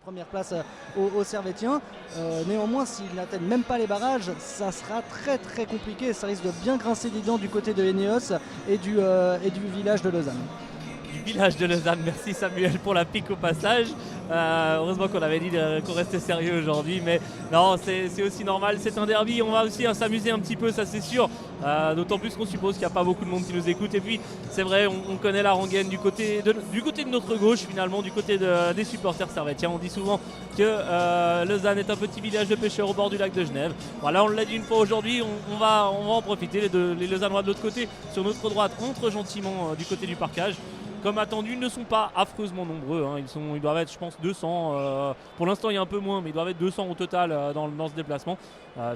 première place aux Servétiens. Néanmoins, s'ils n'atteignent même pas les barrages, ça sera très très compliqué. Ça risque de bien grincer des dents du côté de Eneos et du village de Lausanne. Du village de Lausanne, merci Samuel pour la pique au passage. Heureusement qu'on avait dit qu'on restait sérieux aujourd'hui, mais non, c'est aussi normal, c'est un derby, on va aussi s'amuser un petit peu, ça c'est sûr, d'autant plus qu'on suppose qu'il n'y a pas beaucoup de monde qui nous écoute, et puis c'est vrai, on connaît la rengaine du côté de notre gauche finalement, du côté des supporters servétiens. On dit souvent que Lausanne est un petit village de pêcheurs au bord du lac de Genève. Voilà, on l'a dit une fois aujourd'hui, on va en profiter, les Lausannois de l'autre côté, sur notre droite, entrent gentiment du côté du parcage. Comme attendu, ils ne sont pas affreusement nombreux, hein. Ils doivent être, je pense, 200. Pour l'instant, il y a un peu moins, mais ils doivent être 200 au total dans ce déplacement.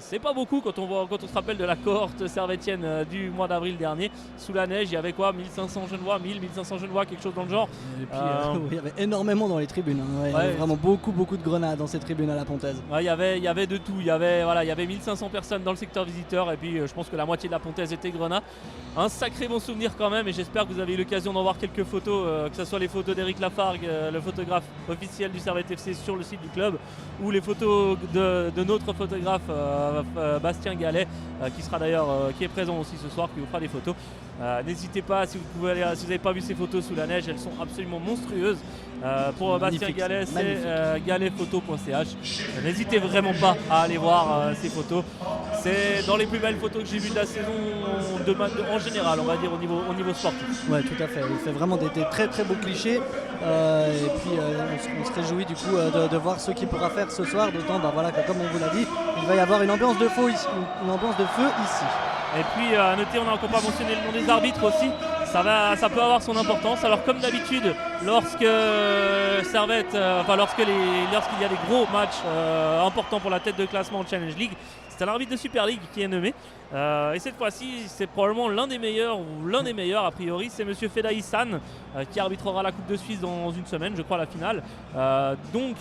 C'est pas beaucoup quand on se rappelle de la cohorte servétienne du mois d'avril dernier. Sous la neige, il y avait quoi, 1500 Genevois, 1500 Genevois, quelque chose dans le genre. Et puis, il y avait énormément dans les tribunes. Hein. Il y avait vraiment beaucoup de grenades dans ces tribunes à la Pontaise. Il y avait de tout. Il y avait 1500 personnes dans le secteur visiteur, et puis je pense que la moitié de la Pontaise était grenat. Un sacré bon souvenir quand même, et j'espère que vous avez eu l'occasion d'en voir quelques photos, que ce soit les photos d'Éric Lafargue, le photographe officiel du Servette FC sur le site du club, ou les photos de notre photographe Bastien Gallet, qui est présent aussi ce soir, qui vous fera des photos. N'hésitez pas, si vous n'avez pas vu ces photos sous la neige, elles sont absolument monstrueuses. Pour Bastien Gallet, c'est galletphoto.ch. N'hésitez vraiment pas à aller voir ces photos. C'est dans les plus belles photos que j'ai vues de la saison en général, on va dire au niveau sportif. Ouais, tout à fait. Il fait vraiment des très très beaux clichés. Et puis on se réjouit du coup de voir ce qu'il pourra faire ce soir. D'autant que, comme on vous l'a dit, il va y avoir une ambiance de feu ici. Et puis à noter, on n'a encore pas mentionné le nom des arbitres aussi. Ça peut avoir son importance. Alors comme d'habitude, lorsqu'il y a des gros matchs importants pour la tête de classement en Challenge League, c'est l'arbitre de Super League qui est nommé. Et cette fois-ci, c'est probablement l'un des meilleurs a priori, c'est Monsieur Feda Issan qui arbitrera la Coupe de Suisse dans une semaine, je crois, la finale. Donc,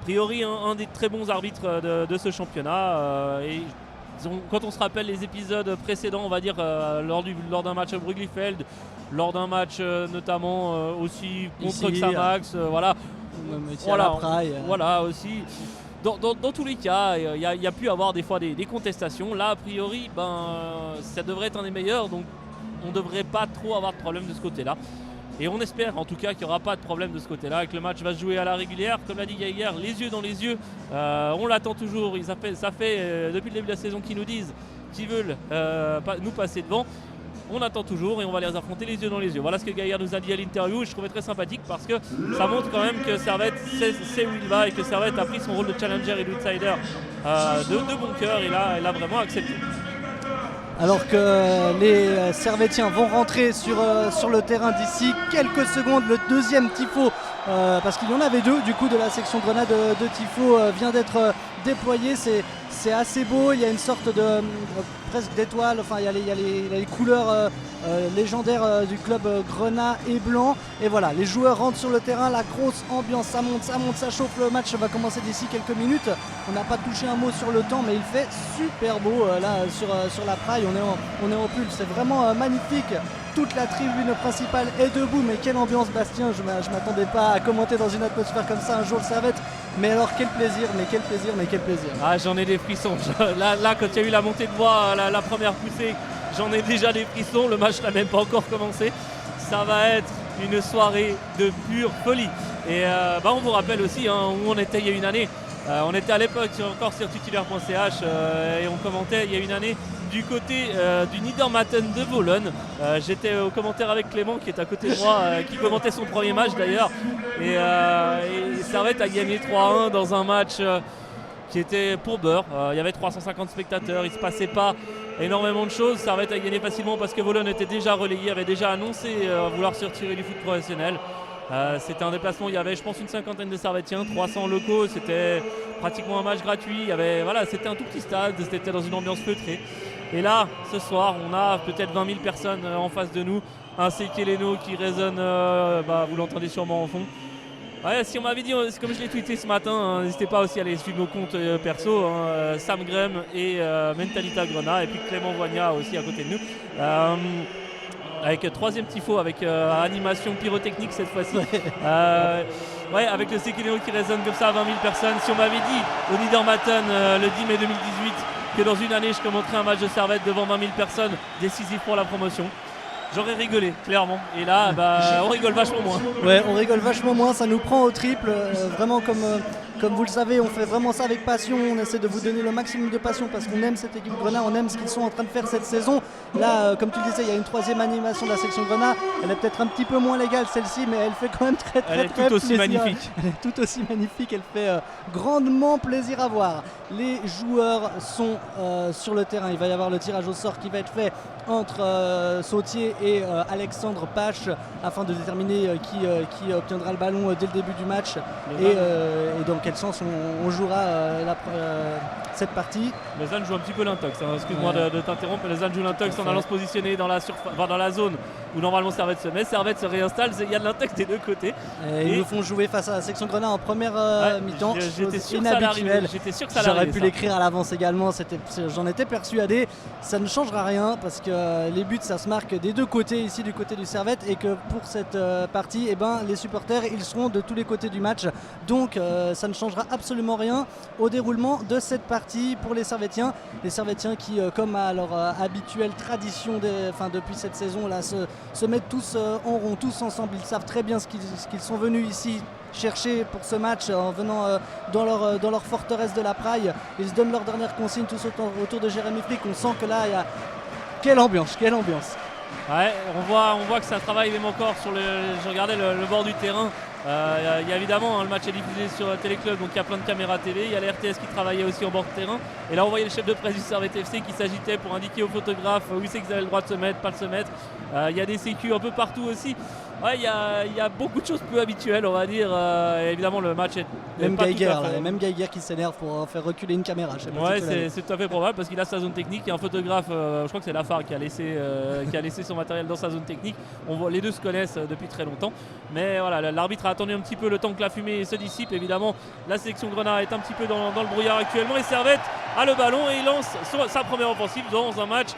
a priori, un des très bons arbitres de ce championnat. Quand on se rappelle les épisodes précédents, on va dire lors d'un match à Bruglifeld, lors d'un match notamment aussi contre Xamax, voilà aussi. Dans tous les cas, il y a pu avoir des fois des contestations. Là, a priori, ça devrait être un des meilleurs, donc on ne devrait pas trop avoir de problème de ce côté-là. Et on espère en tout cas qu'il n'y aura pas de problème de ce côté-là, que le match va se jouer à la régulière. Comme l'a dit Geiger, les yeux dans les yeux, on l'attend toujours. Ça fait depuis le début de la saison qu'ils nous disent qu'ils veulent nous passer devant. On attend toujours et on va les affronter les yeux dans les yeux. Voilà ce que Gaillard nous a dit à l'interview. Je trouvais très sympathique parce que ça montre quand même que Servette sait où il va et que Servette a pris son rôle de challenger et d'outsider de bon cœur, et là elle a vraiment accepté. Alors que les Servétiens vont rentrer sur le terrain d'ici quelques secondes, le deuxième tifo, parce qu'il y en avait deux du coup de la section grenade de tifo vient d'être déployé. C'est assez beau, il y a une sorte de presque d'étoile, enfin il y a les couleurs légendaires du club grenat et blanc, et voilà, les joueurs rentrent sur le terrain, la grosse ambiance, ça monte, ça chauffe. Le match va commencer d'ici quelques minutes. On n'a pas touché un mot sur le temps, mais il fait super beau là sur la praille, on est en pull, c'est vraiment magnifique. Toute la tribune principale est debout, mais quelle ambiance, Bastien, je m'attendais pas à commenter dans une atmosphère comme ça un jour le Servette, mais alors quel plaisir. Ah, j'en ai des frissons, là quand il y a eu la montée de voix, la première poussée, j'en ai déjà des frissons, le match n'a même pas encore commencé, ça va être une soirée de pure folie. Et on vous rappelle aussi où on était il y a une année. On était à l'époque encore sur titulaire.ch et on commentait il y a une année du côté du Niedermatten de Vologne. J'étais au commentaire avec Clément qui est à côté de moi, qui commentait son premier match d'ailleurs. Et Servette a gagné 3-1 dans un match qui était pour beurre. Il y avait 350 spectateurs, il ne se passait pas énormément de choses. Servette a gagné facilement parce que Vologne était déjà relayé, avait déjà annoncé vouloir se retirer du foot professionnel. C'était un déplacement, il y avait je pense une cinquantaine de Servétiens, 300 locaux, c'était pratiquement un match gratuit, c'était un tout petit stade, c'était dans une ambiance feutrée. Et là, ce soir, on a peut-être 20 000 personnes en face de nous, un Sekeleno qui résonne, vous l'entendez sûrement en fond. Ouais, si on m'avait dit, comme je l'ai tweeté ce matin, n'hésitez pas aussi à aller suivre nos comptes perso, Sam Grem et Mentalita Grenat, et puis Clément Voignat aussi à côté de nous. avec troisième tifo, avec animation pyrotechnique cette fois-ci. Ouais, avec le Sekino qui résonne comme ça à 20 000 personnes. Si on m'avait dit au Niedermatten le 10 mai 2018 que dans une année je commenterais un match de Servette devant 20 000 personnes décisif pour la promotion, j'aurais rigolé, clairement. Et là, on rigole vachement moins. Ouais, on rigole vachement moins, ça nous prend au triple. Vraiment, comme vous le savez, on fait vraiment ça avec passion. On essaie de vous donner le maximum de passion parce qu'on aime cette équipe Grenat, on aime ce qu'ils sont en train de faire cette saison. Là, comme tu le disais, il y a une troisième animation de la section Grenat. Elle est peut-être un petit peu moins légale celle-ci, mais elle fait quand même très tout aussi magnifique. Elle est tout aussi magnifique, elle fait grandement plaisir à voir. Les joueurs sont sur le terrain. Il va y avoir le tirage au sort qui va être fait entre Sautier et Alexandre Pache afin de déterminer qui obtiendra le ballon dès le début du match et dans quel sens on jouera cette partie. Lausanne joue un petit peu l'intox, hein. Excuse-moi de t'interrompre, mais Lausanne joue l'intox en allant se positionner dans la zone où normalement Servette se met. Servette se réinstalle, il y a de l'intox des deux côtés. Et ils nous font jouer face à la section Grenat en première mi-temps. J'étais sûr que ça allait arriver. J'aurais pu l'écrire à l'avance également, j'en étais persuadé. Ça ne changera rien parce que les buts ça se marque des deux côtés ici du côté du Servette et que pour cette partie les supporters ils seront de tous les côtés du match, donc ça ne changera absolument rien au déroulement de cette partie pour les Servettiens qui comme à leur habituelle tradition depuis cette saison là se mettent tous en rond, tous ensemble. Ils savent très bien ce qu'ils sont venus ici chercher pour ce match en venant dans leur forteresse de la Praille. Ils se donnent leur dernière consigne tous autour de Jérémy Frick. On sent que là il y a quelle ambiance. Ouais, on voit que ça travaille même encore sur je regardais le bord du terrain. Il y a évidemment le match est diffusé sur Téléclub, donc il y a plein de caméras TV. Il y a la RTS qui travaillait aussi en bord de terrain. Et là on voyait le chef de presse du Servette FC qui s'agitait pour indiquer aux photographes où c'est qu'ils avaient le droit de se mettre, pas de se mettre. Il y a des sécu un peu partout aussi. Ouais, il y a beaucoup de choses peu habituelles, on va dire. Évidemment, le match est même Geiger qui s'énerve pour faire reculer une caméra. Ouais, c'est tout à fait probable parce qu'il a sa zone technique. Il y a un photographe, je crois que c'est Lafargue qui a laissé son matériel dans sa zone technique. Les deux se connaissent depuis très longtemps. Mais voilà, l'arbitre a attendu un petit peu le temps que la fumée se dissipe. Évidemment, la sélection Grenat est un petit peu dans le brouillard actuellement. Et Servette a le ballon et il lance sa première offensive dans un match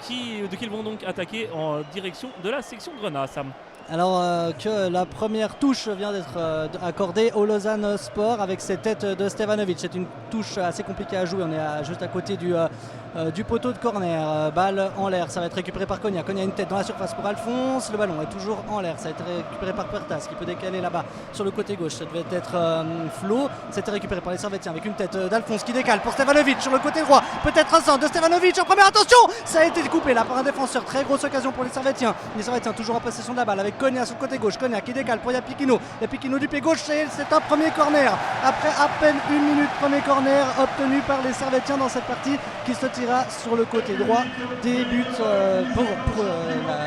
qu'ils vont donc attaquer en direction de la section Grenat. Sam. Alors que la première touche vient d'être accordée au Lausanne Sport avec cette tête de Stevanovic. C'est une touche assez compliquée à jouer, on est juste à côté du poteau de corner. Balle en l'air, ça va être récupéré par Cogna. Cogna a une tête dans la surface pour Alphonse, le ballon est toujours en l'air, ça va être récupéré par Puertas qui peut décaler là-bas sur le côté gauche. Ça devait être Flo, c'était récupéré par les Servettiens avec une tête d'Alphonse qui décale pour Stevanovic sur le côté droit. Peut-être un centre de Stevanovic en première, attention, ça a été coupé là par un défenseur. Très grosse occasion pour les Servettiens. Les Servettiens toujours en possession de la balle avec Cogna sur le côté gauche. Cogna qui décale pour Yapikino. Yapikino du pied gauche et c'est un premier corner. Après à peine une minute, premier corner obtenu par les Servettiens dans cette partie qui se tira sur le côté droit. Des buts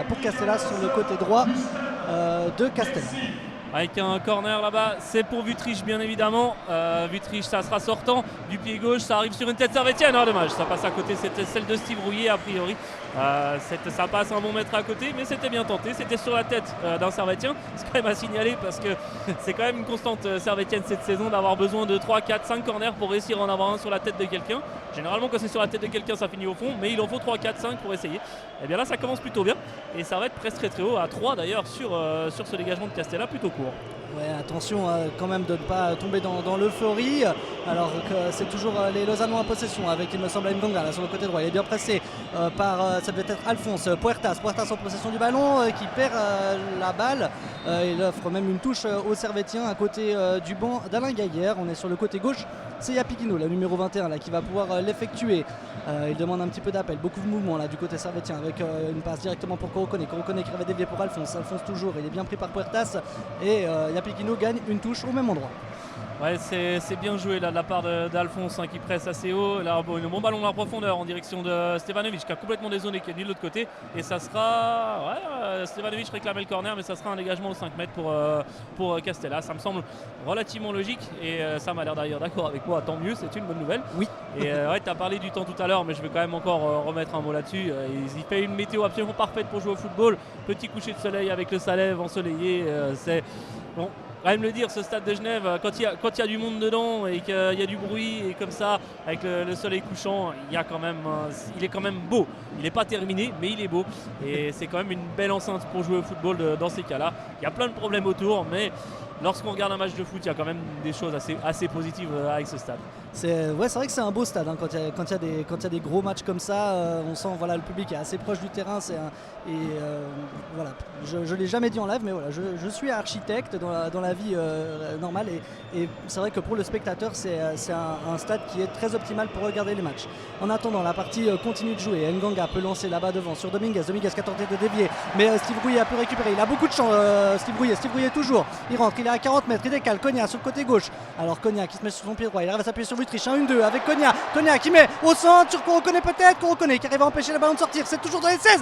pour Castella sur le côté droit de Castella. Avec un corner là-bas, c'est pour Vutriche bien évidemment. Vutriche, ça sera sortant du pied gauche, ça arrive sur une tête servettienne. Ah, dommage, ça passe à côté, c'était celle de Steve Rouillet a priori. Ça passe un bon mètre à côté, mais c'était bien tenté. C'était sur la tête d'un Servettien. C'est quand même à signaler parce que c'est quand même une constante servettienne cette saison d'avoir besoin de 3, 4, 5 corners pour réussir à en avoir un sur la tête de quelqu'un. Généralement, quand c'est sur la tête de quelqu'un, ça finit au fond, mais il en faut 3, 4, 5 pour essayer. Et bien là, ça commence plutôt bien. Et ça va être presque très haut, à 3 d'ailleurs, sur ce dégagement de Castella, plutôt court. Ouais, attention quand même de ne pas tomber dans l'euphorie, alors que c'est toujours les Lausannois en possession avec, il me semble, Ngonga là sur le côté droit. Il est bien pressé par, ça devait être Alphonse Puertas en possession du ballon qui perd la balle. Il offre même une touche aux Servettiens à côté du banc d'Alain Gaillère. On est sur le côté gauche, c'est Yapikino, le numéro 21 là, qui va pouvoir l'effectuer. Il demande un petit peu d'appel, beaucoup de mouvements là du côté servettien avec une passe directement pour Corocone qui avait dévié pour Alphonse Toujours, il est bien pris par Puertas et Yapikino gagne une touche au même endroit. Ouais, c'est bien joué là de la part d'Alphonse qui presse assez haut. Là, un bon ballon dans la profondeur en direction de Stevanovic qui a complètement dézoné, qui est venu de l'autre côté. Et ça sera. Ouais, Stevanovic réclamait le corner, mais ça sera un dégagement aux 5 mètres pour Castella. Ça me semble relativement logique et ça m'a l'air d'ailleurs d'accord avec moi. Tant mieux, c'est une bonne nouvelle. Oui. Et ouais, tu as parlé du temps tout à l'heure, mais je vais quand même encore remettre un mot là-dessus. Il fait une météo absolument parfaite pour jouer au football. Petit coucher de soleil avec le Salève ensoleillé. C'est. Bon, quand même le dire, ce stade de Genève, quand il y a du monde dedans et qu'il y a du bruit et comme ça, avec le soleil couchant, il est quand même beau. Il n'est pas terminé, mais il est beau. Et c'est quand même une belle enceinte pour jouer au football dans ces cas-là. Il y a plein de problèmes autour, mais lorsqu'on regarde un match de foot, il y a quand même des choses assez positives avec ce stade. C'est vrai que c'est un beau stade, hein, quand il y a des gros matchs comme ça, on sent voilà, le public est assez proche du terrain. Voilà, je ne l'ai jamais dit en live, mais voilà, je suis architecte dans la vie normale et c'est vrai que pour le spectateur c'est un stade qui est très optimal pour regarder les matchs. En attendant, la partie continue de jouer. Nganga peut lancer là-bas devant sur Dominguez qui a tenté de dévier, mais Steve Brouillet a pu récupérer. Il a beaucoup de chance, Steve Brouillet toujours. Il rentre, il est à 40 mètres, il décale. Cogna sur le côté gauche. Alors Cogna qui se met sur son pied droit, il arrive à s'appuyer sur Vutric, 1-2 avec Cogna qui met au centre sur qu'on reconnaît peut-être, qui arrive à empêcher le ballon de sortir. C'est toujours dans les 16.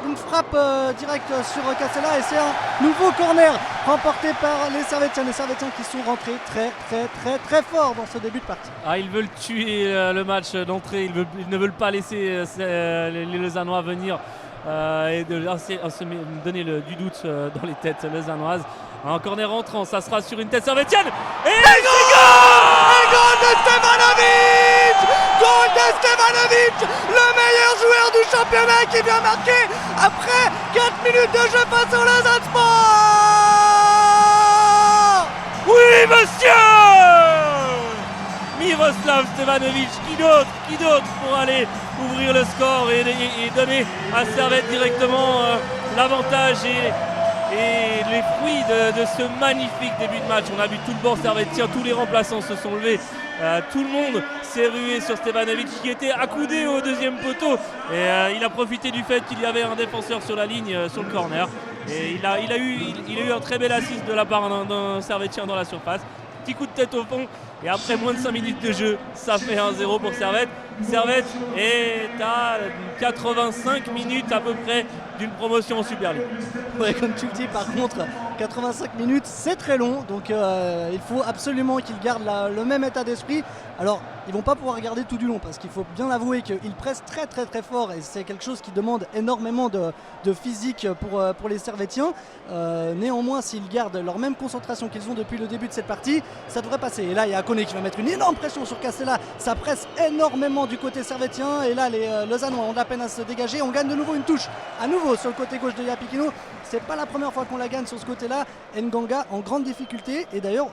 Une frappe directe sur Castella et c'est un nouveau corner remporté par les Servétiens. Les Servétiens qui sont rentrés très fort dans ce début de partie. Ils veulent tuer le match d'entrée, ils ne veulent pas laisser les Lausannois venir et donner du doute dans les têtes lausannoises. Un corner rentrant, ça sera sur une tête servétienne. Et goal de Stevanovic! Goal de Stevanovic, le meilleur joueur du championnat qui vient marquer après 4 minutes de jeu face au Lausanne Sport! Oui, monsieur! Miroslav Stevanovic, qui d'autre pour aller ouvrir le score et donner à Servette directement l'avantage et les fruits de ce magnifique début de match. On a vu tout le banc servétien, tous les remplaçants se sont levés, tout le monde s'est rué sur Stevanovic qui était accoudé au deuxième poteau et il a profité du fait qu'il y avait un défenseur sur la ligne, sur le corner, et il a eu un très bel assist de la part d'un servétien dans la surface. Petit coup de tête au fond et après moins de 5 minutes de jeu, ça fait 1-0 pour Servette. Servette est à 85 minutes à peu près d'une promotion en Super League. Ouais, comme tu le dis, par contre, 85 minutes, c'est très long, donc il faut absolument qu'ils gardent le même état d'esprit. Alors, ils vont pas pouvoir garder tout du long parce qu'il faut bien avouer qu'ils pressent très fort et c'est quelque chose qui demande énormément de physique pour les Servétiens. Néanmoins, s'ils gardent leur même concentration qu'ils ont depuis le début de cette partie, ça devrait passer. Et là, il y a Akone qui va mettre une énorme pression sur Castella. Ça presse énormément du côté servétien et là, les Lausannois ont de la peine à se dégager. On gagne de nouveau une touche, à nouveau sur le côté gauche de Yapikino. C'est pas la première fois qu'on la gagne sur ce côté-là. Nganga en grande difficulté et d'ailleurs,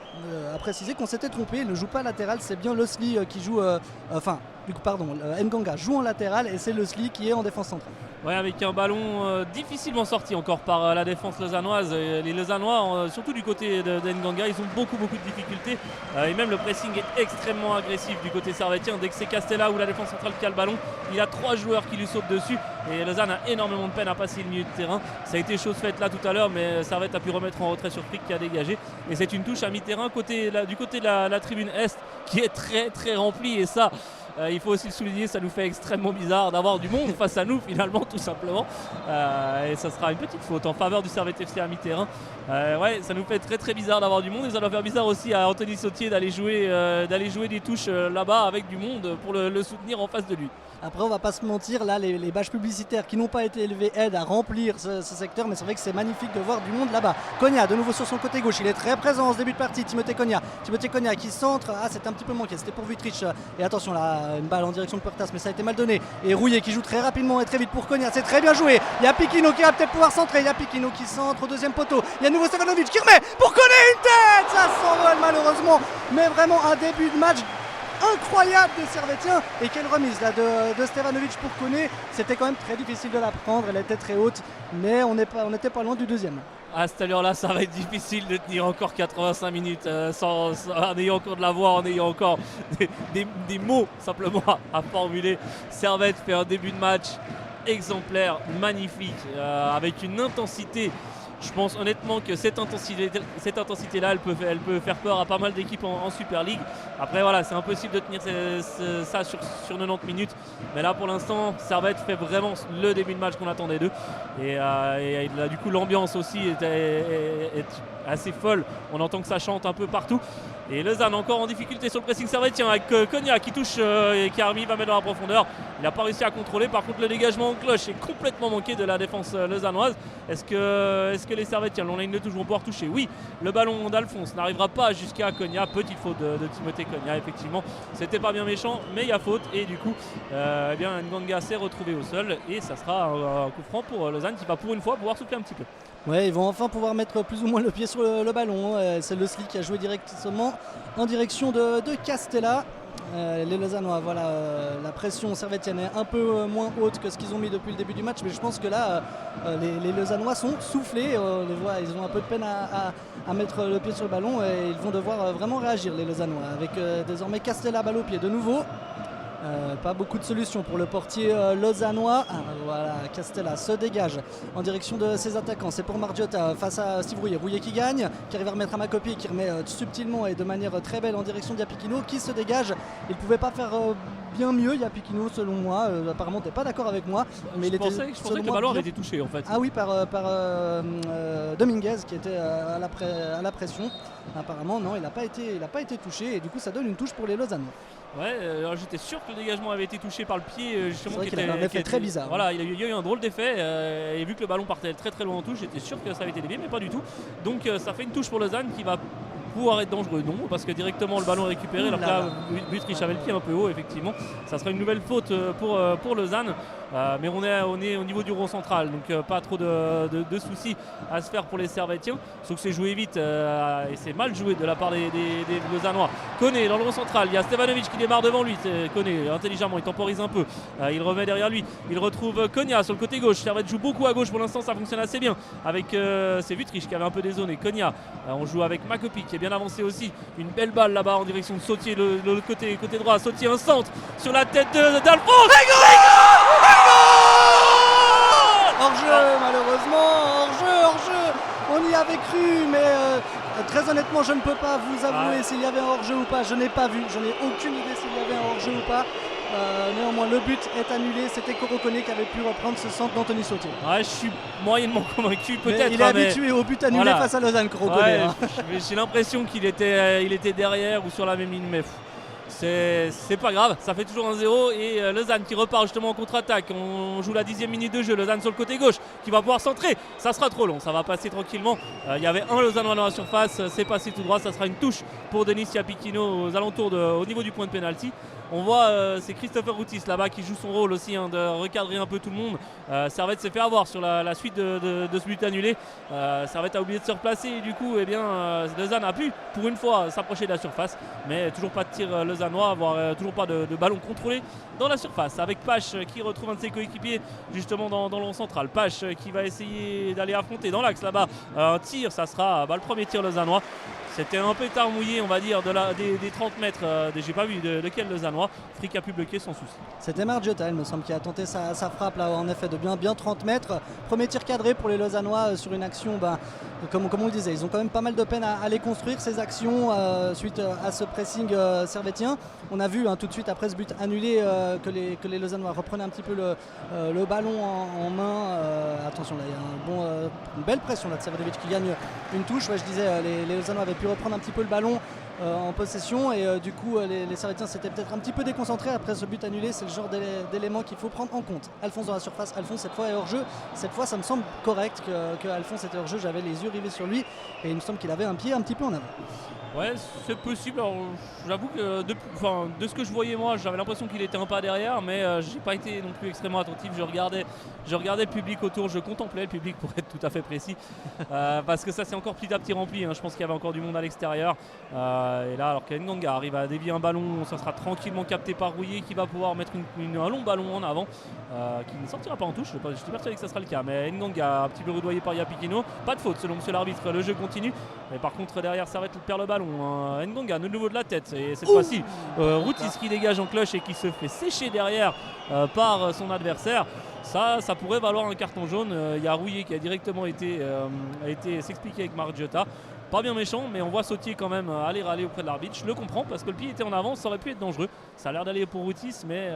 à préciser qu'on s'était trompé, il ne joue pas latéral, c'est bien Losli qui joue, Nganga joue en latéral et c'est Losli qui est en défense centrale. Ouais, avec un ballon difficilement sorti encore par la défense lausannoise. Les Lausannois, surtout du côté de Nganga, ils ont beaucoup de difficultés. Et même le pressing est extrêmement agressif du côté servétien. Dès que c'est Castella ou la défense centrale qui a le ballon, il y a 3 joueurs qui lui sautent dessus. Et Lausanne a énormément de peine à passer le milieu de terrain. Ça a été chose faite là tout à l'heure, mais Servette a pu remettre en retrait sur Frick qui a dégagé. Et c'est une touche à mi-terrain du côté de la tribune Est qui est très remplie. Et ça, il faut aussi le souligner, ça nous fait extrêmement bizarre d'avoir du monde face à nous finalement, tout simplement. Et ça sera une petite faute en faveur du Servette FC à mi-terrain. Ouais, ça nous fait très bizarre d'avoir du monde et ça doit faire bizarre aussi à Anthony Sautier d'aller jouer des touches là-bas avec du monde pour le soutenir en face de lui. Après, on va pas se mentir, là, les bâches publicitaires qui n'ont pas été élevées aident à remplir ce secteur, mais c'est vrai que c'est magnifique de voir du monde là-bas. Cogna, de nouveau sur son côté gauche, il est très présent en ce début de partie. Timothée Cogna qui centre. Ah, c'était un petit peu manqué, c'était pour Vutric. Et attention, là, une balle en direction de Puertas, mais ça a été mal donné. Et Rouillet qui joue très rapidement et très vite pour Cogna, c'est très bien joué. Il y a Pikino qui va peut-être pouvoir centrer. Il y a Pikino qui centre au deuxième poteau. Il y a nouveau Stevanovic qui remet pour Cogna une tête. Ça s'envole malheureusement, mais vraiment un début de match incroyable des Servétiens. Et quelle remise là de Stevanovic pour Koné. C'était quand même très difficile de la prendre, elle était très haute, mais on n'était pas loin du deuxième. À cette allure-là, ça va être difficile de tenir encore 85 minutes en ayant encore de la voix, en ayant encore des mots simplement à formuler. Servette fait un début de match exemplaire, magnifique, avec une intensité. Je pense honnêtement que cette intensité-là, elle peut faire peur à pas mal d'équipes en Super League. Après voilà, c'est impossible de tenir ça sur 90 minutes. Mais là pour l'instant, Servette fait vraiment le début de match qu'on attendait d'eux. Et là, du coup l'ambiance aussi est assez folle. On entend que ça chante un peu partout. Et Lausanne encore en difficulté sur le pressing servétien avec Konya qui touche et Karmi va mettre dans la profondeur. Il n'a pas réussi à contrôler. Par contre, le dégagement en cloche est complètement manqué de la défense lausannoise. Est-ce que les servétiens l'ont de toujours pouvoir toucher? Oui, le ballon d'Alphonse n'arrivera pas jusqu'à Konya. Petite faute de Timothée Konya, effectivement. C'était pas bien méchant, mais il y a faute. Et du coup, eh bien, Nganga s'est retrouvé au sol. Et ça sera un coup franc pour Lausanne qui va pour une fois pouvoir souffler un petit peu. Ouais, ils vont enfin pouvoir mettre plus ou moins le pied sur le ballon. C'est le Sli qui a joué directement en direction de Castella. Les Lausannois, voilà, la pression servétienne est un peu moins haute que ce qu'ils ont mis depuis le début du match, mais je pense que là, les Lausannois sont soufflés. On les voit, ils ont un peu de peine à mettre le pied sur le ballon et ils vont devoir vraiment réagir, les Lausannois, avec désormais Castella balle au pied de nouveau. Pas beaucoup de solutions pour le portier lausannois. Voilà, Castella se dégage en direction de ses attaquants. C'est pour Margiotta face à Steve Rouillet. Rouillet qui gagne, qui arrive à remettre à Makopi, qui remet subtilement et de manière très belle en direction d'Iapikino, qui se dégage. Il ne pouvait pas faire bien mieux, Iapikino, selon moi. Apparemment, tu n'es pas d'accord avec moi. Mais je pensais que le ballon avait été touché en fait. Ah oui, par Dominguez qui était à la pression. Apparemment, non, il n'a pas été touché. Et du coup, ça donne une touche pour les Lausannois. Ouais, alors j'étais sûr que le dégagement avait été touché par le pied, justement, qui était un effet très bizarre. Voilà, il y a eu un drôle d'effet et vu que le ballon partait très très loin en touche, j'étais sûr que ça avait été dévié, mais pas du tout. Donc ça fait une touche pour Lausanne qui va pouvoir être dangereux, non, parce que directement le ballon est récupéré. Alors là, Butrich avait le pied un peu haut, effectivement. Ça sera une nouvelle faute pour Lausanne. Mais on est au niveau du rond central, donc pas trop de soucis à se faire pour les Servétiens. Sauf que c'est joué vite et c'est mal joué de la part des Lausannois. Koné dans le rond central, il y a Stevanovic qui démarre devant lui. Koné intelligemment, il temporise un peu. Il remet derrière lui. Il retrouve Konya sur le côté gauche. Servette joue beaucoup à gauche pour l'instant, ça fonctionne assez bien. Avec c'est Butrich qui avait un peu dézoné. Konya, on joue avec Makopi qui est bien avancé aussi. Une belle balle là-bas en direction de Sautier, le côté droit. Sautier, un centre sur la tête d'Alphonse. Hors-jeu, malheureusement, hors-jeu. On y avait cru, mais très honnêtement, je ne peux pas vous avouer s'il y avait un hors-jeu ou pas. Je n'ai pas vu, je n'ai aucune idée s'il y avait un hors-jeu ou pas. Néanmoins, le but est annulé. C'était Koro Koné qui avait pu reprendre ce centre d'Anthony Sautier. Ouais, je suis moyennement convaincu, peut-être. Il est habitué au but annulé face à Lausanne, Koro Koné. J'ai l'impression qu'il était derrière ou sur la même ligne, mais c'est pas grave, ça fait toujours 1-0 et Lausanne qui repart justement en contre-attaque. On joue la 10e minute de jeu, Lausanne sur le côté gauche qui va pouvoir centrer. Ça sera trop long, ça va passer tranquillement. Il y avait un Lausannois dans la surface, c'est passé tout droit, ça sera une touche pour Denis Iapikino aux alentours au niveau du point de pénalty. On voit c'est Christopher Routis là-bas qui joue son rôle aussi de recadrer un peu tout le monde. Servette s'est fait avoir sur la suite de ce but annulé. Servette a oublié de se replacer et du coup Lausanne a pu pour une fois s'approcher de la surface, mais toujours pas de tir lausannois, voire toujours pas de ballon contrôlé dans la surface, avec Pache qui retrouve un de ses coéquipiers justement dans le rond central. Pache qui va essayer d'aller affronter dans l'axe là-bas un tir, ça sera le premier tir lausannois. C'était un pétard mouillé, on va dire, des 30 mètres. J'ai pas vu de quel Lausannois. Frick a pu bloquer sans souci. C'était Margiotta, il me semble, qui a tenté sa frappe là, en effet, de bien 30 mètres. Premier tir cadré pour les Lausannois sur une action, comme on le disait, ils ont quand même pas mal de peine à les construire, ces actions, suite à ce pressing servétien. On a vu tout de suite après ce but annulé que les Lausannois reprenaient un petit peu le ballon en main. Attention, là, il y a une belle pression là, de Stevanovic qui gagne une touche. Ouais, je disais, les Lausannois avaient pu reprendre un petit peu le ballon en possession et du coup les Servétiens s'étaient peut-être un petit peu déconcentrés après ce but annulé. C'est le genre d'élément qu'il faut prendre en compte. Alphonse dans la surface, Alphonse cette fois est hors jeu. Cette fois ça me semble correct que Alphonse était hors jeu. J'avais les yeux rivés sur lui et il me semble qu'il avait un pied un petit peu en avant. Ouais, c'est possible. Alors, j'avoue que de ce que je voyais moi, j'avais l'impression qu'il était un pas derrière, mais j'ai pas été non plus extrêmement attentif. Je regardais le public autour, je contemplais le public pour être tout à fait précis, parce que ça s'est encore petit à petit rempli. Je pense qu'il y avait encore du monde à l'extérieur. Et là, alors qu'Nganga arrive à dévier un ballon, ça sera tranquillement capté par Rouillet qui va pouvoir mettre un long ballon en avant, qui ne sortira pas en touche. Je suis persuadé que ça sera le cas, mais Nganga un petit peu rudoyé par Iapikino. Pas de faute selon monsieur l'arbitre, le jeu continue. Mais par contre derrière Servette perd le ballon. Nganga de nouveau de la tête et cette fois-ci Routis qui dégage en cloche et qui se fait sécher derrière par son adversaire. Ça pourrait valoir un carton jaune. Il y a Rouillet qui a directement été s'expliquer avec Margiotta. pas bien méchant, mais on voit Sautier quand même aller râler auprès de l'arbitre. Je le comprends parce que le pied était en avant, ça aurait pu être dangereux. Ça a l'air d'aller pour Routis, mais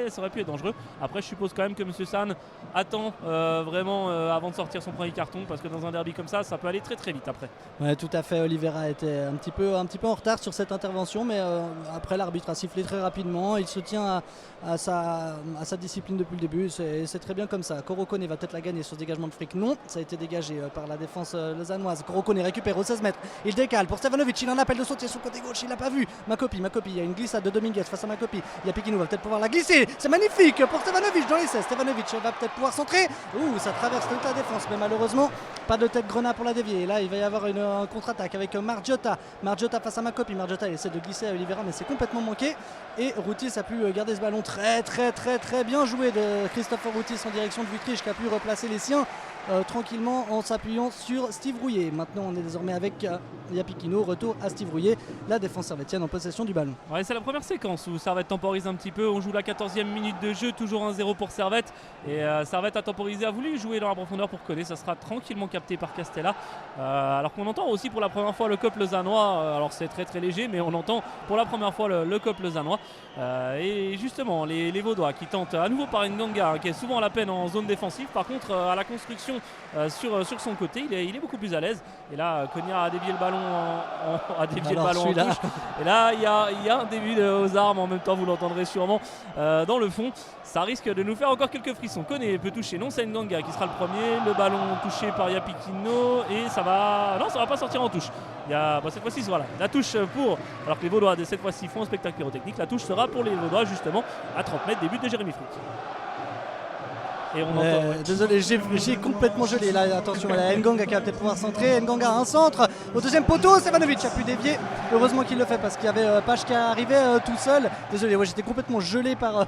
ça aurait pu être dangereux. Après, je suppose quand même que M. San attend vraiment avant de sortir son premier carton, parce que dans un derby comme ça peut aller très très vite après. Ouais, tout à fait. Oliveira était un petit peu en retard sur cette intervention, mais après l'arbitre a sifflé très rapidement. Il se tient à sa discipline depuis le début. C'est très bien comme ça. Korokone va peut-être la gagner sur ce dégagement de Frick. Non, ça a été dégagé par la défense lausannoise. Korokone récupère au 16 mètres. Il décale pour Stevanovic. Il en appelle de Sautier sur le côté gauche. Il l'a pas vu. Makopi. Il y a une glissade de Dominguez face à Makopi. Il y a Piquino, va peut-être pouvoir la glisser. C'est magnifique pour Stevanovic dans les 16. Stevanovic va peut-être pouvoir centrer. Ça traverse toute la défense, mais malheureusement pas de tête Grenat pour la dévier. Et là, il va y avoir un contre-attaque avec Margiotta. Margiotta face à Makopi. Margiotta, il essaie de glisser à Oliveira, mais c'est complètement manqué. Et Routis a pu garder ce ballon très bien joué de Christopher Routis en direction de Wüttrich, qui a pu replacer les siens tranquillement en s'appuyant sur Steve Rouillet. Maintenant, on est désormais avec Yapikino. Retour à Steve Rouillet, la défense servétienne en possession du ballon. Ouais, c'est la première séquence où Servette temporise un petit peu. On joue la 14e minute de jeu, toujours 1-0 pour Servette. Et Servette a temporisé, a voulu jouer dans la profondeur pour coller. Ça sera tranquillement capté par Castella. Alors qu'on entend aussi pour la première fois le COP lausannois. Alors c'est très très léger, mais on entend pour la première fois le COP lausannois. Et justement, les Vaudois qui tentent à nouveau par Nganga, qui est souvent à la peine en zone défensive. Par contre, à la construction sur son côté, il est beaucoup plus à l'aise. Et là, Konya a dévié le ballon en touche. Et là, il y a un début aux armes. En même temps, vous l'entendrez sûrement dans le fond. Ça risque de nous faire encore quelques frissons. Koné peut toucher, non, c'est Nganga qui sera le premier. Le ballon touché par Yapikino et ça va pas sortir en touche. Cette fois-ci, voilà, la touche pour, alors que les Vaudois cette fois-ci font un spectacle pyrotechnique. La touche sera pour les Vaudois justement à 30 mètres des buts de Jérémy Frick. Et on entend, désolé, j'ai complètement gelé là, attention, Nganga qui va peut-être pouvoir centrer. Nganga un centre au deuxième poteau. Stevanovic a pu dévier, heureusement qu'il le fait parce qu'il y avait Page qui arrivait tout seul. Désolé, j'étais complètement gelé par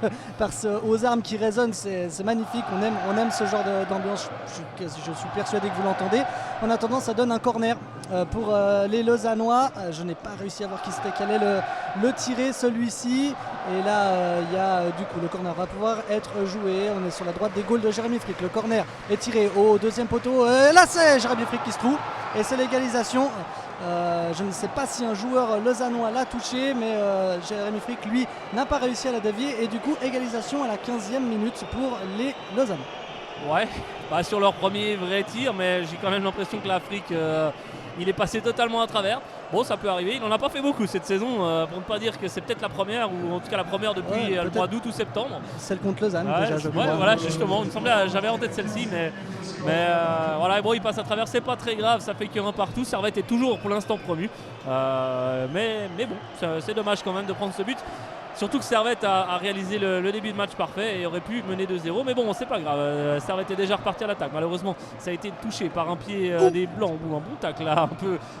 ce aux armes qui résonne. C'est magnifique, on aime ce genre d'ambiance. Je suis persuadé que vous l'entendez. En attendant, ça donne un corner pour les Lausannois. Je n'ai pas réussi à voir qui c'était qui allait le tirer, celui-ci. Et là, il y a du coup le corner va pouvoir être joué. On est sur la droite des goals de Jérémy Frick. Le corner est tiré au deuxième poteau. Là, c'est Jérémy Frick qui se trouve. Et c'est l'égalisation. Je ne sais pas si un joueur lausannois l'a touché, mais Jérémy Frick, lui, n'a pas réussi à la dévier. Et du coup, égalisation à la 15e minute pour les Lausannois. Ouais, sur leur premier vrai tir, mais j'ai quand même l'impression que l'Afrique, il est passé totalement à travers. Bon, ça peut arriver, il n'en a pas fait beaucoup cette saison, pour ne pas dire que c'est peut-être la première, ou en tout cas la première depuis le mois d'août ou septembre. Celle contre Lausanne, déjà, je crois. Voilà, justement, il me semblait, j'avais en tête celle-ci, mais voilà, bon, il passe à travers, c'est pas très grave, ça fait qu'il y a un partout. Servette est toujours pour l'instant promu, mais bon, c'est dommage quand même de prendre ce but. Surtout que Servette a réalisé le début de match parfait et aurait pu mener 2-0. Mais bon, c'est pas grave. Servette est déjà reparti à l'attaque. Malheureusement, ça a été touché par un pied des Blancs ou un bon tacle là,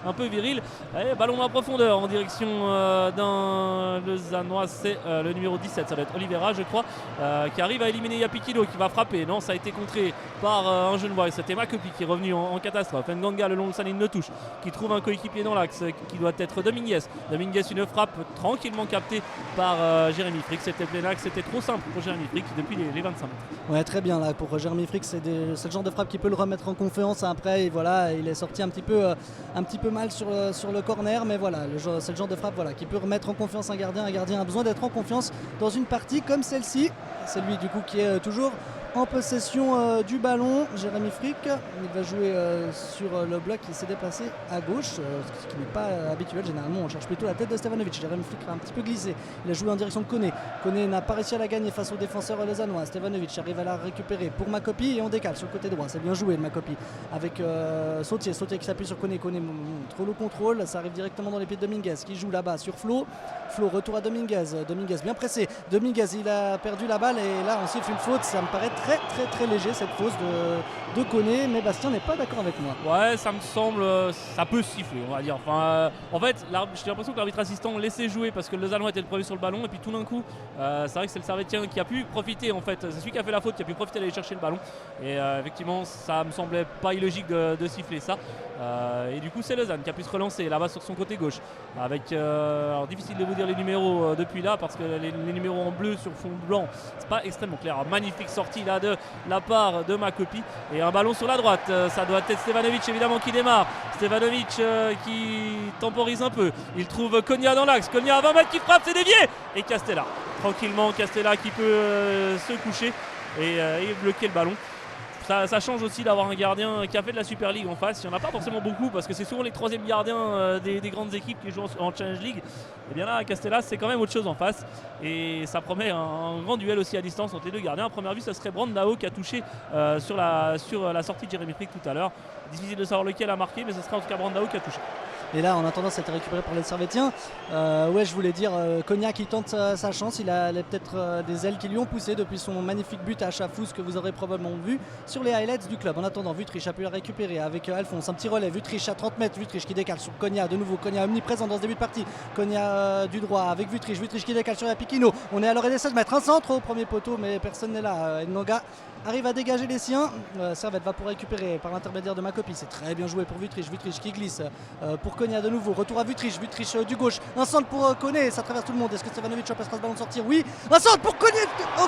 un peu viril. Et ballon en profondeur en direction d'un Lausannois. C'est le numéro 17, ça doit être Oliveira, je crois, qui arrive à éliminer Yapikino qui va frapper. Non, ça a été contré par un jeune bois. C'était Makopi qui est revenu en catastrophe. Nganga le long de sa ligne de touche, qui trouve un coéquipier dans l'axe, qui doit être Dominguez. Dominguez, une frappe tranquillement captée par Jérémy Frick. C'était Plénac, c'était trop simple pour Jérémy Frick depuis les 25 mètres. Ouais, très bien là pour Jérémy Frick, c'est le genre de frappe qui peut le remettre en confiance après. Et voilà, il est sorti un petit peu mal sur le corner, mais voilà, c'est le genre de frappe qui peut remettre en confiance un gardien. Un gardien a besoin d'être en confiance dans une partie comme celle-ci. C'est lui du coup qui est toujours en possession du ballon. Jérémy Frick, il va jouer sur le bloc, il s'est déplacé à gauche, ce qui n'est pas habituel. Généralement on cherche plutôt la tête de Stevanovic. Jérémy Frick a un petit peu glissé, il a joué en direction de Koné. Koné n'a pas réussi à la gagner face au défenseur lausannois. Stevanovic arrive à la récupérer pour Makopi et on décale sur le côté droit. C'est bien joué de Makopi avec Sautier qui s'appuie sur Koné. Koné trop le contrôle, ça arrive directement dans les pieds de Dominguez qui joue là-bas sur Flo, retour à Dominguez bien pressé. Dominguez, il a perdu la balle et là on siffle une faute. Ça me paraît très léger cette fausse de Koné, mais Bastien n'est pas d'accord avec moi. Ouais, ça me semble, ça peut siffler, on va dire. Enfin, en fait, j'ai l'impression que l'arbitre assistant laissait jouer parce que le Lausannois était le premier sur le ballon et puis tout d'un coup, c'est vrai que c'est le Servettien qui a pu profiter en fait. C'est celui qui a fait la faute qui a pu profiter d'aller chercher le ballon. Et effectivement, ça me semblait pas illogique de siffler ça. Et du coup, c'est Lausanne qui a pu se relancer là-bas sur son côté gauche. Avec, alors difficile de vous dire les numéros depuis là parce que les numéros en bleu sur fond blanc, c'est pas extrêmement clair. Alors, magnifique sortie a de la part de Makopi. Et un ballon sur la droite, ça doit être Stevanovic évidemment qui démarre. Stevanovic qui temporise un peu. Il trouve Konya dans l'axe. Konya à 20 mètres qui frappe, c'est dévié. Et Castella, tranquillement, Castella qui peut se coucher et bloquer le ballon. Ça change aussi d'avoir un gardien qui a fait de la Super League en face. Il n'y en a pas forcément beaucoup parce que c'est souvent les troisièmes gardiens des grandes équipes qui jouent en Challenge League. Et bien là, Castella, c'est quand même autre chose en face. Et ça promet un grand duel aussi à distance entre les deux gardiens. À première vue, ça serait Brandao qui a touché sur la sortie de Jérémy Frick tout à l'heure. Difficile de savoir lequel a marqué, mais ce sera en tout cas Brandao qui a touché. Et là, en attendant, ça a été récupéré par les Servétiens. Ouais, je voulais dire, Konya qui tente sa chance. Il a peut-être des ailes qui lui ont poussé depuis son magnifique but à Chafous que vous aurez probablement vu sur les highlights du club. En attendant, Vutric a pu la récupérer avec Alphonse. Un petit relais, Vutric à 30 mètres. Vutric qui décale sur Konya de nouveau. Konya omniprésent dans ce début de partie. Konya du droit avec Vutric. Vutric qui décale sur Yapikino. On est à l'orée des 16 mètres. Un centre au premier poteau, mais personne n'est là. Ndonga arrive à dégager les siens. Servette va pour récupérer par l'intermédiaire de Makopi. C'est très bien joué pour Vutric. Vutric qui glisse pour Konya de nouveau. Retour à Vutric. Vutric du gauche. Un centre pour Koné. Ça traverse tout le monde. Est-ce que Stevanovic empêchera ce ballon de sortir? Oui. Un centre pour Koné.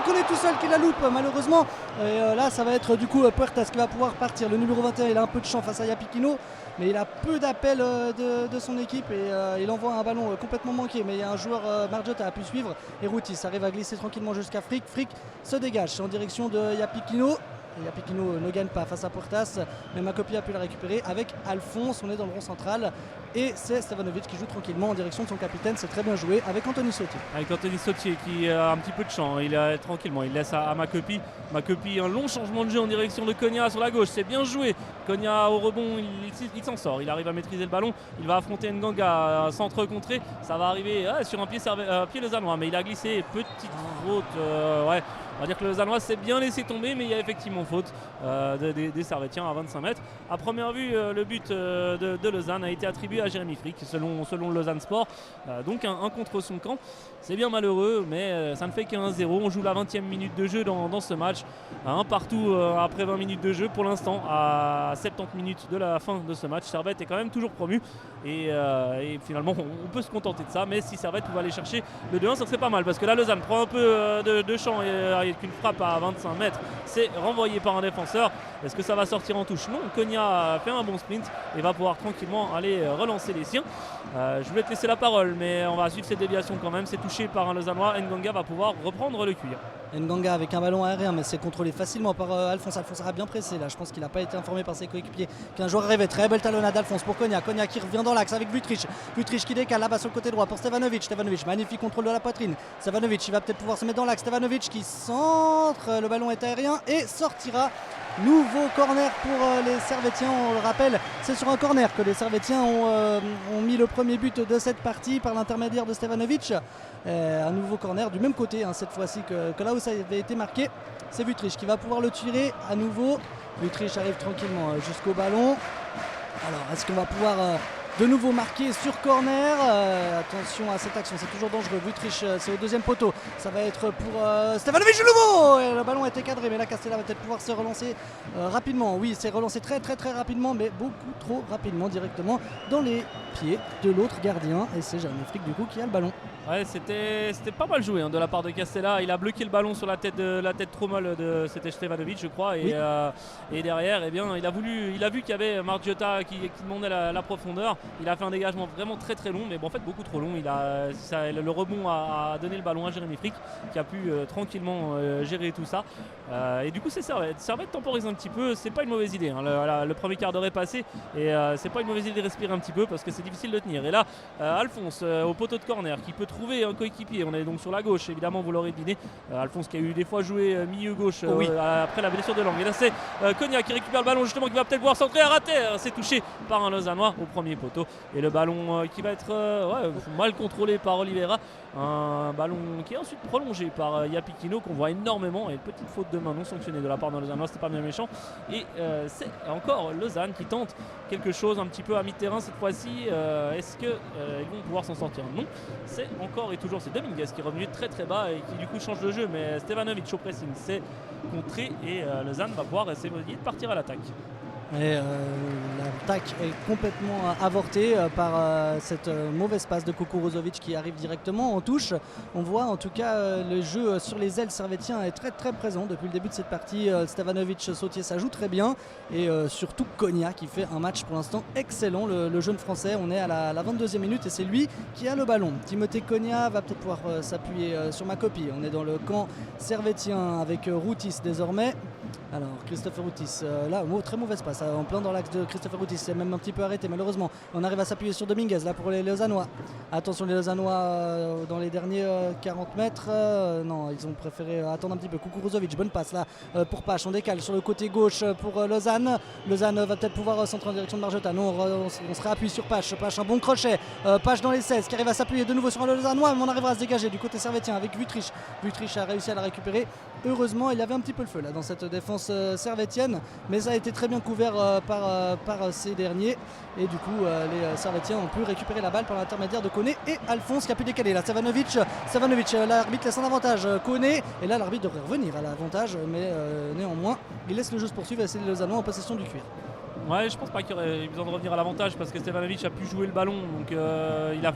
Koné tout seul qui la loupe malheureusement. Et là, ça va être du coup Puertas qui va pouvoir partir. Le numéro 21, il a un peu de champ face à Yapikino. Mais il a peu d'appel de son équipe et il envoie un ballon complètement manqué. Mais il y a un joueur, Margiotta a pu suivre. Et Routis arrive à glisser tranquillement jusqu'à Frick. Frick se dégage en direction de Yapikino. Et Yapikino ne gagne pas face à Puertas, mais Makopi a pu la récupérer avec Alphonse. On est dans le rond central et c'est Stevanovic qui joue tranquillement en direction de son capitaine. C'est très bien joué avec Anthony Sautier. Avec Anthony Sautier qui a un petit peu de champ, il est tranquillement, il laisse à Makopi. Makopi, un long changement de jeu en direction de Konya sur la gauche, c'est bien joué. Konya au rebond, il s'en sort, il arrive à maîtriser le ballon. Il va affronter Nganga, centre contré, ça va arriver sur un pied lausannois, mais il a glissé, petite faute, ouais. On va dire que le Lausannois s'est bien laissé tomber, mais il y a effectivement faute des Servétiens à 25 mètres. À première vue, le but de Lausanne a été attribué à Jérémy Frick, selon Lausanne Sport. Donc un contre son camp. C'est bien malheureux, mais ça ne fait qu'un 1-0. On joue la 20e minute de jeu dans ce match. Un partout après 20 minutes de jeu. Pour l'instant, à 70 minutes de la fin de ce match, Servette est quand même toujours promu. Et finalement, on peut se contenter de ça. Mais si Servette pouvait aller chercher le 2-1, ça serait pas mal. Parce que là, Lausanne prend un peu de champ et qu'une frappe à 25 mètres, c'est renvoyé par un défenseur. Est-ce que ça va sortir en touche? Non, Konya fait un bon sprint et va pouvoir tranquillement aller relancer les siens. Je voulais te laisser la parole, mais on va suivre cette déviation quand même. C'est touché par un Lausannois. Nganga va pouvoir reprendre le cuir. Nganga avec un ballon aérien, mais c'est contrôlé facilement par Alphonse. Alphonse a bien pressé là. Je pense qu'il n'a pas été informé par ses coéquipiers qu'un joueur rêvait. Très belle talonnade d'Alphonse pour Konya. Konya qui revient dans l'axe avec Vutric. Vutric qui décale là-bas sur le côté droit pour Stevanovic. Stevanovic, magnifique contrôle de la poitrine. Stevanovic, il va peut-être pouvoir se mettre dans l'axe. Stevanovic qui centre. Le ballon est aérien et sortira. Nouveau corner pour les Servétiens. On le rappelle, c'est sur un corner que les Servétiens ont mis le premier but de cette partie par l'intermédiaire de Stevanovic. Un nouveau corner du même côté cette fois-ci que là où ça avait été marqué. C'est Vutric qui va pouvoir le tirer à nouveau. Vutric arrive tranquillement jusqu'au ballon. Alors est-ce qu'on va pouvoir de nouveau marqué sur corner. Attention à cette action, c'est toujours dangereux. Vutric, c'est au deuxième poteau. Ça va être pour Stevanovic de nouveau. Et le ballon a été cadré, mais là Castella va peut-être pouvoir se relancer rapidement. Oui, c'est relancé très rapidement, mais beaucoup trop rapidement directement dans les pieds de l'autre gardien. Et c'est Jérémy Frick du coup qui a le ballon. Ouais, c'était pas mal joué de la part de Castella. Il a bloqué le ballon sur la tête trop molle de c'était Stevanovic, je crois. Et, oui. Et derrière, eh bien, il a vu qu'il y avait Margiotta qui demandait la profondeur. Il a fait un dégagement vraiment très long, mais bon, en fait beaucoup trop long. Le rebond a donné le ballon à Jérémy Frick qui a pu tranquillement gérer tout ça. Et du coup, c'est Servette. Servette temporise un petit peu. C'est pas une mauvaise idée. Le premier quart d'heure est passé et c'est pas une mauvaise idée de respirer un petit peu parce que c'est difficile de tenir. Et là, Alphonse au poteau de corner qui peut trouver un coéquipier. On est donc sur la gauche, évidemment, vous l'aurez deviné. Alphonse qui a eu des fois joué milieu gauche après la blessure de Lang. Et là, c'est Konya qui récupère le ballon justement, qui va peut-être pouvoir centrer à rater. C'est touché par un Lausannois au premier poteau. Et le ballon qui va être mal contrôlé par Oliveira. Un ballon qui est ensuite prolongé par Yapikino qu'on voit énormément. Et une petite faute de main non sanctionnée de la part d'un Lausannois, c'était pas bien méchant. Et c'est encore Lausanne qui tente quelque chose un petit peu à mi-terrain cette fois-ci. Est-ce qu'ils vont pouvoir s'en sortir? Non, c'est encore et toujours c'est Dominguez qui est revenu très bas et qui du coup change de jeu. Mais Stevanovic au pressing, c'est contré et Lausanne va pouvoir essayer de partir à l'attaque. Et l'attaque est complètement avortée par cette mauvaise passe de Kukuruzovic qui arrive directement en touche. On voit en tout cas le jeu sur les ailes servétien est très très présent depuis le début de cette partie. Stevanovic, Sautier, ça joue très bien et surtout Konya qui fait un match pour l'instant excellent, le jeune français. On est à la 22e minute et c'est lui qui a le ballon. Timothée Konya va peut-être pouvoir s'appuyer sur ma copie. On est dans le camp servétien avec Routis désormais. Alors Christopher Routis, là très mauvaise passe, en plein dans l'axe de Christopher Routis, c'est même un petit peu arrêté malheureusement. On arrive à s'appuyer sur Dominguez là pour les Lausannois. Attention les Lausannois dans les derniers 40 mètres, non ils ont préféré attendre un petit peu. Kukuruzovic, bonne passe là pour Pache, on décale sur le côté gauche pour Lausanne. Lausanne va peut-être pouvoir centrer en direction de Marjota, non on se réappuie sur Pache, un bon crochet, Pache dans les 16 qui arrive à s'appuyer de nouveau sur le Lausannois, mais on arrivera à se dégager du côté servétien avec Vutric. Vutric a réussi à la récupérer. Heureusement il y avait un petit peu le feu là dans cette défense servétienne, mais ça a été très bien couvert par ces derniers et du coup les servétiens ont pu récupérer la balle par l'intermédiaire de Koné et Alphonse qui a pu décaler là. Stevanovic, l'arbitre laisse un avantage Koné et là l'arbitre devrait revenir à l'avantage, mais néanmoins il laisse le jeu se poursuivre et c'est les Lausannois en possession du cuir. Ouais, je pense pas qu'il y aurait besoin de revenir à l'avantage parce que Stevanovic a pu jouer le ballon, donc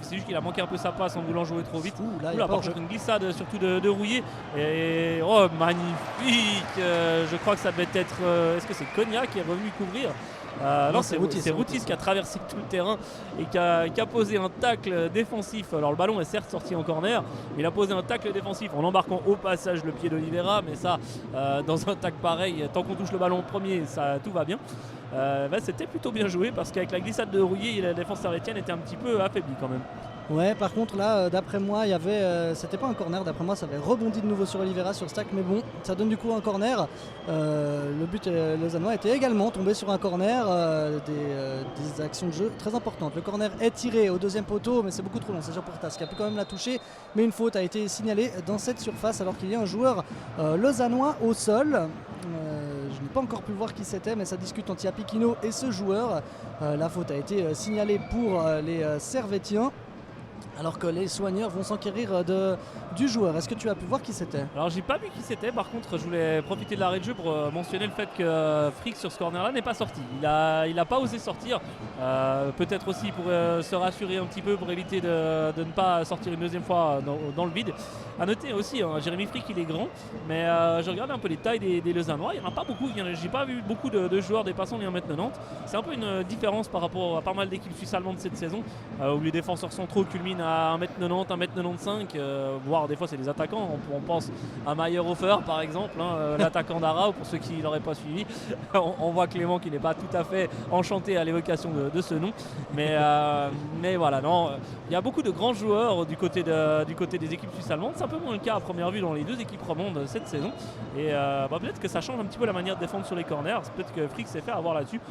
c'est juste qu'il a manqué un peu sa passe en voulant jouer trop vite. Là, par contre, une glissade surtout de Rouillé et oh magnifique, je crois que ça devait être est-ce que c'est Konya qui est revenu couvrir? Non, c'est Routis qui a traversé tout le terrain et qui a posé un tacle défensif. Alors le ballon est certes sorti en corner, mais il a posé un tacle défensif en embarquant au passage le pied d'Oliveira, mais ça dans un tacle pareil, tant qu'on touche le ballon en premier, ça tout va bien. C'était plutôt bien joué parce qu'avec la glissade de Rouillé, la défense servétienne était un petit peu affaiblie quand même. Ouais, par contre là d'après moi il y avait c'était pas un corner, d'après moi ça avait rebondi de nouveau sur Oliveira sur stack, mais bon ça donne du coup un corner. Le but lausannois était également tombé sur un corner, des actions de jeu très importantes. Le corner est tiré au deuxième poteau, mais c'est beaucoup trop long, c'est sûr pour Portas qui a pu quand même la toucher, mais une faute a été signalée dans cette surface alors qu'il y a un joueur lausannois au sol. Je n'ai pas encore pu voir qui c'était, mais ça discute entre Yapikino et ce joueur. La faute a été signalée pour les servétiens, alors que les soigneurs vont s'enquérir du joueur. Est-ce que tu as pu voir qui c'était? Alors j'ai pas vu qui c'était, par contre je voulais profiter de l'arrêt de jeu pour mentionner le fait que Frick sur ce corner là n'est pas sorti. Il a pas osé sortir, peut-être aussi pour se rassurer un petit peu, pour éviter de ne pas sortir une deuxième fois dans le vide. A noter aussi, Jérémy Frick il est grand, mais je regarde un peu les tailles des Lausannois, il n'y en a pas beaucoup, j'ai pas vu beaucoup de joueurs dépassant les 1m90. C'est un peu une différence par rapport à pas mal d'équipes suisses allemandes cette saison, où les défenseurs centraux culminent à 1m90, 1m95, voire des fois c'est des attaquants. On pense à Mayerhofer par exemple, l'attaquant d'Ara, pour ceux qui l'auraient pas suivi. On voit Clément qui n'est pas tout à fait enchanté à l'évocation de ce nom, mais voilà, non, il y a beaucoup de grands joueurs du côté des équipes suisses allemandes. C'est un peu moins le cas à première vue dans les deux équipes romandes cette saison, et peut-être que ça change un petit peu la manière de défendre sur les corners. Peut-être que Frick s'est fait avoir là-dessus.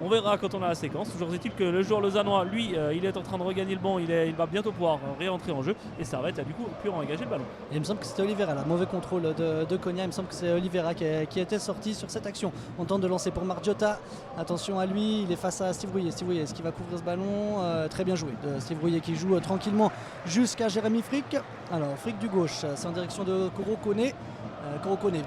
On verra quand on a la séquence. Toujours est-il que le joueur lausannois, lui, il est en train de regagner le banc, il va bientôt pouvoir réentrer en jeu, et Servette a du coup pu engager le ballon. Et il me semble que c'était Oliveira, là, mauvais contrôle de Konya. Il me semble que c'est Oliveira qui était sorti sur cette action. On tente de lancer pour Marjota, attention à lui, il est face à Steve Rouillet. Est-ce qu'il va couvrir ce ballon? Très bien joué de Steve Rouillet qui joue tranquillement jusqu'à Jérémy Frick. Alors Frick du gauche, c'est en direction de Koro Koné.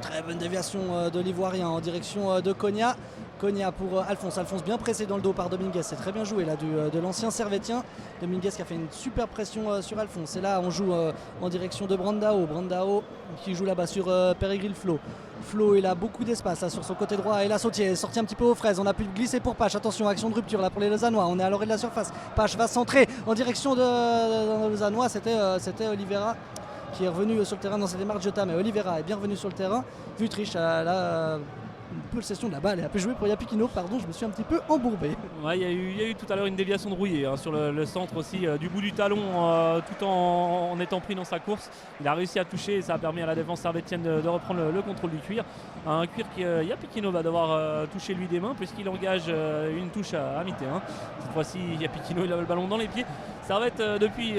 Très bonne déviation de l'Ivoirien en direction de Konya. Konya pour Alphonse bien pressé dans le dos par Dominguez, c'est très bien joué là de l'ancien servétien. Dominguez qui a fait une super pression sur Alphonse, et là on joue en direction de Brandao qui joue là-bas sur Peregrine Flo, il a beaucoup d'espace là, sur son côté droit, et là Sautier est sorti un petit peu aux fraises, on a pu glisser pour Pache. Attention, action de rupture là pour les Lausannois, on est à l'orée de la surface. Pache va centrer en direction de Lausannois, c'était Oliveira qui est revenu sur le terrain dans cette démarche de Jota, mais Oliveira est bien revenu sur le terrain. Vutric là une possession de la balle et a pu jouer pour Yapikino, pardon, je me suis un petit peu embourbé. Ouais, il y a eu tout à l'heure une déviation de Rouillé sur le centre aussi, du bout du talon, tout en étant pris dans sa course. Il a réussi à toucher et ça a permis à la défense servétienne de reprendre le contrôle du cuir. Un cuir que Yapikino va devoir toucher lui des mains, puisqu'il engage une touche à mi-terrain. Cette fois-ci, Yapikino il a le ballon dans les pieds. Servette depuis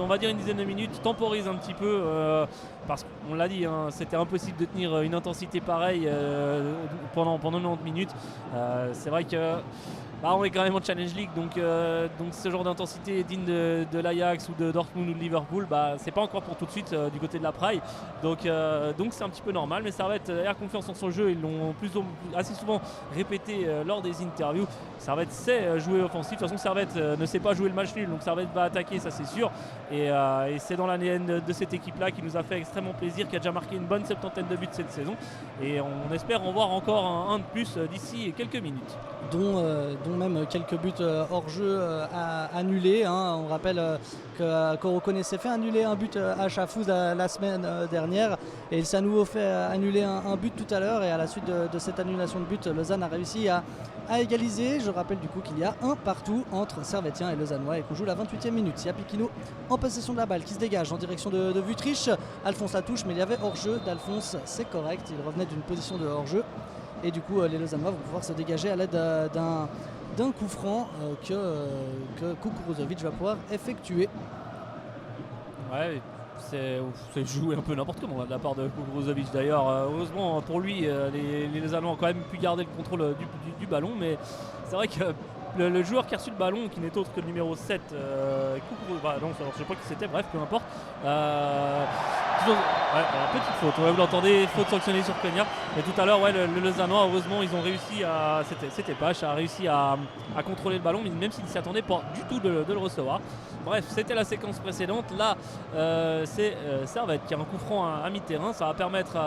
on va dire une dizaine de minutes temporise un petit peu, parce on l'a dit, hein, c'était impossible de tenir une intensité pareille pendant 90 minutes. C'est vrai que on est quand même en Challenge League, donc ce genre d'intensité digne de l'Ajax ou de Dortmund ou de Liverpool, c'est pas encore pour tout de suite du côté de la Praille. Donc c'est un petit peu normal, mais Servette a confiance en son jeu. Ils l'ont assez souvent répété lors des interviews. Servette sait jouer offensif. De toute façon, Servette ne sait pas jouer le match nul, donc Servette va attaquer, ça c'est sûr. Et c'est dans l'ADN de cette équipe-là qui nous a fait extrêmement plaisir, qui a déjà marqué une bonne 70aine de buts cette saison. Et on espère en voir encore un de plus d'ici quelques minutes. Dont même quelques buts hors jeu annulés. On rappelle qu'Orocone s'est fait annuler un but à Chafouz la semaine dernière, et il s'est à nouveau fait annuler un but tout à l'heure, et à la suite de cette annulation de but, Lausanne a réussi à égaliser. Je rappelle du coup qu'il y a un partout entre Servetien et Lausannois et qu'on joue la 28e minute. Il y a Piquino en possession de la balle qui se dégage en direction de Wüthrich. Alphonse la touche, mais il y avait hors-jeu d'Alphonse, c'est correct, il revenait d'une position de hors-jeu. Et du coup, les Lausannois vont pouvoir se dégager à l'aide d'un coup franc que Kukuruzovic va pouvoir effectuer. Ouais, c'est joué un peu n'importe comment de la part de Kukuruzovic d'ailleurs. Heureusement pour lui, les Lausannois ont quand même pu garder le contrôle du ballon, mais c'est vrai que le joueur qui a reçu le ballon, qui n'est autre que le numéro 7, non, je ne sais pas qui c'était, bref, peu importe. Petite faute, vous l'entendez, faute sanctionnée sur Konya. Et tout à l'heure, le Lausannois, heureusement, ils ont réussi c'était Pache, a réussi à contrôler le ballon, même s'il ne s'y attendait pas du tout de le recevoir. Bref, c'était la séquence précédente. Là, c'est Servette qui a un coup franc à mi-terrain. Ça va permettre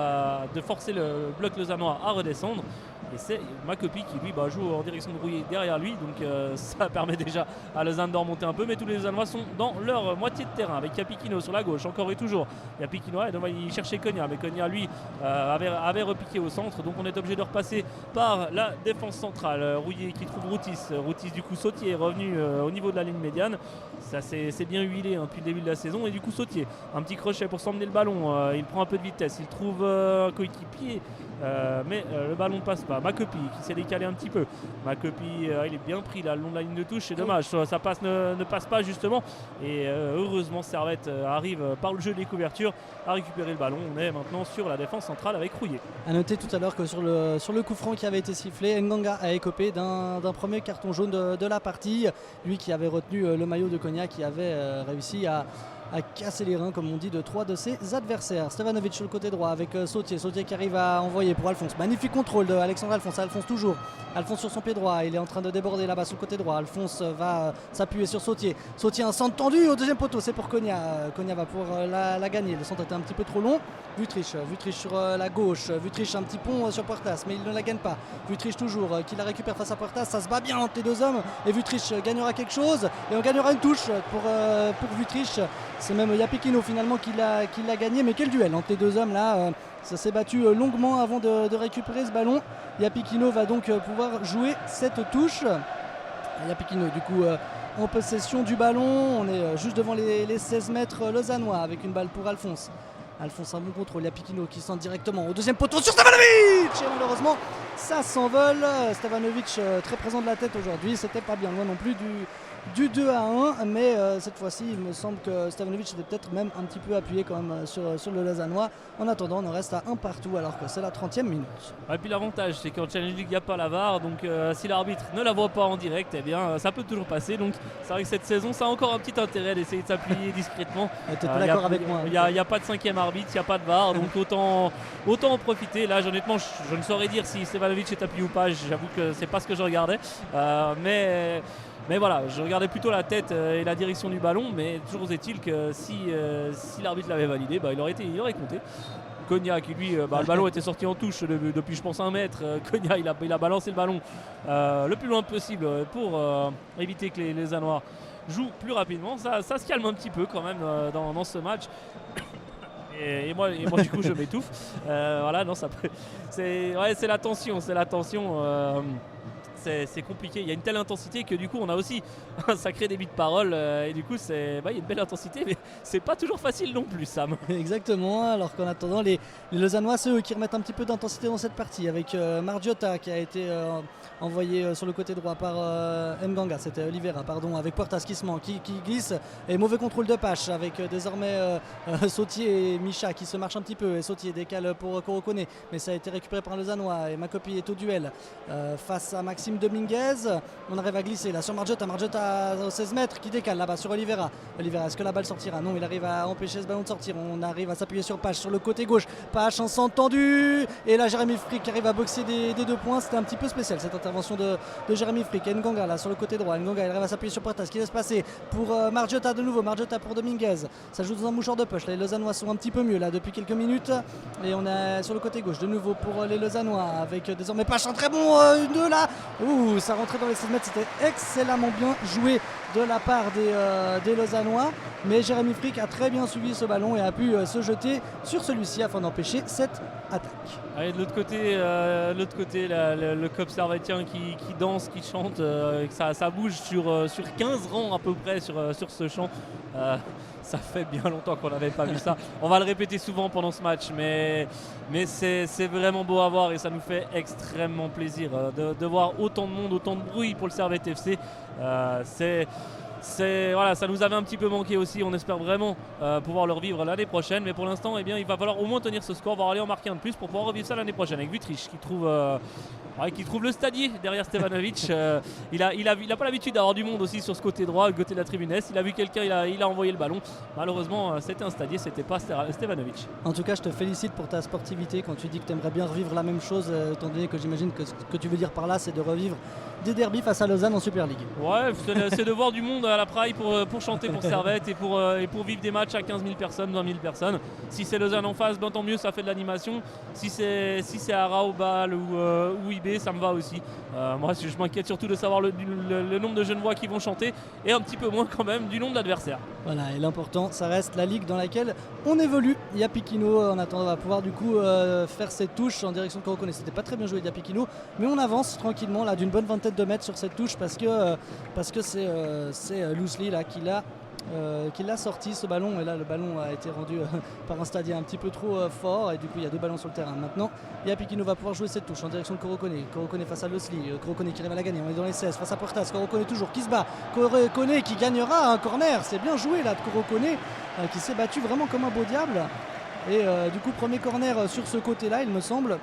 de forcer le bloc lausannois à redescendre. Et c'est Makopi qui lui joue en direction de Rouillé derrière lui, donc ça permet déjà à Lausanne de remonter un peu, mais tous les Lausannois sont dans leur moitié de terrain avec Yapikino sur la gauche, encore et toujours. Yapikino, il cherchait Konya, mais Konya lui avait repiqué au centre, donc on est obligé de repasser par la défense centrale. Rouillé qui trouve Routis du coup Sautier est revenu au niveau de la ligne médiane. Ça c'est bien huilé depuis le début de la saison, et du coup Sautier, un petit crochet pour s'emmener le ballon, il prend un peu de vitesse, il trouve un coéquipier. Mais le ballon ne passe pas. Makopi qui s'est décalé un petit peu. Makopi il est bien pris là, le long de la ligne de touche, c'est dommage, ça passe, ne passe pas justement. Et heureusement Servette arrive par le jeu des couvertures à récupérer le ballon. On est maintenant sur la défense centrale avec Rouillé. A noter tout à l'heure que sur le coup franc qui avait été sifflé, Nganga a écopé d'un premier carton jaune de la partie. Lui qui avait retenu le maillot de Konya, qui avait réussi à casser les reins, comme on dit, de 3 de ses adversaires. Stevanovic sur le côté droit avec Sautier qui arrive à envoyer pour Alphonse. Magnifique contrôle de Alexandre Alphonse. Alphonse toujours. Alphonse sur son pied droit. Il est en train de déborder là-bas sur le côté droit. Alphonse va s'appuyer sur Sautier. Sautier, un centre tendu au deuxième poteau. C'est pour Konya. Konya va pouvoir la gagner. Le centre était un petit peu trop long. Wüthrich sur la gauche. Wüthrich un petit pont sur Puertas, mais il ne la gagne pas. Wüthrich toujours qui la récupère face à Puertas. Ça se bat bien entre les deux hommes. Et Wüthrich gagnera quelque chose. Et on gagnera une touche pour Wüthrich. C'est même Yapikino finalement qui l'a gagné, mais quel duel entre les deux hommes là. Ça s'est battu longuement avant de récupérer ce ballon. Yapikino va donc pouvoir jouer cette touche. Yapikino du coup en possession du ballon. On est juste devant les 16 mètres lausannois avec une balle pour Alphonse. Alphonse, un bon contrôle. Yapikino qui sent directement au deuxième poteau sur Stevanovic. Et malheureusement ça s'envole. Stevanovic très présent de la tête aujourd'hui. C'était pas bien loin non plus du 2-1, mais cette fois-ci il me semble que Stevanovic était peut-être même un petit peu appuyé quand même sur le Lausannois. En attendant, on en reste à un partout alors que c'est la 30e minute. Et puis l'avantage c'est qu'en Challenge League il n'y a pas la VAR, donc si l'arbitre ne la voit pas en direct, eh bien ça peut toujours passer. Donc c'est vrai que cette saison ça a encore un petit intérêt d'essayer de s'appuyer discrètement. Tu es pas d'accord avec moi? Il n'y a pas de 5e arbitre, il n'y a pas de VAR, donc autant en profiter. Là honnêtement je ne saurais dire si Stevanovic est appuyé ou pas, j'avoue que c'est pas ce que je regardais, mais voilà, je regardais plutôt la tête et la direction du ballon, mais toujours est-il que si l'arbitre l'avait validé, il aurait compté. Konya qui lui, le ballon était sorti en touche depuis je pense 1 mètre. Konya il a balancé le ballon le plus loin possible pour éviter que les Lausannois jouent plus rapidement. Ça se calme un petit peu quand même dans ce match. Et moi du coup je m'étouffe. Voilà, non, c'est la tension, c'est compliqué, il y a une telle intensité que du coup on a aussi un sacré débit de parole et du coup il y a une belle intensité, mais c'est pas toujours facile non plus, Sam. Exactement, alors qu'en attendant les Lausannois, c'est eux qui remettent un petit peu d'intensité dans cette partie avec Margiotta qui a été envoyé sur le côté droit par Nganga, c'était Oliveira, pardon, avec Puertas qui glisse, et mauvais contrôle de Pache avec désormais Sautier et Micha qui se marchent un petit peu, et Sautier décale pour Corocone, mais ça a été récupéré par le Zanois, et Makopi est au duel face à Maxime Dominguez. On arrive à glisser là sur Margiotta aux 16 mètres qui décale là-bas sur Oliveira. Est-ce que la balle sortira? Non, il arrive à empêcher ce ballon de sortir. On arrive à s'appuyer sur Pache sur le côté gauche. Pache en centre tendu, et là Jérémy Frick qui arrive à boxer des 2 points. C'était un petit peu spécial cette intervention de Jérémy Frick. Et Nganga là sur le côté droit. Nganga il arrive à s'appuyer sur Puertas qui laisse passer pour Margiotta de nouveau. Margiotta pour Dominguez. Ça joue dans un mouchoir de poche. Là, les Lausannois sont un petit peu mieux là depuis quelques minutes. Et on est sur le côté gauche de nouveau pour les Lausannois avec désormais Pache un très bon 2 là. Ouh, ça rentrait dans les 16 mètres. C'était excellemment bien joué de la part des Lausannois, mais Jérémy Frick a très bien suivi ce ballon et a pu se jeter sur celui-ci afin d'empêcher cette attaque. Allez, de l'autre côté, le COP servétien qui danse, qui chante, ça bouge sur 15 rangs à peu près sur ce champ. Ça fait bien longtemps qu'on n'avait pas vu ça. On va le répéter souvent pendant ce match, mais c'est vraiment beau à voir et ça nous fait extrêmement plaisir de voir autant de monde, autant de bruit pour le Servette FC. Voilà, ça nous avait un petit peu manqué aussi. On espère vraiment pouvoir le revivre l'année prochaine, mais pour l'instant eh bien, il va falloir au moins tenir ce score, voire aller en marquer un de plus pour pouvoir revivre ça l'année prochaine avec Vutriche qui trouve le stadier derrière Stevanovic. Il a pas l'habitude d'avoir du monde aussi sur ce côté droit, le côté de la tribune Est. Il a vu quelqu'un, il a envoyé le ballon. Malheureusement c'était un stadier, c'était pas Stevanovic. En tout cas je te félicite pour ta sportivité quand tu dis que tu aimerais bien revivre la même chose, étant donné que j'imagine que ce que tu veux dire par là c'est de revivre des derbies face à Lausanne en Super League. Ouais, c'est de voir du monde à la Praille pour chanter pour Servette et pour vivre des matchs à 15 000 personnes, 20 000 personnes. Si c'est Lausanne en face, ben, tant mieux, ça fait de l'animation. Si c'est Ara ou Bâle ou IB, ça me va aussi. Moi je m'inquiète surtout de savoir le nombre de Genevois qui vont chanter et un petit peu moins quand même du nom de l'adversaire. Voilà, et l'important ça reste la ligue dans laquelle on évolue. Yapikino en attendant va pouvoir du coup faire cette touche en direction de Corocone. C'était pas très bien joué Yapikino, mais on avance tranquillement là d'une bonne vingtaine de mètres sur cette touche parce que c'est Loosely là qui l'a sorti ce ballon, et là le ballon a été rendu par un stadien un petit peu trop fort, et du coup il y a 2 ballons sur le terrain. Maintenant Yapikino va pouvoir jouer cette touche en direction de Corocone face à Loosely. Corocone qui arrive à la gagner, on est dans les 16 face à Puertas. Corocone toujours qui se bat, Corocone qui gagnera un corner. C'est bien joué là de Corocone qui s'est battu vraiment comme un beau diable, et du coup premier corner sur ce côté là il me semble.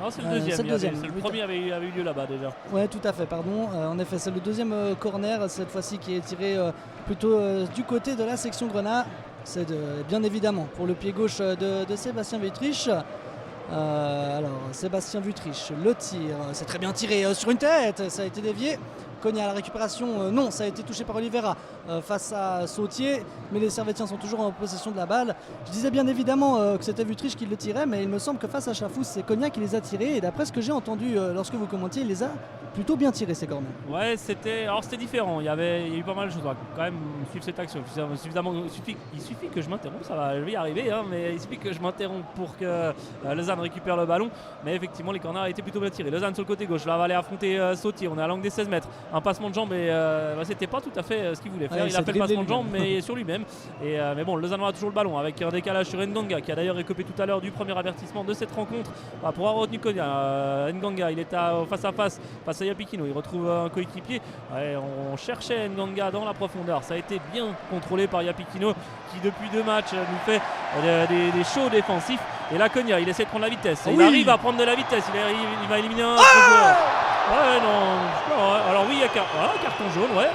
Non, c'est le deuxième. Le premier avait eu lieu là-bas déjà. Ouais, tout à fait, pardon. En effet, c'est le deuxième corner, cette fois-ci qui est tiré plutôt du côté de la section Grenat. C'est bien évidemment pour le pied gauche de Sébastien Vutriche. Alors, Sébastien Vutriche, le tir, c'est très bien tiré sur une tête, ça a été dévié. Cogna à la récupération, non, ça a été touché par Oliveira face à Sautier, mais les Servétiens sont toujours en possession de la balle. Je disais bien évidemment que c'était Vutriche qui le tirait, mais il me semble que face à Chafous, c'est Cogna qui les a tirés, et d'après ce que j'ai entendu lorsque vous commentiez, il les a plutôt bien tirés ces corners. Ouais, c'était différent, il y a eu pas mal de choses. On va quand même suivre cette action. Il suffit que je m'interrompe, ça va, je vais y arriver, hein, mais il suffit que je m'interrompe pour que Lausanne récupère le ballon. Mais effectivement, les corners étaient plutôt bien tirés. Lausanne sur le côté gauche, là va aller affronter Sautier, on est à l'angle des 16 mètres. Un passement de jambes, et c'était pas tout à fait ce qu'il voulait faire. Ouais, il a fait le passement de jambes, mais sur lui-même. Mais bon, Lausanne a toujours le ballon avec un décalage sur Nganga, qui a d'ailleurs écopé tout à l'heure du premier avertissement de cette rencontre. Pour avoir retenu Cogna, Nganga, il est face à face à Yapikino, il retrouve un coéquipier. Ouais, on cherchait Nganga dans la profondeur. Ça a été bien contrôlé par Yapikino, qui depuis 2 matchs nous fait des shows défensifs. Et là, Cogna, il essaie de prendre la vitesse. Il arrive à prendre de la vitesse. Il va éliminer un joueur. Ouais, non. Alors oui, il y a carton jaune, ouais.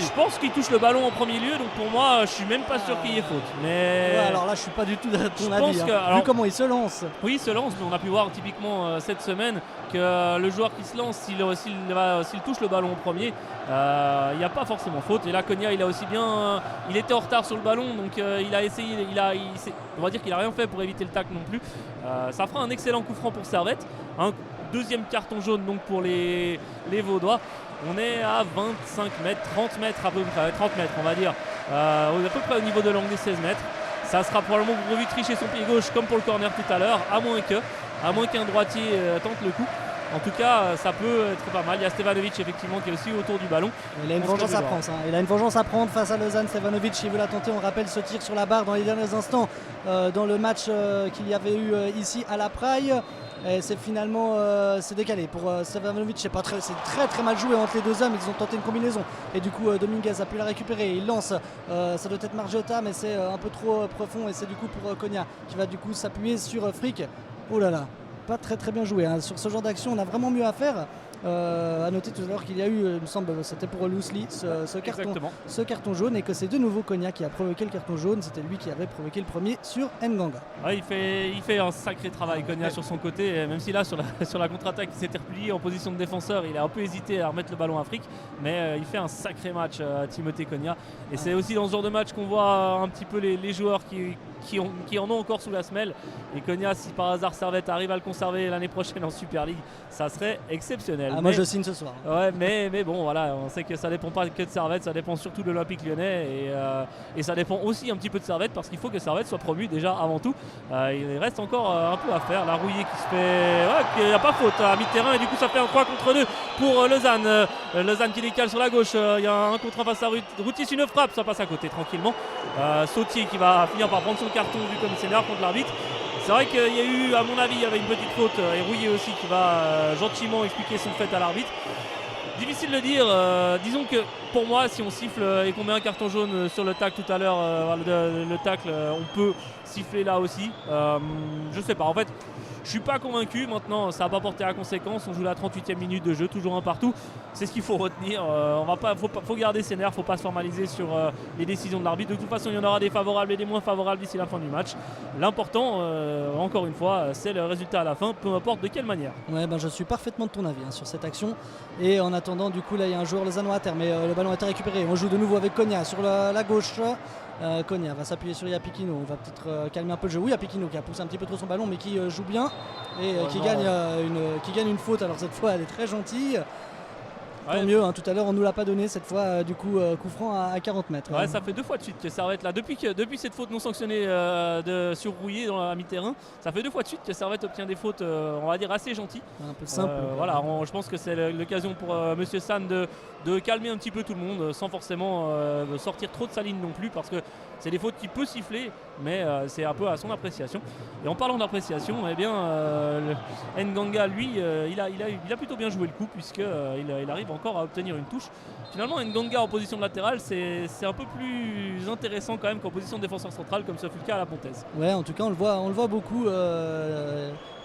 Je pense qu'il touche le ballon en premier lieu, donc pour moi je suis même pas sûr qu'il y ait faute. Mais ouais, alors là je suis pas du tout de ton avis. Vu comment il se lance. Oui, il se lance, mais on a pu voir typiquement cette semaine que le joueur qui se lance, s'il touche le ballon en premier, il n'y a pas forcément faute. Et là Cogna, il était en retard sur le ballon, donc il a essayé, on va dire qu'il a rien fait pour éviter le tacle non plus. Ça fera un excellent coup franc pour Servette. Un deuxième carton jaune donc pour les Vaudois. On est à 25 mètres, 30 mètres à peu près, 30 mètres on va dire, à peu près au niveau de l'angle des 16 mètres. Ça sera probablement pour Vutriche et son pied gauche comme pour le corner tout à l'heure, à moins qu'un droitier tente le coup. En tout cas, ça peut être pas mal. Il y a Stevanovic effectivement qui est aussi autour du ballon. Il a une vengeance à prendre. Il a une vengeance à prendre face à Lausanne. Stevanovic, il veut la tenter. On rappelle ce tir sur la barre dans les derniers instants dans le match qu'il y avait eu ici à la Praille. Et c'est finalement c'est décalé pour Stevanovic. C'est très mal joué entre les deux hommes. Ils ont tenté une combinaison et du coup Dominguez a pu la récupérer. Il lance, ça doit être Margiotta, mais c'est un peu trop profond et c'est du coup pour Konya qui va du coup s'appuyer sur Frick. Oh là là, pas très bien joué hein. Sur ce genre d'action on a vraiment mieux à faire. À noter tout à l'heure qu'il y a eu, il me semble, c'était pour Loosely ce carton jaune et que c'est de nouveau Konya qui a provoqué le carton jaune. C'était lui qui avait provoqué le premier sur Nganga. Ouais, il fait un sacré travail Konya sur son côté, même si là sur la contre-attaque il s'était replié en position de défenseur, il a un peu hésité à remettre le ballon à Frick, mais il fait un sacré match Timothée Konya. Et c'est aussi dans ce genre de match qu'on voit un petit peu les joueurs qui en ont encore sous la semelle. Et Konya, si par hasard Servette arrive à le conserver l'année prochaine en Super League, ça serait exceptionnel. Moi je signe ce soir. Ouais, mais bon voilà, on sait que ça dépend pas que de Servette, ça dépend surtout de l'Olympique Lyonnais et ça dépend aussi un petit peu de Servette parce qu'il faut que Servette soit promu déjà avant tout. Il reste encore un peu à faire. La Rouillé qui se fait, il n'y a pas faute à mi-terrain et du coup ça fait un 3 contre 2 pour Lausanne. Lausanne qui décale sur la gauche, il y a un contre face à Routis, une frappe, ça passe à côté tranquillement. Sautier qui va finir par prendre son carton du commissaire contre l'arbitre. C'est vrai qu'il y a eu, à mon avis, il y avait une petite faute et Rouillé aussi qui va gentiment expliquer son fait à l'arbitre. Difficile de dire, disons que pour moi si on siffle et qu'on met un carton jaune sur le tacle tout à l'heure, le tacle, on peut siffler là aussi. Je sais pas, en fait je suis pas convaincu. Maintenant ça va pas porter à conséquence, on joue la 38e minute de jeu, toujours un partout, c'est ce qu'il faut retenir. Faut garder ses nerfs, faut pas se formaliser sur les décisions de l'arbitre. De toute façon il y en aura des favorables et des moins favorables d'ici la fin du match. L'important encore une fois c'est le résultat à la fin, peu importe de quelle manière. Ouais, je suis parfaitement de ton avis sur cette action et en attendant du coup là il y a un joueur lausannois à terre mais le ballon a été récupéré. On joue de nouveau avec Konya sur la gauche. Konya va s'appuyer sur Yapikino, on va peut-être calmer un peu le jeu. Oui, Yapikino qui a poussé un petit peu trop son ballon mais qui joue bien et qui gagne une faute. Alors cette fois elle est très gentille. Tant mieux, tout à l'heure on nous l'a pas donné, cette fois du coup coup franc à 40 mètres. Ouais, ça fait 2 fois de suite que Servette là, depuis cette faute non sanctionnée sur Rouillé dans la mi-terrain, ça fait 2 fois de suite que Servette obtient des fautes on va dire assez gentilles. Un peu simple. Voilà, je pense que c'est l'occasion pour Monsieur San de calmer un petit peu tout le monde sans forcément sortir trop de sa ligne non plus parce que c'est des fautes qu'il peut siffler mais c'est un peu à son appréciation. Et en parlant d'appréciation, eh bien Nganga lui il a plutôt bien joué le coup puisqu'il arrive encore à obtenir une touche. Finalement Nganga en position de latéral c'est un peu plus intéressant quand même qu'en position de défenseur central comme ce fut le cas à la Pontaise. Ouais, en tout cas on le voit beaucoup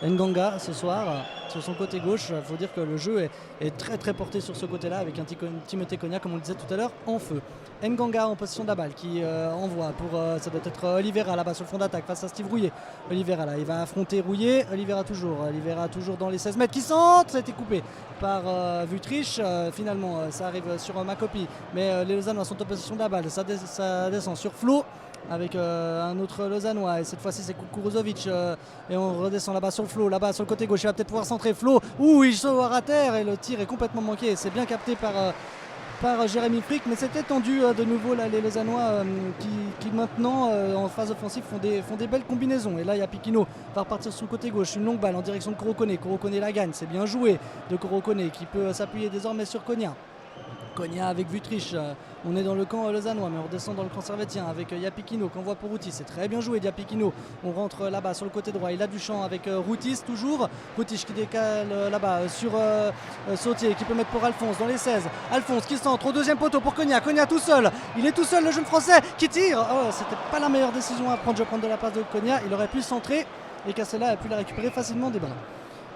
Nganga ce soir sur son côté gauche. Il faut dire que le jeu est très porté sur ce côté là avec un Timothée Konya comme on le disait tout à l'heure en feu. Nganga en position de la balle qui envoie pour ça doit être Oliveira là-bas sur le fond d'attaque face à Steve Rouillé. Oliveira là il va affronter Rouillé. Oliveira toujours dans les 16 mètres qui centre, ça a été coupé par Vutriche. Finalement ça arrive sur ma copie mais les Lausannois sont en position de la balle, ça descend sur Flo avec un autre Lausannois et cette fois-ci c'est Kukuruzovic et on redescend là-bas sur le Flo, là-bas sur le côté gauche il va peut-être pouvoir centrer Flo, il saute à terre et le tir est complètement manqué, c'est bien capté par Jérémy Frick mais c'était tendu de nouveau là, les Lausannois qui maintenant en phase offensive font des belles combinaisons et là il y a Piquino va repartir sur le côté gauche, une longue balle en direction de Korokone la gagne, c'est bien joué de Korokone qui peut s'appuyer désormais sur Konya avec Vutriche, on est dans le camp lausannois mais on redescend dans le camp servettien avec Yapikino qu'on voit pour Routis, c'est très bien joué Yapikino, on rentre là-bas sur le côté droit, il a du champ avec Routis toujours, Routis qui décale là-bas sur Sautier qui peut mettre pour Alphonse dans les 16, Alphonse qui centre au deuxième poteau pour Konya tout seul, il est tout seul le jeune français qui tire, c'était pas la meilleure décision à prendre, je vais prendre de la place de Konya, il aurait pu centrer et Cassella a pu la récupérer facilement des bras.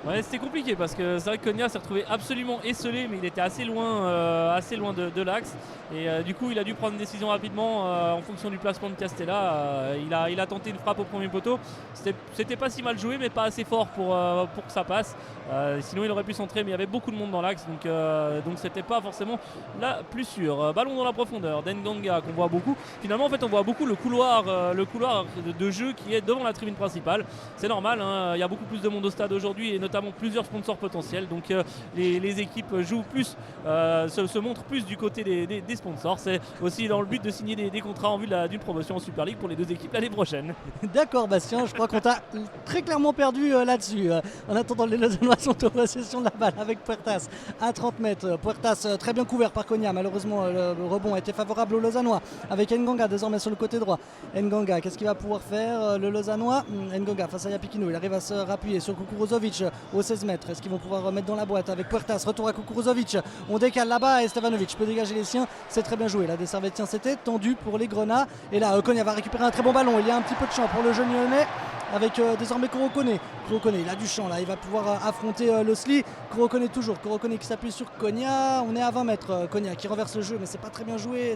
Ouais, c'était compliqué parce que c'est vrai que Konya s'est retrouvé absolument esselé mais il était assez loin de l'axe et du coup il a dû prendre une décision rapidement en fonction du placement de Castella. Il a tenté une frappe au premier poteau, c'était pas si mal joué mais pas assez fort pour que ça passe. Sinon il aurait pu centrer mais il y avait beaucoup de monde dans l'axe donc c'était pas forcément la plus sûre. Ballon dans la profondeur d'Nganga qu'on voit beaucoup. Finalement en fait on voit beaucoup le couloir de jeu qui est devant la tribune principale. C'est normal, il y a beaucoup plus de monde au stade aujourd'hui et notamment notamment plusieurs sponsors potentiels. Donc les équipes jouent plus, se montrent plus du côté des sponsors. C'est aussi dans le but de signer des contrats en vue d'une promotion en Super League pour les deux équipes l'année prochaine. D'accord Bastien, je crois qu'on t'a très clairement perdu là-dessus. En attendant, les Lausannois sont en possession de la balle avec Puertas à 30 mètres. Puertas très bien couvert par Cogna. Malheureusement le rebond a été favorable aux Lausannois avec Nganga désormais sur le côté droit. Nganga, qu'est-ce qu'il va pouvoir faire le Lausannois? Nganga face à Yapikino, il arrive à se rappuyer sur Kukuruzovic au 16 mètres. Est-ce qu'ils vont pouvoir remettre dans la boîte avec Puertas? Retour à Kukuruzovic, on décale là-bas et Stevanovic peut dégager les siens. C'est très bien joué là des Servetiens, c'était tendu pour les Grenats. Et là Cogna va récupérer un très bon ballon. Il y a un petit peu de champ pour le jeune lyonnais avec désormais Kurokone. Kurokone, il a du champ là, il va pouvoir affronter Losli. Kurokone toujours, Kurokone qui s'appuie sur Cogna. On est à 20 mètres, Cogna qui renverse le jeu, mais c'est pas très bien joué,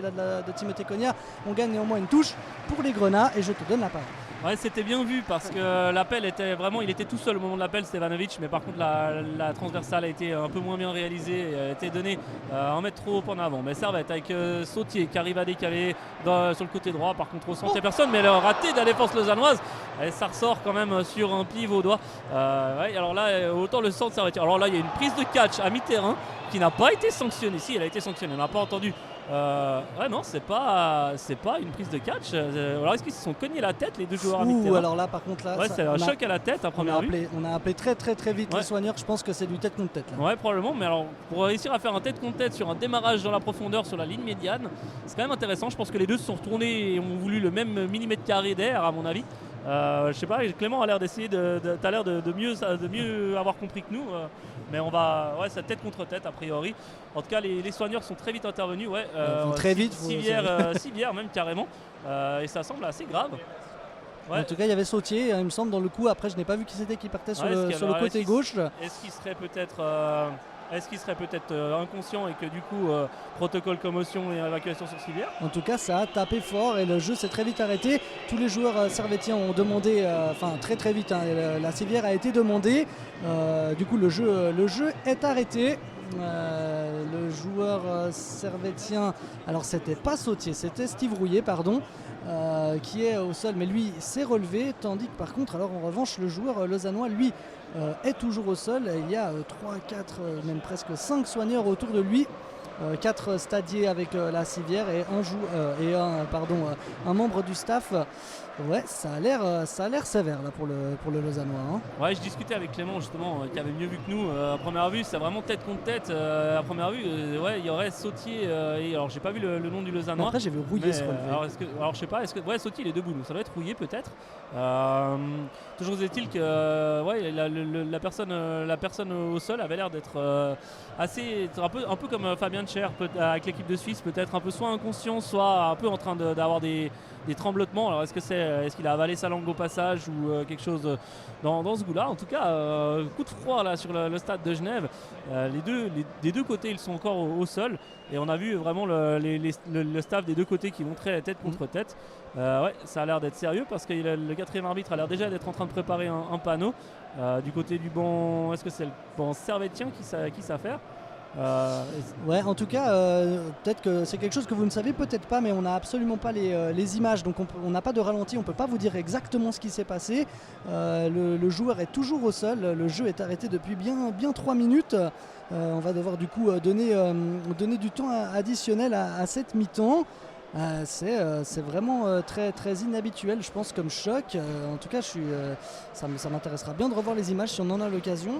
là de Timothée Cogna. On gagne néanmoins une touche pour les Grenats et je te donne la parole. Ouais, c'était bien vu parce que l'appel était vraiment, il était tout seul au moment de l'appel, Stevanovic, mais par contre la transversale a été un peu moins bien réalisée et a été donnée un mètre trop haut en avant. Mais Servette avec Sautier qui arrive à décaler sur le côté droit, par contre au centre, il n'y a personne, mais le raté de la défense lausannoise, et ça ressort quand même sur un pli vaudois. Ouais, alors là, autant le centre Servette. Alors là, il y a une prise de catch à mi-terrain qui n'a pas été sanctionnée. Si, elle a été sanctionnée, on n'a pas entendu. Ouais, non, c'est pas une prise de catch. Alors est-ce qu'ils se sont cognés la tête les deux joueurs à mi-terrain? Alors là par contre là, ouais, c'est un choc à la tête à première vue. On a appelé très vite ouais. Les soigneurs. Je pense que c'est du tête contre tête là. Ouais, probablement, mais alors pour réussir à faire un tête contre tête sur un démarrage dans la profondeur sur la ligne médiane, c'est quand même intéressant. Je pense que les deux se sont retournés et ont voulu le même millimètre carré d'air à mon avis. Je sais pas, Clément a l'air d'essayer t'as l'air de mieux avoir compris que nous, mais on va, ouais, c'est tête contre tête a priori. En tout cas, les soigneurs sont très vite intervenus, ouais, très vite, civière même carrément, et ça semble assez grave. Ouais. En tout cas, il y avait Sautier, il me semble, dans le coup. Après, je n'ai pas vu qui c'était qui partait sur le côté gauche. Est-ce qu'il serait peut-être inconscient et que du coup protocole commotion et évacuation sur civière? En tout cas, ça a tapé fort et le jeu s'est très vite arrêté. Tous les joueurs servétiens ont demandé, très vite, hein, la civière a été demandée. Du coup, le jeu est arrêté. Le joueur servétien, alors c'était pas Sautier, c'était Steve Rouillet, pardon. Qui est au sol, mais lui s'est relevé, tandis que par contre, alors en revanche, le joueur lausannois, lui, est toujours au sol. Il y a 3, 4, même presque 5 soigneurs autour de lui, 4 stadiers avec la civière et un membre du staff. Ouais, ça a l'air sévère là pour le Lausannois. Hein. Ouais, je discutais avec Clément justement, qui avait mieux vu que nous. À première vue, c'est vraiment tête contre tête. À première vue, ouais, il y aurait Sautier. Et alors, j'ai pas vu le nom du Lausannois. Après, j'ai vu Rouillet se relever. Alors, je sais pas. Ouais, Sautier, il est debout. Donc, ça doit être Rouillet peut-être. Toujours est-il que ouais, la personne au sol avait l'air d'être un peu comme Fabien Cher avec l'équipe de Suisse, peut-être un peu soit inconscient, soit un peu en train d'avoir des tremblotements. Alors est-ce qu'il a avalé sa langue au passage ou quelque chose dans ce goût-là? En tout cas, coup de froid là sur le stade de Genève. Des deux côtés, ils sont encore au sol et on a vu vraiment le staff des deux côtés qui montrait tête contre tête. Ouais, ça a l'air d'être sérieux parce que le quatrième arbitre a l'air déjà d'être en train de préparer un panneau du côté du banc. Est-ce que c'est le banc servétien qui s'affaire? Ouais, en tout cas, peut-être que c'est quelque chose que vous ne savez peut-être pas, mais on n'a absolument pas les images, donc on n'a pas de ralenti, on ne peut pas vous dire exactement ce qui s'est passé. Le joueur est toujours au sol, le jeu est arrêté depuis bien 3 minutes. On va devoir du coup donner du temps additionnel à cette mi-temps. C'est vraiment très inhabituel, je pense, comme choc. En tout cas, ça m'intéressera bien de revoir les images si on en a l'occasion.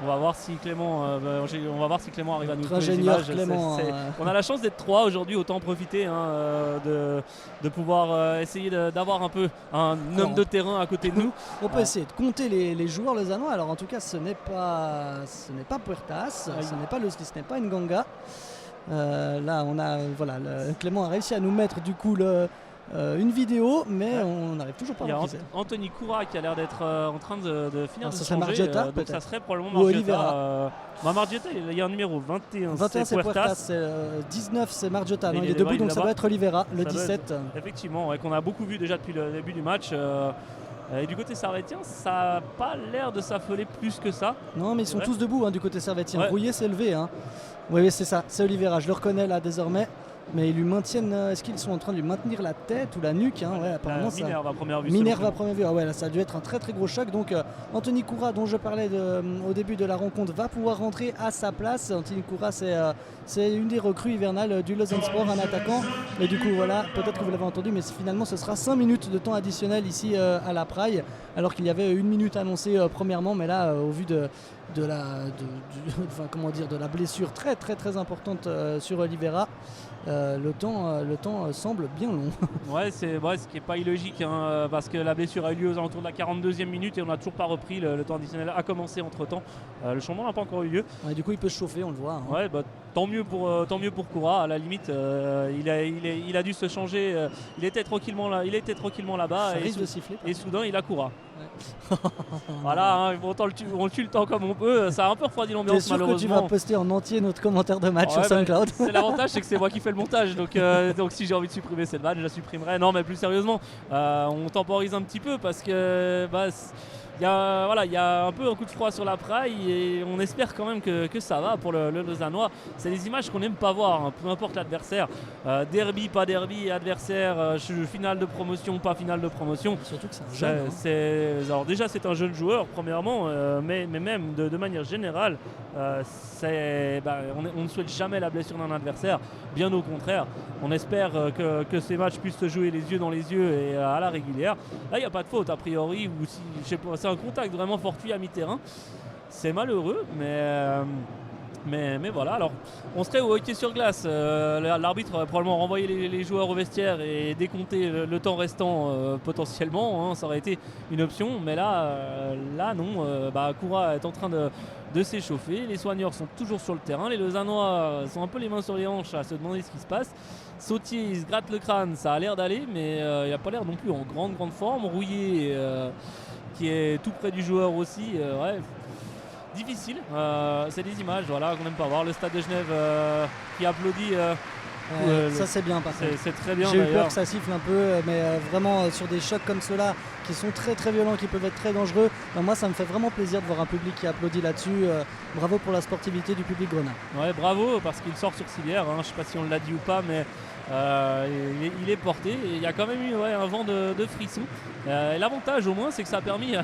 On va voir si Clément arrive à nous trouver les images. Clément, on a la chance d'être 3 aujourd'hui, autant en profiter de pouvoir essayer d'avoir un peu un homme de terrain à côté de nous. On peut essayer de compter les joueurs lausannois. Alors en tout cas, ce n'est pas Puertas, ce n'est pas Losli, ce n'est pas Nganga. Là, Clément a réussi à nous mettre du coup une vidéo, mais on n'arrive toujours pas à voir. Il y a Anthony Koura qui a l'air d'être en train de finir de changer. Margiotta, donc ça serait probablement ou Margiotta. Margiotta, il y a un numéro 21, c'est Puertas, 19 c'est Margiotta. Il est debout, donc ça doit être Oliveira, le 17. Effectivement, ouais, qu'on a beaucoup vu déjà depuis le début du match. Et du côté servétien, ça n'a pas l'air de s'affoler plus que ça. Non, mais ils sont tous debout du côté servétien. Ouais. Rouillet s'est levé. Hein. Oui, c'est ça, c'est Oliveira, je le reconnais là désormais. Mais ils lui maintiennent. Est-ce qu'ils sont en train de lui maintenir la tête ou la nuque, hein? Ouais, apparemment ça. Minerve à première vue. Minerve à première vue. Ah ouais, là, ça a dû être un très très gros choc. Donc Anthony Koura, dont je parlais au début de la rencontre, va pouvoir rentrer à sa place. Anthony Koura, c'est une des recrues hivernales du Lausanne Sport, un attaquant. Et du coup, voilà, peut-être que vous l'avez entendu, mais finalement, ce sera 5 minutes de temps additionnel ici à la Praille, alors qu'il y avait 1 minute annoncée premièrement. Mais là, au vu de la blessure très très très importante sur Oliveira, le temps semble bien long. Ce qui n'est pas illogique, hein, parce que la blessure a eu lieu aux alentours de la 42e minute et on n'a toujours pas repris. Le temps additionnel a commencé entre temps. Le changement n'a pas encore eu lieu. Ouais, du coup il peut se chauffer, on le voit, hein. Ouais, tant mieux pour Koura. À la limite, il a dû se changer. Il était tranquillement là-bas. Ça risque de siffler. Et soudain il a Koura. Ouais. Voilà, hein, on tue le temps comme on peut. Ça a un peu refroidi l'ambiance. T'es sûr malheureusement. que tu vas poster en entier notre commentaire de match sur Ouais, SoundCloud? C'est l'avantage, c'est que c'est moi qui fais le montage. Donc si j'ai envie de supprimer cette vanne, je la supprimerai. Non, mais plus sérieusement, on temporise un petit peu parce que il y a un peu un coup de froid sur la Praille et on espère quand même que ça va pour le Lausannois. C'est des images qu'on n'aime pas voir, hein, peu importe l'adversaire. Derby, pas derby, adversaire, finale de promotion, pas finale de promotion. Surtout que c'est un jeune. Alors déjà c'est un jeune joueur premièrement, mais même de manière générale, on ne souhaite jamais la blessure d'un adversaire, bien au contraire. On espère que ces matchs puissent se jouer les yeux dans les yeux et à la régulière. Là il n'y a pas de faute a priori, ou si, je sais pas, c'est un contact vraiment fortuit à mi-terrain. C'est malheureux, mais voilà. Alors on serait au hockey sur glace. L'arbitre va probablement renvoyer les joueurs au vestiaire et décompter le temps restant potentiellement, hein, ça aurait été une option, mais là non. Koura est en train de s'échauffer, les soigneurs sont toujours sur le terrain, les Lausannois sont un peu les mains sur les hanches à se demander ce qui se passe. Sautier, il se gratte le crâne, ça a l'air d'aller, mais il n'a pas l'air non plus en grande forme. Rouillé qui est tout près du joueur aussi, difficile. C'est des images qu'on n'aime pas voir. Le stade de Genève qui applaudit. Ça c'est bien par contre. C'est très bien. J'ai eu peur que ça siffle un peu, mais vraiment sur des chocs comme ceux-là qui sont très très violents, qui peuvent être très dangereux, moi ça me fait vraiment plaisir de voir un public qui applaudit là-dessus. Bravo pour la sportivité du public grenat. Ouais, bravo, parce qu'il sort sur civière, hein. Je ne sais pas si on l'a dit ou pas, mais il est porté et il y a quand même eu un vent de frisson. L'avantage au moins c'est que ça a permis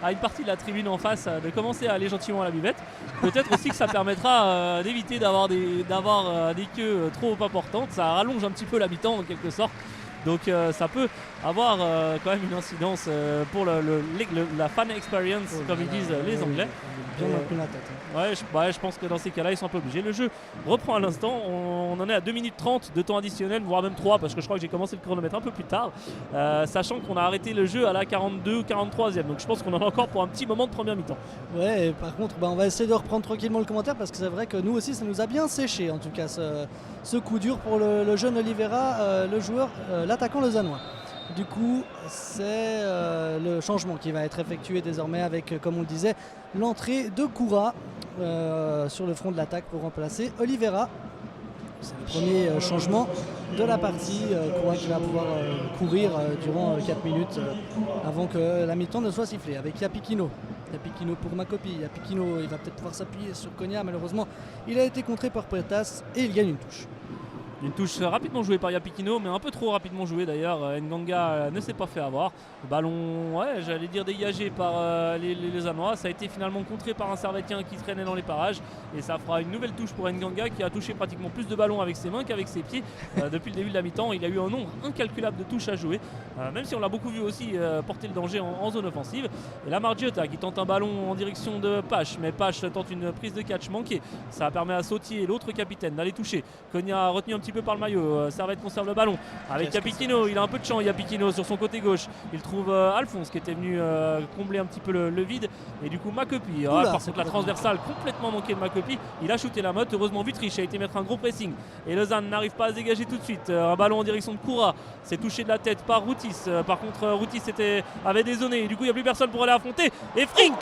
à une partie de la tribune en face de commencer à aller gentiment à la buvette. Peut-être aussi que ça permettra d'éviter d'avoir des queues trop importantes. Ça rallonge un petit peu la mi-temps en quelque sorte. Donc ça peut avoir quand même une incidence pour la fan experience, comme ils disent les Anglais. Bien maintenu la tête. Je pense que dans ces cas-là, ils sont un peu obligés. Le jeu reprend à l'instant. On en est à 2 minutes 30 de temps additionnel, voire même 3, parce que je crois que j'ai commencé le chronomètre un peu plus tard, sachant qu'on a arrêté le jeu à la 42 ou 43e. Donc je pense qu'on en a encore pour un petit moment de première mi-temps. Ouais, et par contre, on va essayer de reprendre tranquillement le commentaire, parce que c'est vrai que nous aussi, ça nous a bien séché, en tout cas, ce coup dur pour le jeune Oliveira, le joueur, l'attaquant lausannois. Du coup, c'est le changement qui va être effectué désormais avec, comme on le disait, l'entrée de Koura sur le front de l'attaque pour remplacer Oliveira. C'est le premier changement de la partie. Koura qui va pouvoir courir durant 4 minutes avant que la mi-temps ne soit sifflée avec Yapikino. Yapikino pour Makopi. Yapikino, il va peut-être pouvoir s'appuyer sur Konya. Malheureusement, il a été contré par Pretas et il gagne une touche. Une touche rapidement jouée par Yapikino, mais un peu trop rapidement jouée d'ailleurs. Nganga ne s'est pas fait avoir. Le ballon, j'allais dire dégagé par les Lausannois. Ça a été finalement contré par un Servetien qui traînait dans les parages. Et ça fera une nouvelle touche pour Nganga qui a touché pratiquement plus de ballons avec ses mains qu'avec ses pieds. Depuis le début de la mi-temps, il a eu un nombre incalculable de touches à jouer. Même si on l'a beaucoup vu aussi porter le danger en zone offensive. Et là, Margiota qui tente un ballon en direction de Pache. Mais Pache tente une prise de catch manquée. Ça permet à Sautier, l'autre capitaine, d'aller toucher. Konya a retenu un petit peu par le maillot. Servette conserve le ballon avec Yapikino. Il a un peu de champ, Yapikino, sur son côté gauche. Il trouve Alphonse qui était venu combler un petit peu le vide. Et du coup Makopi, par contre la transversale complètement manquée de Makopi. Il a shooté la motte. Heureusement Vutriche a été mettre un gros pressing et Lausanne n'arrive pas à se dégager tout de suite. Un ballon en direction de Koura. C'est touché de la tête par Routis. Par contre Routis avait dézonné. Du coup il n'y a plus personne pour aller affronter. Et Frick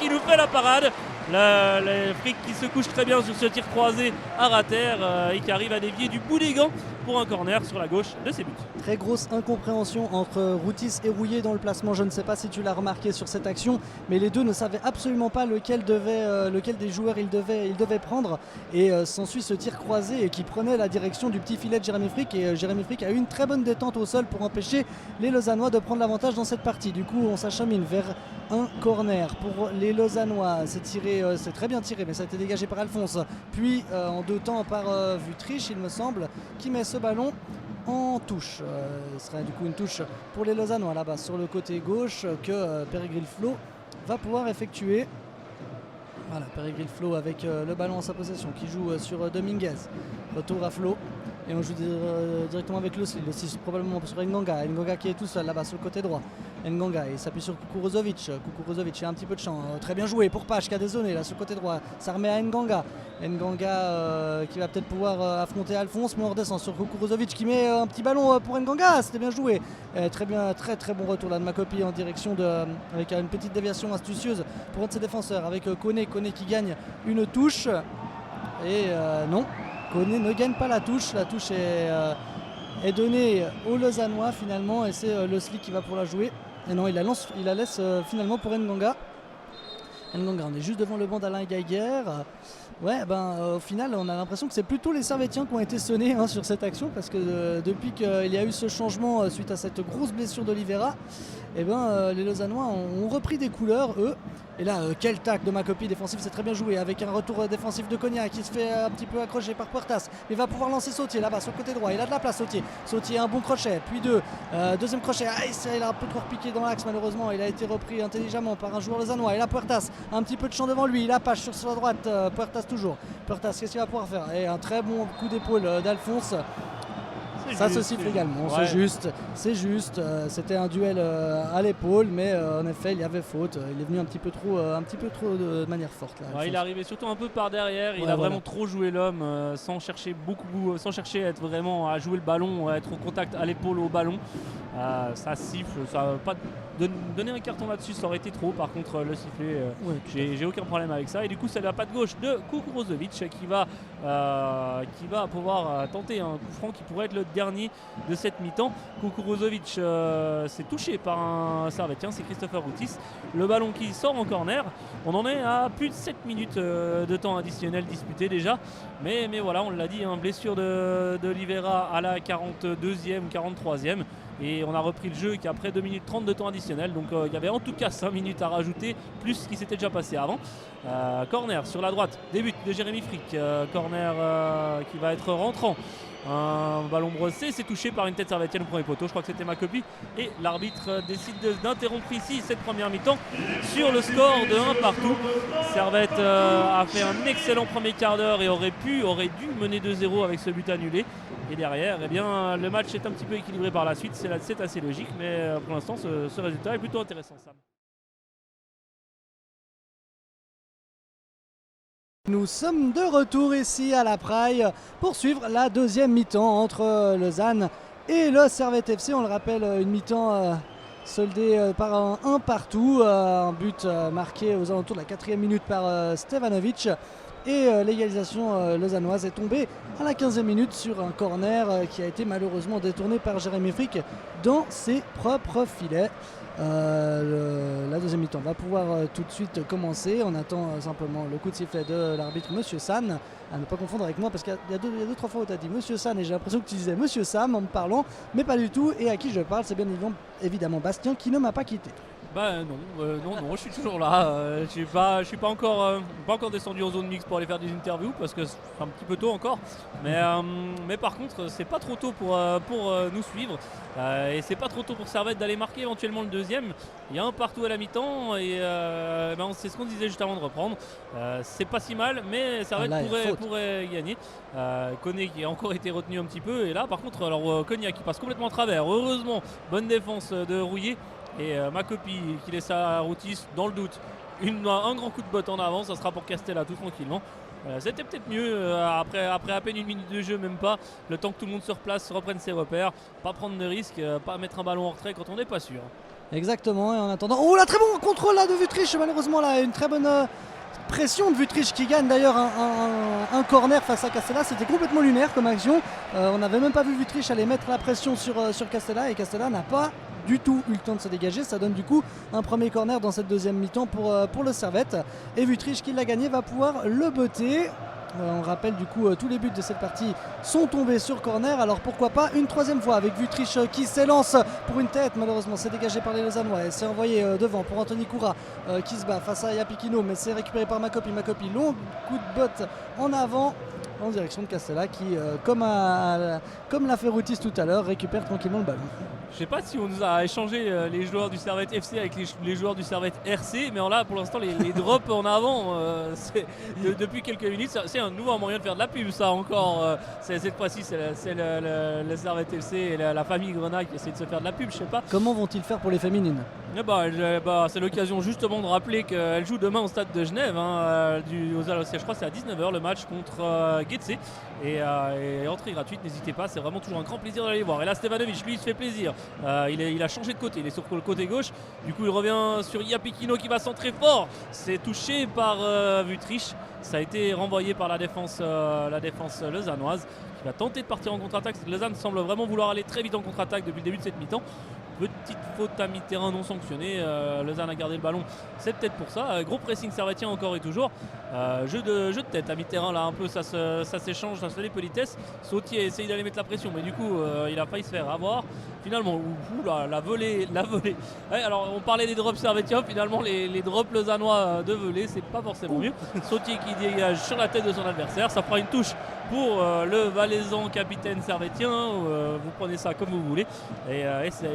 qui nous fait la parade. Les Frick qui se couche très bien sur ce tir croisé à Rater et qui arrive à dévier du bout des gants pour un corner sur la gauche de ses buts. Très grosse incompréhension entre Routis et Rouillé dans le placement. Je ne sais pas si tu l'as remarqué sur cette action, mais les deux ne savaient absolument pas lequel des joueurs ils devaient prendre. Et s'ensuit ce tir croisé qui prenait la direction du petit filet de Jérémy Frick. Et Jérémy Frick a eu une très bonne détente au sol pour empêcher les Lausannois de prendre l'avantage dans cette partie. Du coup, on s'achemine vers un corner pour les Lausannois. C'est très bien tiré, mais ça a été dégagé par Alphonse. Puis en deux temps par Vutriche, il me semble, qui met ce ballon en touche. Ce sera du coup une touche pour les Lausannois là-bas sur le côté gauche que Pérégril Flo va pouvoir effectuer. Voilà, Pérégril Flo avec le ballon en sa possession qui joue sur Dominguez. Retour à Flo. Et on joue directement avec le 6 probablement sur Nganga. Nganga qui est tout seul là-bas sur le côté droit. Nganga, il s'appuie sur Kukuruzovic. Kukuruzovic, il a un petit peu de champ. Très bien joué pour Page qui a dézonné là sur le côté droit. Ça remet à Nganga. Nganga qui va peut-être pouvoir affronter Alphonse, mais on redescend sur Kukuruzovic qui met un petit ballon pour Nganga. C'était bien joué. Très bien, très très bon retour là de Makopi en direction avec une petite déviation astucieuse pour un de ses défenseurs avec Kone qui gagne une touche. Et non. Kone ne gagne pas la touche est donnée aux Lausannois finalement et c'est Le Slick qui va pour la jouer. Et non, il la laisse finalement pour Nganga. Nganga, on est juste devant le banc d'Alain Geiger. Ouais, au final, on a l'impression que c'est plutôt les Servétiens qui ont été sonnés sur cette action parce que depuis qu'il y a eu ce changement suite à cette grosse blessure d'Oliveira, les Lausannois ont repris des couleurs, eux. Et là, quel tac de Makopi défensif, c'est très bien joué avec un retour défensif de Cognac qui se fait un petit peu accrocher par Puertas. Il va pouvoir lancer Sautier là-bas sur le côté droit. Il a de la place, Sautier. Sautier, un bon crochet, puis deuxième crochet. Il a un peu trop repiqué dans l'axe malheureusement. Il a été repris intelligemment par un joueur lausannois. Et là, Puertas, un petit peu de champ devant lui. Il a Page sur sa droite. Puertas toujours. Puertas, qu'est-ce qu'il va pouvoir faire? Et un très bon coup d'épaule d'Alphonse. Ça se siffle également, ouais. C'est juste, c'était un duel à l'épaule, mais en effet il y avait faute, il est venu un petit peu trop de manière forte là, ouais, il est arrivé surtout un peu par derrière, il a vraiment trop joué l'homme sans chercher à être vraiment à jouer le ballon, à être au contact à l'épaule au ballon. Ça siffle, ça va pas donner un carton là-dessus, ça aurait été trop. Par contre le sifflet, j'ai aucun problème avec ça. Et du coup c'est la patte gauche de Kukuruzovic qui va pouvoir tenter un coup franc qui pourrait être le dernier de cette mi-temps. Kukuruzovic s'est touché par un Servetien, c'est Christopher Routis. Le ballon qui sort en corner. On en est à plus de 7 minutes de temps additionnel disputé déjà. Mais voilà, on l'a dit, blessure de Oliveira à la 42e, 43e. Et on a repris le jeu qu'après 2 minutes 30 de temps additionnel. Donc il y avait en tout cas 5 minutes à rajouter, plus ce qui s'était déjà passé avant. Corner sur la droite, début de Jérémy Frick. Corner qui va être rentrant. Un ballon brossé, c'est touché par une tête servétienne au premier poteau, je crois que c'était Makopi. Et l'arbitre décide d'interrompre ici cette première mi-temps sur le score de 1 partout. Servette a fait un excellent premier quart d'heure et aurait dû mener 2-0 avec ce but annulé. Et derrière, le match est un petit peu équilibré par la suite, c'est assez logique, mais pour l'instant ce résultat est plutôt intéressant, Sam. Nous sommes de retour ici à la Praille pour suivre la deuxième mi-temps entre Lausanne et le Servette FC. On le rappelle, une mi-temps soldée par un partout, un but marqué aux alentours de la 4e minute par Stevanovic. Et l'égalisation lausannoise est tombée à la 15e minute sur un corner qui a été malheureusement détourné par Jérémy Frick dans ses propres filets. La deuxième mi-temps va pouvoir tout de suite commencer. On attend simplement le coup de sifflet de l'arbitre Monsieur San, à ne pas confondre avec moi parce qu'il y a deux, trois fois où tu as dit Monsieur San et j'ai l'impression que tu disais Monsieur Sam en me parlant, mais pas du tout. Et à qui je parle, c'est bien évidemment Bastien qui ne m'a pas quitté. Non, je suis toujours là. Je suis pas encore descendu en zone mixte pour aller faire des interviews parce que c'est un petit peu tôt encore. Mais par contre, c'est pas trop tôt pour nous suivre. Et c'est pas trop tôt pour Servette d'aller marquer éventuellement le deuxième. Il y a un partout à la mi-temps et c'est ce qu'on disait juste avant de reprendre. C'est pas si mal, mais Servette pourrait gagner. Koné qui a encore été retenu un petit peu. Et là, par contre, Cognac qui passe complètement à travers. Heureusement, bonne défense de Rouillé. Et Makopi qui laisse à Routis dans le doute un grand coup de botte en avant, ça sera pour Castella tout tranquillement. C'était peut-être mieux après à peine une minute de jeu, même pas, le temps que tout le monde se replace, reprenne ses repères, pas prendre de risques, pas mettre un ballon en retrait quand on n'est pas sûr. Exactement, et en attendant, oh là, très bon contrôle là de Vutriche, malheureusement là, une très bonne pression de Vutric qui gagne d'ailleurs un corner face à Castella. C'était complètement lunaire comme action. On n'avait même pas vu Vutric aller mettre la pression sur Castella, et Castella n'a pas du tout eu le temps de se dégager. Ça donne du coup un premier corner dans cette deuxième mi-temps pour le Servette, et Vutric qui l'a gagné va pouvoir le botter. On rappelle du coup tous les buts de cette partie sont tombés sur corner, alors pourquoi pas une troisième fois avec Vutric qui s'élance pour une tête. Malheureusement c'est dégagé par les Lausannois et c'est envoyé devant pour Anthony Koura qui se bat face à Yapikino, mais c'est récupéré par Makopi. Long coup de botte en avant en direction de Castella qui comme l'a fait Routis tout à l'heure, récupère tranquillement le ballon. Je sais pas si on nous a échangé les joueurs du Servette FC avec les joueurs du Servette RC, mais là pour l'instant les drops en avant depuis quelques minutes, c'est un nouveau moyen de faire de la pub ça encore. Cette fois-ci c'est le Servette FC et la famille Grenat qui essaie de se faire de la pub, je sais pas. Comment vont-ils faire pour les féminines? C'est l'occasion justement de rappeler qu'elle joue demain au stade de Genève, je crois que c'est à 19h le match contre Getse, et entrée gratuite, n'hésitez pas, c'est vraiment toujours un grand plaisir d'aller voir. Et là Stevanovic, lui il se fait plaisir. Il a changé de côté, il est sur le côté gauche, du coup il revient sur Yapikino qui va centrer fort, c'est touché par Vutric, ça a été renvoyé par la défense lausannoise qui va tenter de partir en contre-attaque. Lausanne semble vraiment vouloir aller très vite en contre-attaque depuis le début de cette mi-temps. Petite faute à mi-terrain non sanctionnée, Lausanne a gardé le ballon, c'est peut-être pour ça. Gros pressing servettien encore et toujours, jeu de tête à mi-terrain là un peu, ça s'échange, ça se fait des politesses. Sautier essaye d'aller mettre la pression, mais du coup il a failli se faire avoir. Finalement, la volée. Ouais, alors on parlait des drops servettiens, finalement les drops lausannois de volée, c'est pas forcément mieux. Sautier qui dégage sur la tête de son adversaire, ça fera une touche pour le valaisan capitaine servettien, vous prenez ça comme vous voulez, et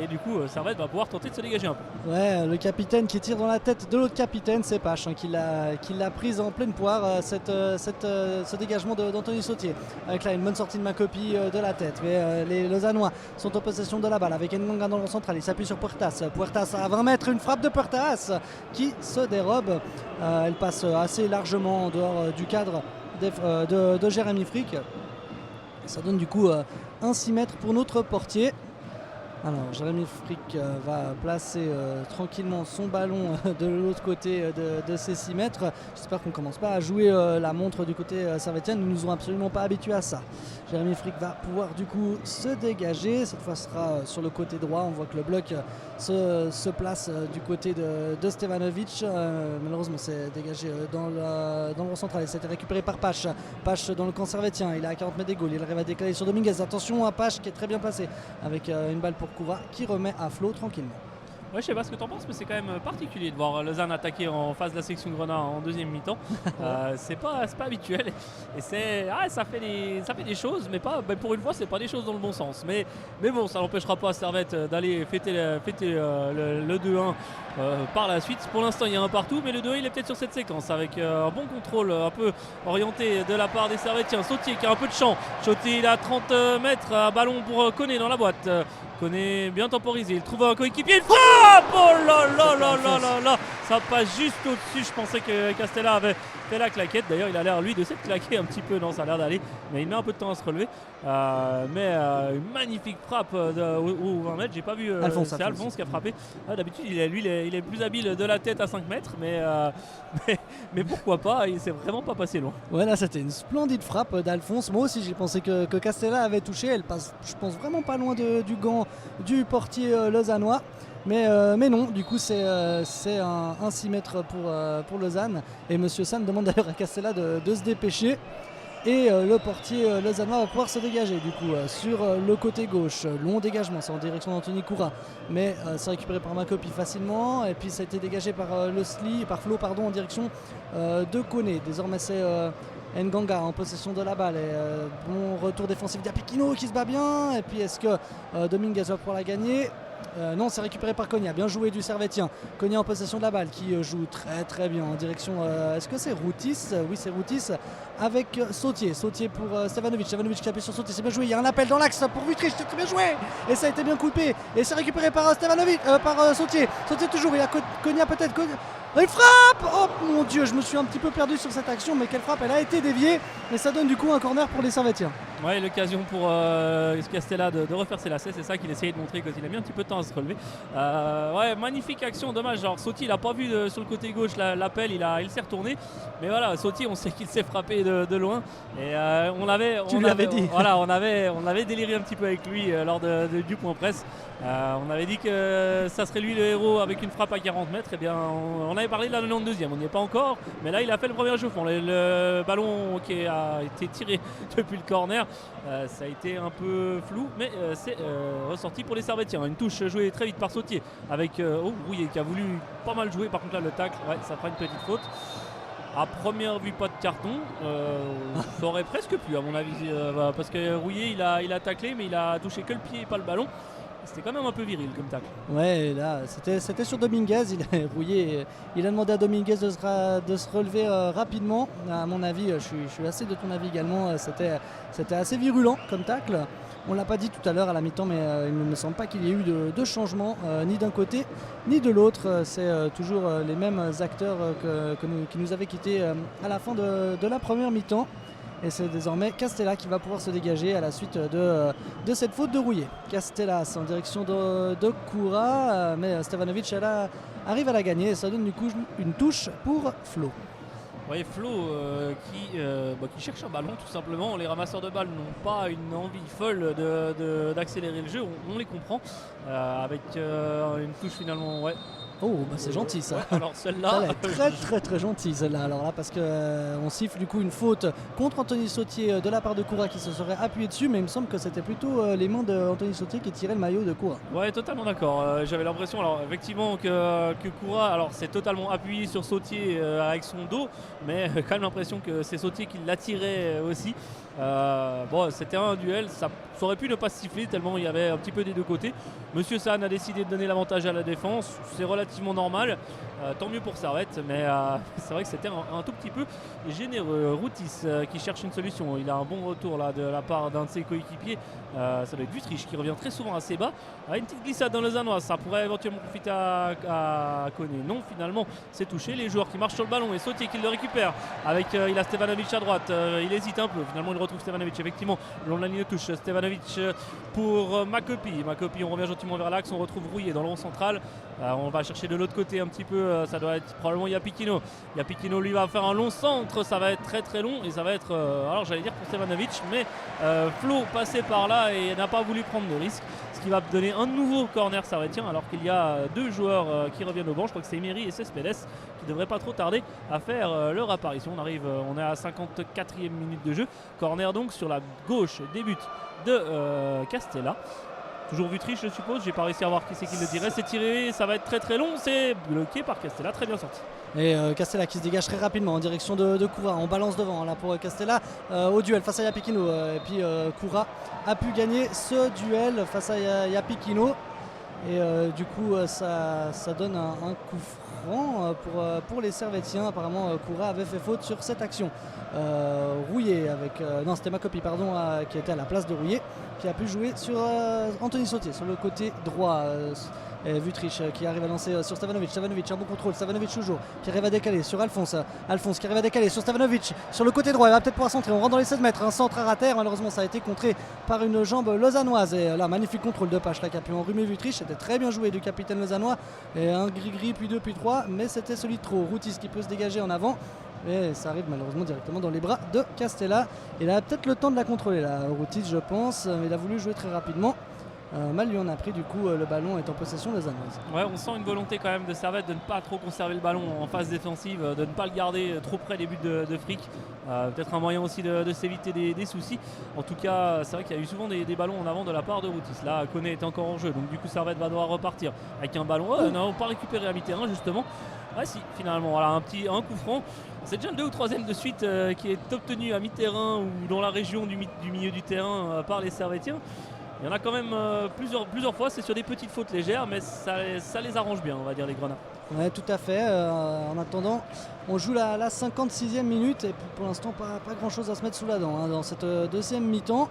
du coup Servette va pouvoir tenter de se dégager un peu. Ouais, le capitaine qui tire dans la tête de l'autre capitaine, c'est Pache qui l'a prise en pleine poire, ce dégagement d'Anthony Sautier, avec là une bonne sortie de Makopi de la tête. Mais les Lausannois sont en possession de la balle avec Ngonga dans le central, il s'appuie sur Puertas à 20 mètres, une frappe de Puertas qui se dérobe, elle passe assez largement en dehors du cadre de Jérémy Frick. Ça donne du coup un 6 mètres pour notre portier. Alors Jérémy Frick va placer tranquillement son ballon de l'autre côté de ces 6 mètres. J'espère qu'on ne commence pas à jouer la montre du côté servettien, nous ne nous ont absolument pas habitués à ça. Jérémy Frick va pouvoir du coup se dégager, cette fois ce sera sur le côté droit. On voit que le bloc se place du côté de Stevanovic. Malheureusement c'est dégagé dans le rond central et c'était récupéré par Pache. Pache dans le camp servettien, il est à 40 mètres des goals, il arrive à décaler sur Dominguez. Attention à Pache qui est très bien placé avec une balle pour Koura qui remet à flot tranquillement. Ouais, je sais pas ce que tu en penses, mais c'est quand même particulier de voir Lausanne attaquer en face de la section Grenat en deuxième mi-temps. C'est pas habituel, et ça fait des choses, mais pour une fois c'est pas des choses dans le bon sens. Mais bon, ça n'empêchera pas Servette d'aller fêter le 2-1 par la suite. Pour l'instant il y a un partout, mais le 2-1 il est peut-être sur cette séquence avec un bon contrôle un peu orienté de la part des Servettiens. Sautier qui a un peu de champ, Sautier il a 30 mètres, un ballon pour Koné dans la boîte. Koné bien temporisé, il trouve un coéquipier, il frappe! Oh là là là là là là, ça passe juste au-dessus. Je pensais que Castella avait fait la claquette, d'ailleurs il a l'air lui de s'être claqué un petit peu, non ça a l'air d'aller, mais il met un peu de temps à se relever. Une magnifique frappe au 20 mètres, j'ai pas vu, c'est Alphonse qui a frappé. D'habitude il est plus habile de la tête à 5 mètres, mais pourquoi pas, il s'est vraiment pas passé loin. Ouais, là c'était une splendide frappe d'Alphonse. Moi aussi j'ai pensé que Castella avait touché, elle passe je pense vraiment pas loin du gant du portier lausannois. Mais non, du coup c'est un 6 mètres pour Lausanne, et Monsieur San demande d'ailleurs à Castella de se dépêcher, et le portier lausannois va pouvoir se dégager du coup sur le côté gauche. Long dégagement, c'est en direction d'Anthony Koura, mais c'est récupéré par Makopi facilement, et puis ça a été dégagé par Flo en direction de Koné. Désormais c'est Nganga en possession de la balle, et bon retour défensif d'Apikino qui se bat bien, et puis est-ce que Dominguez va pouvoir la gagner? Non, c'est récupéré par Konya, bien joué du Servettien. Konya en possession de la balle qui joue très très bien en direction, est-ce que c'est Routis? Oui, c'est Routis avec Sautier pour Stevanovic qui appuie sur Sautier, c'est bien joué, il y a un appel dans l'axe pour Vutric, c'est très bien joué, et ça a été bien coupé, et c'est récupéré par Sautier toujours, il y a Konya peut-être, Il frappe. Oh mon Dieu, je me suis un petit peu perdu sur cette action, mais quelle frappe, elle a été déviée. Et ça donne du coup un corner pour les Servétiens. Ouais, l'occasion pour Castella de refaire ses lacets, c'est ça qu'il essayait de montrer quand il a mis un petit peu de temps à se relever. Ouais, magnifique action, dommage. Genre Sauty, il a pas vu sur le côté gauche l'appel, il s'est retourné. Mais voilà, Sauty, on sait qu'il s'est frappé de loin. Et on l'avait dit. Voilà, on avait déliré un petit peu avec lui lors du point presse. On avait dit que ça serait lui le héros avec une frappe à 40 mètres. Et bien, on avait parlé de la 92e, on n'y est pas encore. Mais là, il a fait le premier échauffement. Le ballon qui a été tiré depuis le corner. Ça a été un peu flou, mais c'est ressorti pour les Servétiens. Une touche jouée très vite par Sautier avec Rouillet qui a voulu pas mal jouer. Par contre là le tacle, ouais, ça fera une petite faute. À première vue pas de carton, ça aurait presque pu à mon avis, parce que Rouillet il a taclé mais il a touché que le pied et pas le ballon. C'était quand même un peu viril comme tacle. Ouais, là, c'était sur Dominguez. Rouillé, il a demandé à Dominguez de se relever rapidement. À mon avis, je suis assez de ton avis également. C'était assez virulent comme tacle. On ne l'a pas dit tout à l'heure à la mi-temps, mais il ne me semble pas qu'il y ait eu de changement, ni d'un côté ni de l'autre. C'est toujours les mêmes acteurs qui nous avaient quittés à la fin de la première mi-temps. Et c'est désormais Castella qui va pouvoir se dégager à la suite de cette faute de Rouillet. Castellas en direction de Koura, mais Stevanovic arrive à la gagner et ça donne du coup une touche pour Flo. Oui, Flo qui cherche un ballon tout simplement. Les ramasseurs de balles n'ont pas une envie folle d'accélérer le jeu, on les comprend. Avec une touche finalement, ouais. Oh, bah c'est gentil ça. Ouais, alors celle-là, très gentil celle-là. Alors là, parce qu'on siffle du coup une faute contre Anthony Sautier de la part de Koura qui se serait appuyé dessus, mais il me semble que c'était plutôt les mains d'Anthony Sautier qui tiraient le maillot de Koura. Ouais, totalement d'accord. J'avais l'impression, alors effectivement que Koura, alors c'est totalement appuyé sur Sautier avec son dos, mais quand même l'impression que c'est Sautier qui l'attirait aussi. Bon, c'était un duel, ça aurait pu ne pas se siffler tellement il y avait un petit peu des deux côtés. Monsieur Sahn a décidé de donner l'avantage à la défense, c'est relativement normal, tant mieux pour Servette, mais c'est vrai que c'était un tout petit peu généreux. Routis qui cherche une solution, il a un bon retour là de la part d'un de ses coéquipiers, ça doit être Vutriche qui revient très souvent assez bas. Une petite glissade dans le Zanois, ça pourrait éventuellement profiter à Koné. Non, finalement c'est touché, les joueurs qui marchent sur le ballon et Sautier qui le récupère avec il a Stevanovic à droite, il hésite un peu, finalement il retrouve Stevanovic effectivement le long de la ligne de touche. Stevanovic pour Makopi, on revient gentiment vers l'axe, on retrouve Rouillet dans le rond central. On va chercher de l'autre côté un petit peu, ça doit être probablement Yapikino. Yapikino lui va faire un long centre, ça va être très long et ça va être, alors j'allais dire pour Stevanovic, mais Flo passait par là et n'a pas voulu prendre de risque. Ce qui va donner un nouveau corner servétien alors qu'il y a deux joueurs qui reviennent au banc. Je crois que c'est Emery et Cespedes qui ne devraient pas trop tarder à faire leur apparition. On est à 54e minute de jeu. Corner donc sur la gauche, début de Castella. Toujours Vutriche je suppose, j'ai pas réussi à voir qui c'est qui le dirait. C'est tiré, ça va être très long, c'est bloqué par Castella, très bien sorti. Et Castella qui se dégage très rapidement en direction de Koura. On balance devant là pour Castella au duel face à Yapikino. Et puis Koura a pu gagner ce duel face à Yapikino. Et du coup ça donne un coup franc pour les Servétiens. Apparemment Koura avait fait faute sur cette action. Rouillet avec... non, c'était Makopi pardon, qui était à la place de Rouillet, qui a pu jouer sur Anthony Sautier sur le côté droit. Vutriche qui arrive à lancer sur Stevanovic, un bon contrôle, Stevanovic toujours qui arrive à décaler sur Alphonse qui arrive à décaler sur Stevanovic sur le côté droit, il va peut-être pouvoir centrer, on rentre dans les 16 mètres, un centre à terre, malheureusement ça a été contré par une jambe lausannoise et là magnifique contrôle de Pache là qui a pu enrhumer Vutriche, c'était très bien joué du capitaine lausannois et un gris puis deux puis trois, mais c'était celui de trop. Routis qui peut se dégager en avant et ça arrive malheureusement directement dans les bras de Castella. Il a peut-être le temps de la contrôler là, Routis je pense, mais il a voulu jouer très rapidement. Mal lui en a pris, du coup le ballon est en possession des Zanoises. Ouais, on sent une volonté quand même de Servette de ne pas trop conserver le ballon en phase défensive, de ne pas le garder trop près des buts de Frick. Peut-être un moyen aussi de s'éviter des soucis. En tout cas, c'est vrai qu'il y a eu souvent des ballons en avant de la part de Routis. Là, Koné est encore en jeu, donc du coup Servette va devoir repartir avec un ballon. Non, pas récupéré à mi-terrain justement. Ah si, finalement, voilà, un coup franc. C'est déjà le 2 ou 3e de suite qui est obtenu à mi-terrain ou dans la région du milieu du terrain par les Servétiens. Il y en a quand même plusieurs fois, c'est sur des petites fautes légères, mais ça les arrange bien, on va dire, les Grenats. Ouais, tout à fait. En attendant, on joue la 56e minute et pour l'instant, pas grand chose à se mettre sous la dent dans cette deuxième mi-temps.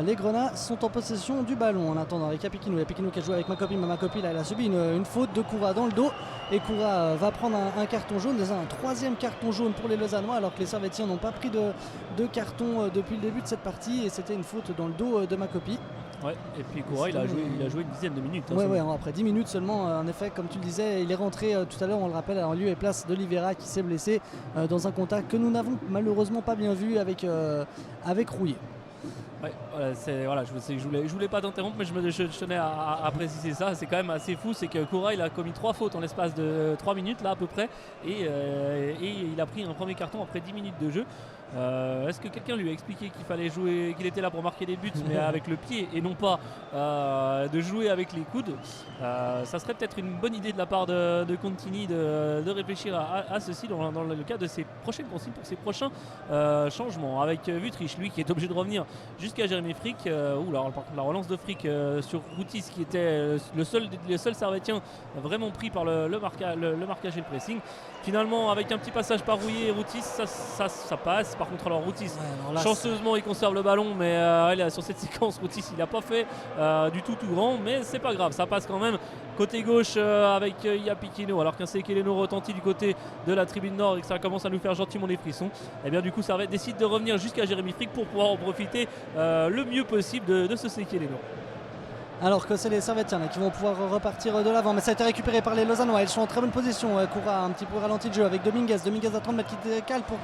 Les Grenats sont en possession du ballon en attendant avec Yapikino qui a joué avec Makopi, mais Makopi là, il a subi une faute de Koura dans le dos et Koura va prendre un carton jaune, déjà un troisième carton jaune pour les Lausannois alors que les Servétiens n'ont pas pris de carton depuis le début de cette partie et c'était une faute dans le dos de Makopi. Ouais, et puis Koura il a joué une dizaine de minutes. Ouais, après 10 minutes seulement, en effet, comme tu le disais, il est rentré tout à l'heure, on le rappelle, en lieu et place d'Oliveira qui s'est blessé dans un contact que nous n'avons malheureusement pas bien vu avec Rouillet. Ouais, je voulais pas t'interrompre, mais je tenais à préciser ça. C'est quand même assez fou, c'est que Koura il a commis 3 fautes en l'espace de 3 minutes là à peu près, et il a pris un premier carton après 10 minutes de jeu. Est-ce que quelqu'un lui a expliqué qu'il fallait jouer, qu'il était là pour marquer des buts mais avec le pied et non pas de jouer avec les coudes? Ça serait peut-être une bonne idée de la part de Contini de réfléchir à ceci dans le cadre de ses prochaines consignes pour ses prochains changements, avec Wüttrich lui qui est obligé de revenir jusqu'à Jérémy Frick, la relance de Frick sur Routis qui était le seul Servétien vraiment pris par le marquage et le pressing. Finalement avec un petit passage par Rouillet et Routis ça passe. Par contre alors Routis chanceusement il conserve le ballon, mais sur cette séquence Routis il n'a pas fait du tout grand, mais c'est pas grave, ça passe quand même côté gauche avec Yapikino, alors qu'un Sekeleno retentit du côté de la tribune nord et que ça commence à nous faire gentiment des frissons. Et bien du coup Servette décide de revenir jusqu'à Jérémy Frick pour pouvoir en profiter le mieux possible de ce Sekeleno. Alors que c'est les Servétiens qui vont pouvoir repartir de l'avant, mais ça a été récupéré par les Lausannois, ils sont en très bonne position. Koura un petit peu ralenti le jeu avec Dominguez à 30 mètres qui décale pour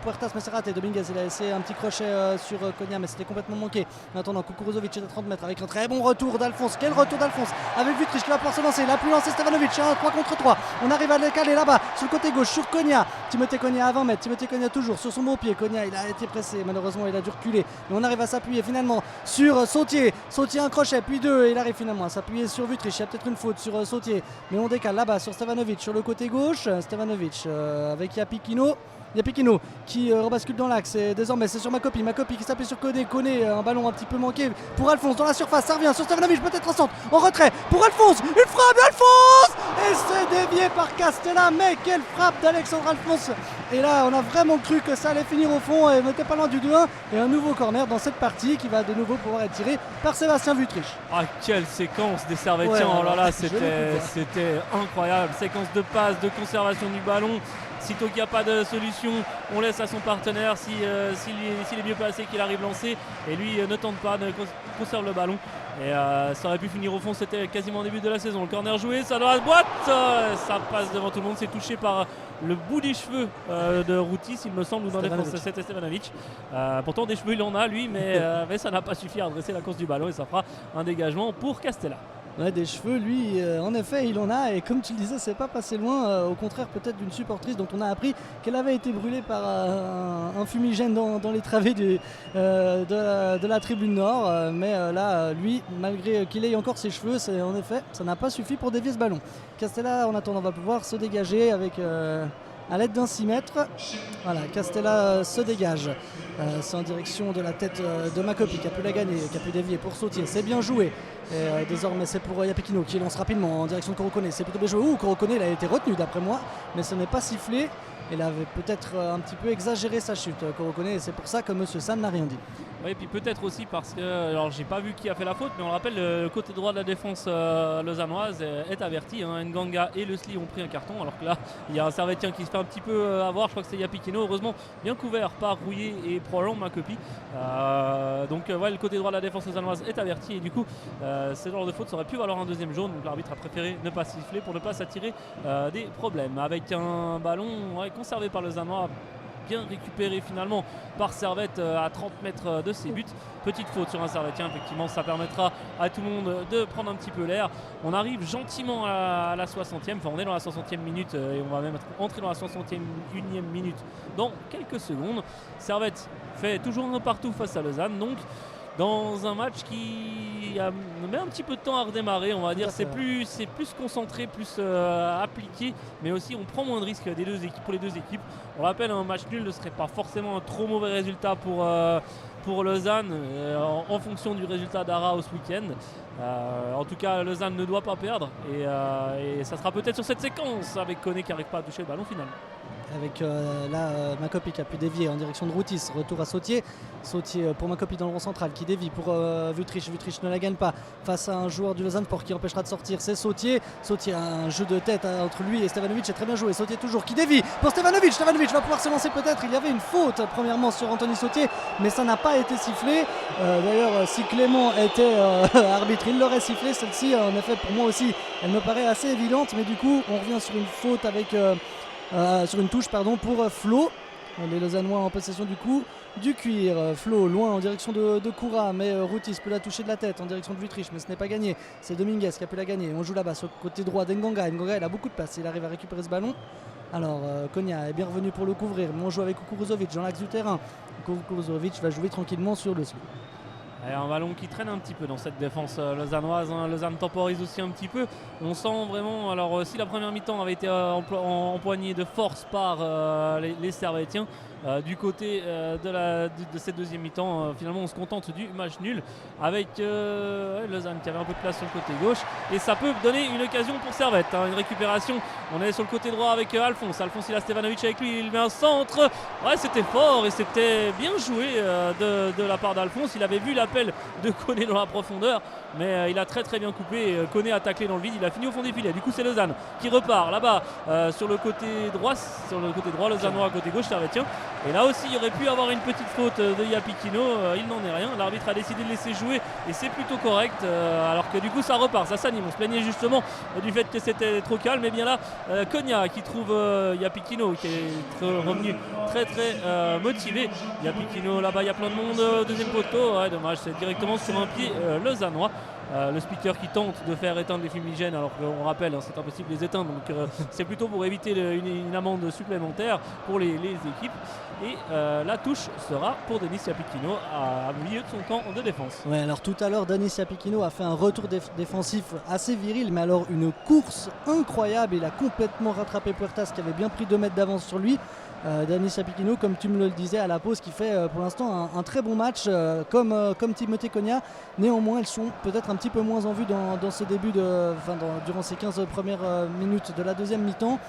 Puertas, mais c'est raté. Dominguez il a essayé un petit crochet sur Konya, mais c'était complètement manqué. En attendant, Kukuruzovic est à 30 mètres avec un très bon retour d'Alphonse. Quel retour d'Alphonse avec Wüttrich qui va pouvoir se lancer. Il a pu lancer Stevanovic, 3 contre 3. On arrive à le caler là-bas sur le côté gauche sur Konya. Timothée Konya à 20 mètres. Timothée Konya toujours sur son bon pied. Konya il a été pressé, malheureusement il a dû reculer. Mais on arrive à s'appuyer finalement sur Sautier. Sautier un crochet, puis 2. Et il arrive finalement à s'appuyer sur Wüttrich. Il y a peut-être une faute sur Sautier, mais on décale là-bas sur Stevanovic sur le côté gauche. Stevanovic avec Yapikino qui rebascule dans l'axe et désormais c'est sur Makopi qui s'appuie sur Koné, un ballon un petit peu manqué pour Alphonse dans la surface, ça revient sur Stevanovic, peut-être un centre en retrait pour Alphonse, une frappe d'Alphonse et c'est dévié par Castella, mais quelle frappe d'Alexandre Alphonse. Et là on a vraiment cru que ça allait finir au fond et on n'était pas loin du 2-1 et un nouveau corner dans cette partie qui va de nouveau pouvoir être tiré par Sébastien Wüttrich. Ah quelle séquence des Servétiens, oh là là, c'était incroyable, séquence de passe, de conservation du ballon. Sitôt qu'il n'y a pas de solution, on laisse à son partenaire s'il est mieux placé qu'il arrive lancé et lui ne tente pas, ne conserve le ballon. Et ça aurait pu finir au fond, c'était quasiment au début de la saison. Le corner joué, ça doit la boîte, ça passe devant tout le monde, c'est touché par le bout des cheveux de Routis, il me semble, ou dans défense, c'était Stevanovic. Pourtant des cheveux il en a lui, mais ça n'a pas suffi à adresser la course du ballon et ça fera un dégagement pour Castella. Ouais, des cheveux, lui, en effet, il en a. Et comme tu le disais, c'est pas passé loin. Au contraire, peut-être d'une supportrice dont on a appris qu'elle avait été brûlée par un fumigène dans les travées de la tribune nord. Mais là, lui, malgré qu'il ait encore ses cheveux, en effet, ça n'a pas suffi pour dévier ce ballon. Castella, en attendant, va pouvoir se dégager avec... à l'aide d'un 6 mètres. Voilà, Castella se dégage. C'est en direction de la tête de Makopi qui a pu la gagner, qui a pu dévier pour Sautier. C'est bien joué. Et désormais c'est pour Yapikino qui lance rapidement en direction de Korokone. C'est plutôt bien joué. Korokone il a été retenu d'après moi, mais ce n'est pas sifflé. Il avait peut-être un petit peu exagéré sa chute, Korokone, et c'est pour ça que Monsieur Sam n'a rien dit. Oui, et puis peut-être aussi parce que, alors j'ai pas vu qui a fait la faute, mais on le rappelle, le côté droit de la défense lausannoise est averti. Nganga et Le Sli ont pris un carton, alors que là, il y a un Servétien qui se fait un petit peu avoir. Je crois que c'est Yapikino, heureusement bien couvert par Rouillet et probablement Makopi. Donc le côté droit de la défense lausannoise est averti, et du coup, ce genre de faute, ça aurait pu valoir un deuxième jaune. Donc l'arbitre a préféré ne pas siffler pour ne pas s'attirer des problèmes. Avec un ballon conservé par Lausannois, bien récupéré finalement par Servette à 30 mètres de ses buts. Petite faute sur un Servettien, effectivement ça permettra à tout le monde de prendre un petit peu l'air. On arrive gentiment à la 60e, enfin on est dans la 60e minute et on va même entrer dans la 61e minute dans quelques secondes. Servette fait toujours un partout face à Lausanne, donc dans un match qui met un petit peu de temps à redémarrer, on va dire. C'est plus concentré, plus appliqué, mais aussi on prend moins de risques pour les deux équipes. On rappelle, un match nul ne serait pas forcément un trop mauvais résultat pour Lausanne en fonction du résultat d'Ara ce week-end. En tout cas, Lausanne ne doit pas perdre et ça sera peut-être sur cette séquence avec Koné qui n'arrive pas à toucher le ballon finalement. avec Makopi qui a pu dévier en direction de Routis. Retour à Sautier. Sautier pour Makopi dans le rond central qui dévie pour Wüthrich. Wüthrich ne la gagne pas face à un joueur du Lausanne Sport qui empêchera de sortir. C'est Sautier. Sautier a un jeu de tête entre lui et Stevanovic. C'est très bien joué. Sautier toujours qui dévie pour Stevanovic. Stevanovic va pouvoir se lancer peut-être. Il y avait une faute premièrement sur Anthony Sautier, mais ça n'a pas été sifflé. D'ailleurs, si Clément était arbitre, il l'aurait sifflé. Celle-ci, en effet, pour moi aussi, elle me paraît assez évidente, mais du coup, on revient sur une faute avec sur une touche pour Flo. Les Lausannois en possession du coup du cuir. Flo loin en direction de Koura, mais Routis peut la toucher de la tête en direction de Wüthrich, mais ce n'est pas gagné. C'est Dominguez qui a pu la gagner. On joue là-bas sur le côté droit d'Enganga. Enganga, il a beaucoup de place, il arrive à récupérer ce ballon. Alors Konya est bien revenu pour le couvrir, mais on joue avec Kukuruzovic dans l'axe du terrain. Kukuruzovic va jouer tranquillement sur le slip. Et un ballon qui traîne un petit peu dans cette défense lausannoise. Lausanne temporise aussi un petit peu. On sent vraiment, alors si la première mi-temps avait été empoignée de force par les Servétiens, du côté de cette deuxième mi-temps, finalement on se contente du match nul avec Lausanne qui avait un peu de place sur le côté gauche. Et ça peut donner une occasion pour Servette, une récupération. On est sur le côté droit avec Alphonse. Alphonse, il a Stevanovic avec lui, il met un centre. Ouais, c'était fort et c'était bien joué de la part d'Alphonse. Il avait vu l'appel de Koné dans la profondeur, mais il a très très bien coupé. Koné a taclé dans le vide, il a fini au fond des filets. Du coup c'est Lausanne qui repart là-bas sur le côté droit, lausannois à côté gauche, Servetien. Et là aussi il aurait pu avoir une petite faute de Yapikino, il n'en est rien. L'arbitre a décidé de laisser jouer et c'est plutôt correct, alors que du coup ça repart, ça s'anime. On se plaignait justement du fait que c'était trop calme. Et bien là Konya qui trouve Yapikino qui est revenu très très motivé. Yapikino là-bas, il y a plein de monde, deuxième poteau, ouais, dommage, c'est directement sur un pied lausannois. Le speaker qui tente de faire éteindre les fumigènes, alors qu'on rappelle, c'est impossible de les éteindre, donc c'est plutôt pour éviter une amende supplémentaire pour les équipes. Et la touche sera pour Denis Yapikino à milieu de son camp de défense. Ouais, alors tout à l'heure Denis Yapikino a fait un retour défensif assez viril, mais alors une course incroyable. Il a complètement rattrapé Puertas qui avait bien pris 2 mètres d'avance sur lui. Denis Yapikino, comme tu me le disais à la pause, qui fait pour l'instant un très bon match comme Timothée Konya. Néanmoins, elles sont peut-être un petit peu moins en vue dans ce début durant ces 15 premières minutes de la deuxième mi-temps.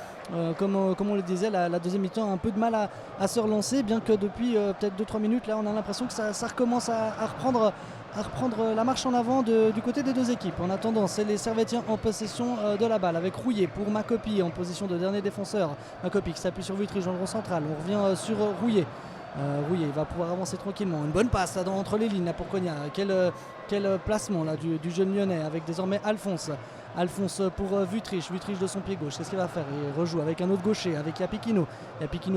Comme on le disait, la deuxième mi-temps a un peu de mal à se relancer, bien que depuis peut-être 2-3 minutes là on a l'impression que ça recommence à reprendre la marche en avant du côté des deux équipes. En attendant, c'est les Servétiens en possession de la balle avec Rouillet pour Makopi en position de dernier défenseur. Makopi qui s'appuie sur Wüthrich dans le rond central. On revient sur Rouillet. Rouillet va pouvoir avancer tranquillement. Une bonne passe là, entre les lignes là, pour Konya. Quel placement là, du jeune lyonnais avec désormais Alphonse. Alphonse pour Wüthrich de son pied gauche, qu'est-ce qu'il va faire? Il rejoue avec un autre gaucher, avec Yapikino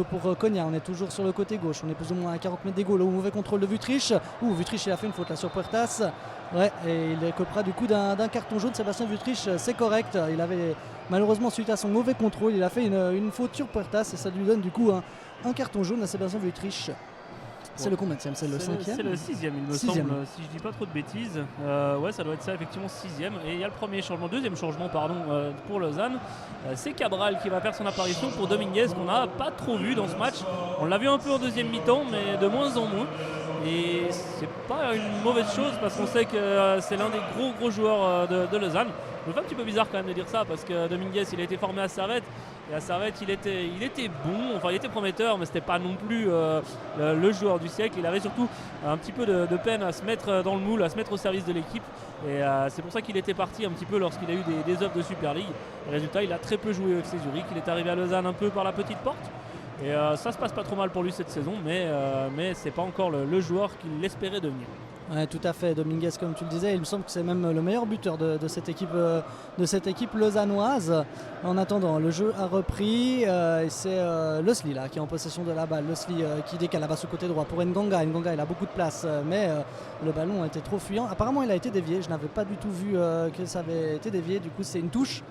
pour Konya. On est toujours sur le côté gauche, on est plus ou moins à 40 mètres des goals. Au mauvais contrôle de Wüthrich. Wüthrich il a fait une faute là sur Puertas. Ouais, et il copera du coup d'un carton jaune. Sébastien Wüthrich, c'est correct. Il avait malheureusement, suite à son mauvais contrôle, il a fait une faute sur Puertas et ça lui donne du coup un carton jaune à Sébastien Wüthrich. C'est le combienième? C'est le 5e? C'est le 6e il me semble, si je dis pas trop de bêtises. Ouais, ça doit être ça, effectivement, 6e. Et il y a le deuxième changement pour Lausanne. C'est Cabral qui va faire son apparition pour Dominguez, qu'on n'a pas trop vu dans ce match. On l'a vu un peu en deuxième mi-temps, mais de moins en moins. Et c'est pas une mauvaise chose parce qu'on sait que c'est l'un des gros joueurs de Lausanne. Je me fait un petit peu bizarre quand même de dire ça parce que Dominguez il a été formé à Servette. Et à Servette il était bon, enfin il était prometteur, mais c'était pas non plus le joueur du siècle. Il avait surtout un petit peu de peine à se mettre dans le moule, à se mettre au service de l'équipe. Et c'est pour ça qu'il était parti un petit peu lorsqu'il a eu des offres de Super League. Et résultat, il a très peu joué au FC Zurich. Il est arrivé à Lausanne un peu par la petite porte. Et ça se passe pas trop mal pour lui cette saison, mais c'est pas encore le joueur qu'il espérait devenir. Ouais, tout à fait, Dominguez comme tu le disais, il me semble que c'est même le meilleur buteur de cette équipe lausannoise. En attendant, le jeu a repris et c'est Leslie là qui est en possession de la balle. Leslie qui décale là-bas sur le côté droit pour Nganga. Nganga il a beaucoup de place mais le ballon était trop fuyant. Apparemment il a été dévié, je n'avais pas du tout vu que ça avait été dévié, du coup c'est une touche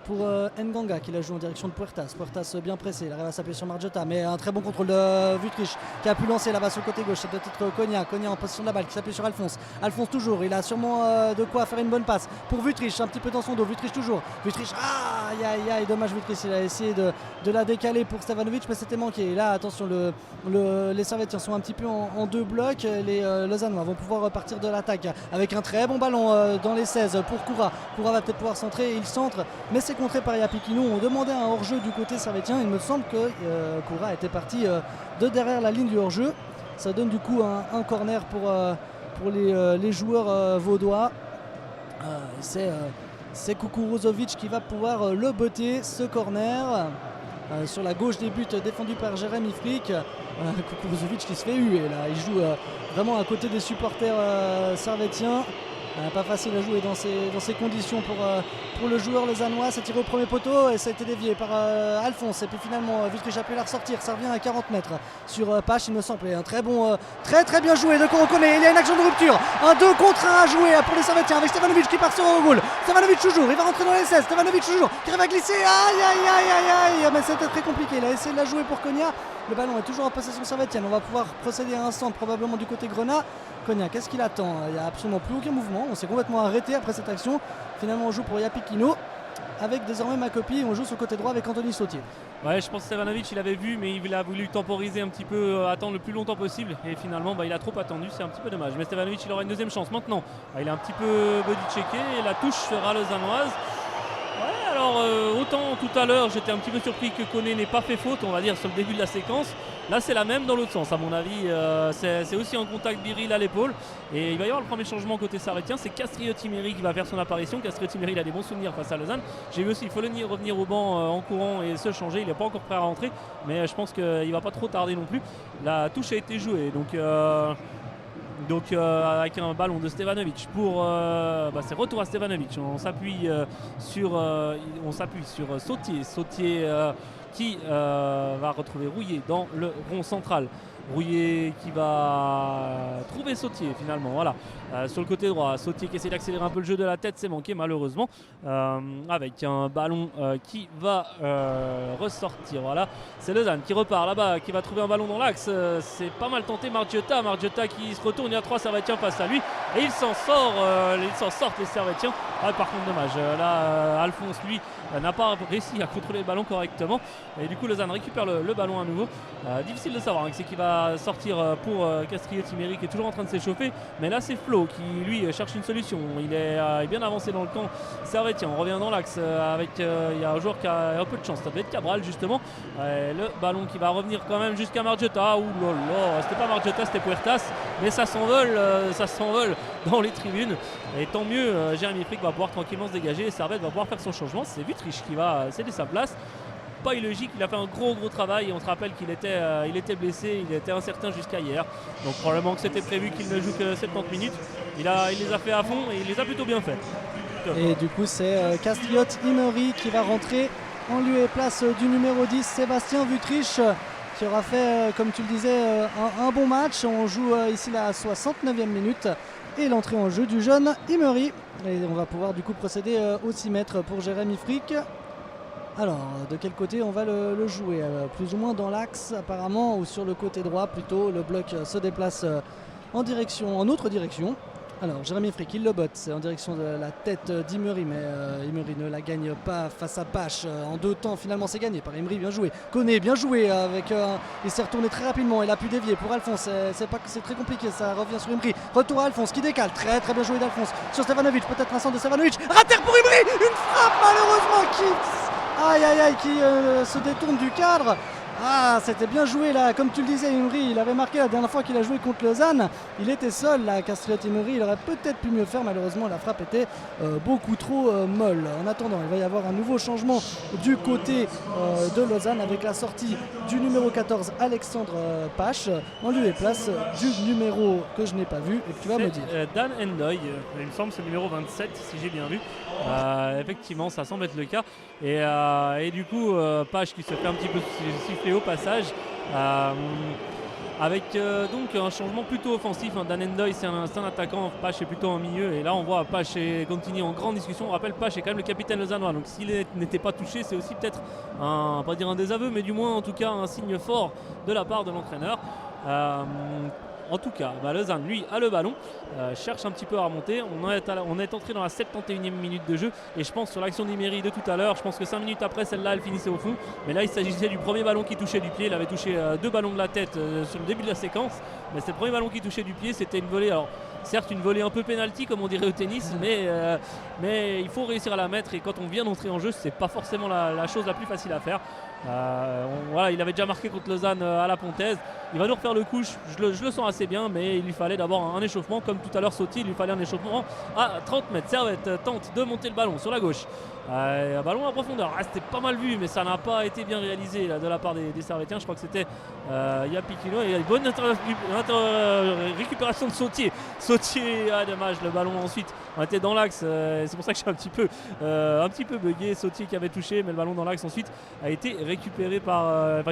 pour Nganga qui la joue en direction de Puertas. Puertas bien pressé, il arrive à s'appuyer sur Margiotta, mais un très bon contrôle de Wüthrich qui a pu lancer là-bas sur le côté gauche. Ça doit être Konya en possession de la balle qui s'appuie sur Alphonse. Alphonse toujours, il a sûrement de quoi faire une bonne passe pour Wüthrich, un petit peu dans son dos. Wüthrich toujours. Wüthrich, aïe, dommage Wüthrich, il a essayé de la décaler pour Stevanovic, mais c'était manqué. Et là, attention, les Servétiens sont un petit peu en deux blocs. Les Lausannois vont pouvoir repartir de l'attaque avec un très bon ballon dans les 16 pour Koura. Koura va peut-être pouvoir centrer, il centre, mais c'est contré par Yapikino. On demandait un hors-jeu du côté servétien. Il me semble que Koura était parti de derrière la ligne du hors-jeu. Ça donne du coup un corner pour les joueurs vaudois. C'est Kukuruzovic qui va pouvoir le botter, ce corner. Sur la gauche des buts, défendu par Jérémy Frick. Kukuruzovic qui se fait huer là. Il joue vraiment à côté des supporters servétiens. Pas facile à jouer dans ces conditions pour le joueur lausannois. C'est tiré au premier poteau et ça a été dévié par Alphonse. Et puis finalement, Wüthrich a pu la ressortir. Ça revient à 40 mètres sur Pache, il me semble. Et un très bon, très bien joué de Korokone. Il y a une action de rupture. Un 2 contre 1 à jouer pour les Servétiens avec Stevanovic qui part sur un goal. Stevanovic toujours, il va rentrer dans les 16. Stevanovic toujours, qui arrive à glisser. Aïe. Mais c'était très compliqué. Il a essayé de la jouer pour Konya. Le ballon est toujours en possession servétienne. On va pouvoir procéder à un centre probablement du côté Grenat. Konya, qu'est-ce qu'il attend? Il n'y a absolument plus aucun mouvement. On s'est complètement arrêté après cette action. Finalement, on joue pour Yapikino avec désormais Makopi. On joue sur le côté droit avec Anthony Sautier. Ouais, je pense que Stevanovic, il avait vu, mais il a voulu temporiser un petit peu, attendre le plus longtemps possible. Et finalement, il a trop attendu. C'est un petit peu dommage. Mais Stevanovic, il aura une deuxième chance maintenant. Il est un petit peu body checké et la touche sera lausannoise. Ouais, alors autant tout à l'heure j'étais un petit peu surpris que Koné n'ait pas fait faute, on va dire, sur le début de la séquence. Là c'est la même dans l'autre sens à mon avis. C'est aussi un contact viril à l'épaule. Et il va y avoir le premier changement côté sarrétien. C'est Castriotti-Méry qui va faire son apparition. Castriotti-Méry, il a des bons souvenirs face à Lausanne. J'ai vu aussi Folloni revenir au banc en courant et se changer. Il n'est pas encore prêt à rentrer, mais je pense qu'il ne va pas trop tarder non plus. La touche a été jouée. Donc avec un ballon de Stevanovic pour c'est retour à Stevanovic. On s'appuie sur Sautier qui va retrouver Rouillé dans le rond central. Rouillé qui va trouver Sautier finalement, voilà. Sur le côté droit, Sautier qui essaie d'accélérer un peu le jeu de la tête, c'est manqué malheureusement, avec un ballon qui va ressortir, voilà. C'est Lausanne qui repart là-bas, qui va trouver un ballon dans l'axe, c'est pas mal tenté. Margiotta qui se retourne, il y a 3 Servétiens face à lui et il s'en sort, les Servétiens. Par contre dommage, là Alphonse lui n'a pas réussi à contrôler le ballon correctement et du coup Lausanne récupère le ballon à nouveau. Difficile de savoir c'est qui va sortir pour Castriotti-Méry qui est toujours en train de s'échauffer, mais là c'est Flo qui lui cherche une solution. Il est bien avancé dans le camp servétien. On revient dans l'axe avec il y a un joueur qui a un peu de chance, ça doit être Cabral justement. Le ballon qui va revenir quand même jusqu'à Margiotta. Ouh là là, c'était pas Margiotta, c'était Puertas, mais ça s'envole dans les tribunes et tant mieux. Jérémy Frick va pouvoir tranquillement se dégager et Servette va pouvoir faire son changement. C'est Wüthrich qui va céder sa place. Pas illogique, il a fait un gros travail et on se rappelle qu'il était blessé, il était incertain jusqu'à hier. Donc probablement que c'était prévu qu'il ne joue que 70 minutes. Il les a fait à fond et il les a plutôt bien fait. Et du coup c'est Castriotti-Méry qui va rentrer en lieu et place du numéro 10 Sébastien Wüthrich qui aura fait comme tu le disais un bon match. On joue ici la 69e minute et l'entrée en jeu du jeune Méry. Et on va pouvoir du coup procéder au 6 mètres pour Jérémy Frick. Alors, de quel côté on va le jouer? Plus ou moins dans l'axe apparemment, ou sur le côté droit plutôt. Le bloc se déplace en autre direction. Alors, Jérémy Frick, il le botte, c'est en direction de la tête d'Imery, mais Imery ne la gagne pas face à Pache. En 2 temps, finalement, c'est gagné par Imery, bien joué. Koné, bien joué, il s'est retourné très rapidement, il a pu dévier pour Alphonse. C'est très compliqué, ça revient sur Imery. Retour à Alphonse qui décale, très bien joué d'Alphonse. Sur Stevanovic, peut-être un centre de Stevanovic. Rater pour Imery, une frappe malheureusement qui se détourne du cadre. Ah, c'était bien joué là, comme tu le disais Imery, il avait marqué la dernière fois qu'il a joué contre Lausanne. Il était seul là, Castriotti-Méry, il aurait peut-être pu mieux faire, malheureusement la frappe était beaucoup trop molle. En attendant, il va y avoir un nouveau changement du côté de Lausanne avec la sortie du numéro 14 Alexandre Pache en lieu et place du numéro que je n'ai pas vu et que tu vas me dire. Dan Endoy, il me semble c'est le numéro 27 si j'ai bien vu. Effectivement ça semble être le cas et du coup Pache qui se fait un petit peu siffler au passage avec donc un changement plutôt offensif. Dan Endoy c'est un attaquant, Pache est plutôt en milieu et là on voit Pache continue en grande discussion. On rappelle Pache est quand même le capitaine lausannois, donc s'il n'était pas touché c'est aussi peut-être pas dire un désaveu mais du moins en tout cas un signe fort de la part de l'entraîneur. En tout cas, Lausanne, lui, a le ballon, cherche un petit peu à remonter. On est entré dans la 71e minute de jeu et je pense sur l'action d'Imery de tout à l'heure, je pense que 5 minutes après celle-là, elle finissait au fond. Mais là, il s'agissait du premier ballon qui touchait du pied. Il avait touché 2 ballons de la tête sur le début de la séquence. Mais c'est le premier ballon qui touchait du pied. C'était une volée, alors certes une volée un peu penalty comme on dirait au tennis, mais il faut réussir à la mettre. Et quand on vient d'entrer en jeu, c'est pas forcément la chose la plus facile à faire. Voilà, il avait déjà marqué contre Lausanne à la Pontaise. Il va nous refaire le coup, je le sens assez bien, mais il lui fallait d'abord un échauffement. Comme tout à l'heure Sauty, il lui fallait un échauffement à 30 mètres. Servette tente de monter le ballon sur la gauche. Un ballon à profondeur. C'était pas mal vu, mais ça n'a pas été bien réalisé là, de la part des Servettiens. Je crois que c'était Yapikino. Et il y a une bonne récupération de Sautier. Sautier, dommage, le ballon ensuite. On était dans l'axe, c'est pour ça que je suis un petit peu bugué. Sautier qui avait touché, mais le ballon dans l'axe ensuite a été récupéré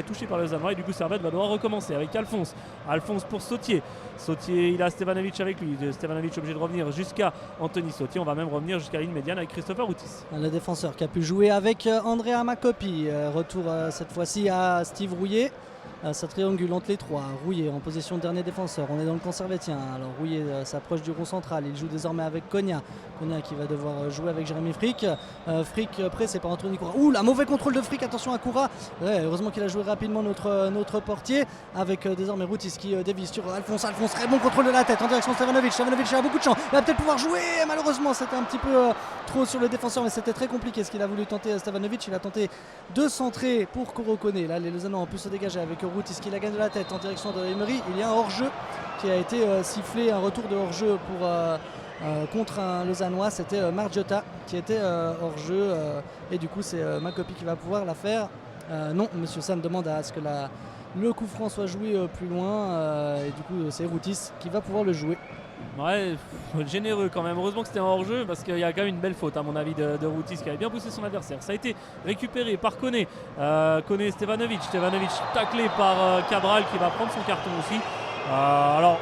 touché par le Lausannois. Et du coup, Servette va devoir recommencer avec Alphonse. Alphonse pour Sautier. Sautier, il a Stevanovic avec lui. Stevanovic obligé de revenir jusqu'à Anthony Sautier. On va même revenir jusqu'à la ligne médiane avec Christopher Routis. Le défenseur qui a pu jouer avec Andrea Makopi. Retour cette fois-ci à Steve Rouillet. Ça triangule entre les trois. Rouillet en position de dernier défenseur. On est dans le camp servettien. Alors Rouillet s'approche du rond central. Il joue désormais avec Konya. Konya qui va devoir jouer avec Jérémy Frick. Frick pressé par Anthony Koura. Ouh, la mauvais contrôle de Frick. Attention à Koura. Ouais, heureusement qu'il a joué rapidement notre portier. Avec désormais Routis qui dévie sur Alphonse. Alphonse, très bon contrôle de la tête en direction de Stevanovic. Stevanovic a beaucoup de chance. Il va peut-être pouvoir jouer. Malheureusement, c'était un petit peu trop sur le défenseur. Mais c'était très compliqué ce qu'il a voulu tenter Stevanovic. Il a tenté de centrer pour Korokone. Là, les Lausannois ont pu se dégager avec Routis qui la gagne de la tête en direction de Emery. Il y a un hors-jeu qui a été sifflé, un retour de hors-jeu contre un Lausannois. C'était Margiotta qui était hors-jeu et du coup c'est Makopi qui va pouvoir la faire. Non, Monsieur Sam demande à ce que le coup franc soit joué plus loin et du coup c'est Routis qui va pouvoir le jouer. Ouais, généreux quand même. Heureusement que c'était un hors-jeu parce qu'il y a quand même une belle faute à mon avis de Routis qui avait bien poussé son adversaire. Ça a été récupéré par Koné. Koné Stevanovic. Stevanovic taclé par Cabral qui va prendre son carton aussi. Alors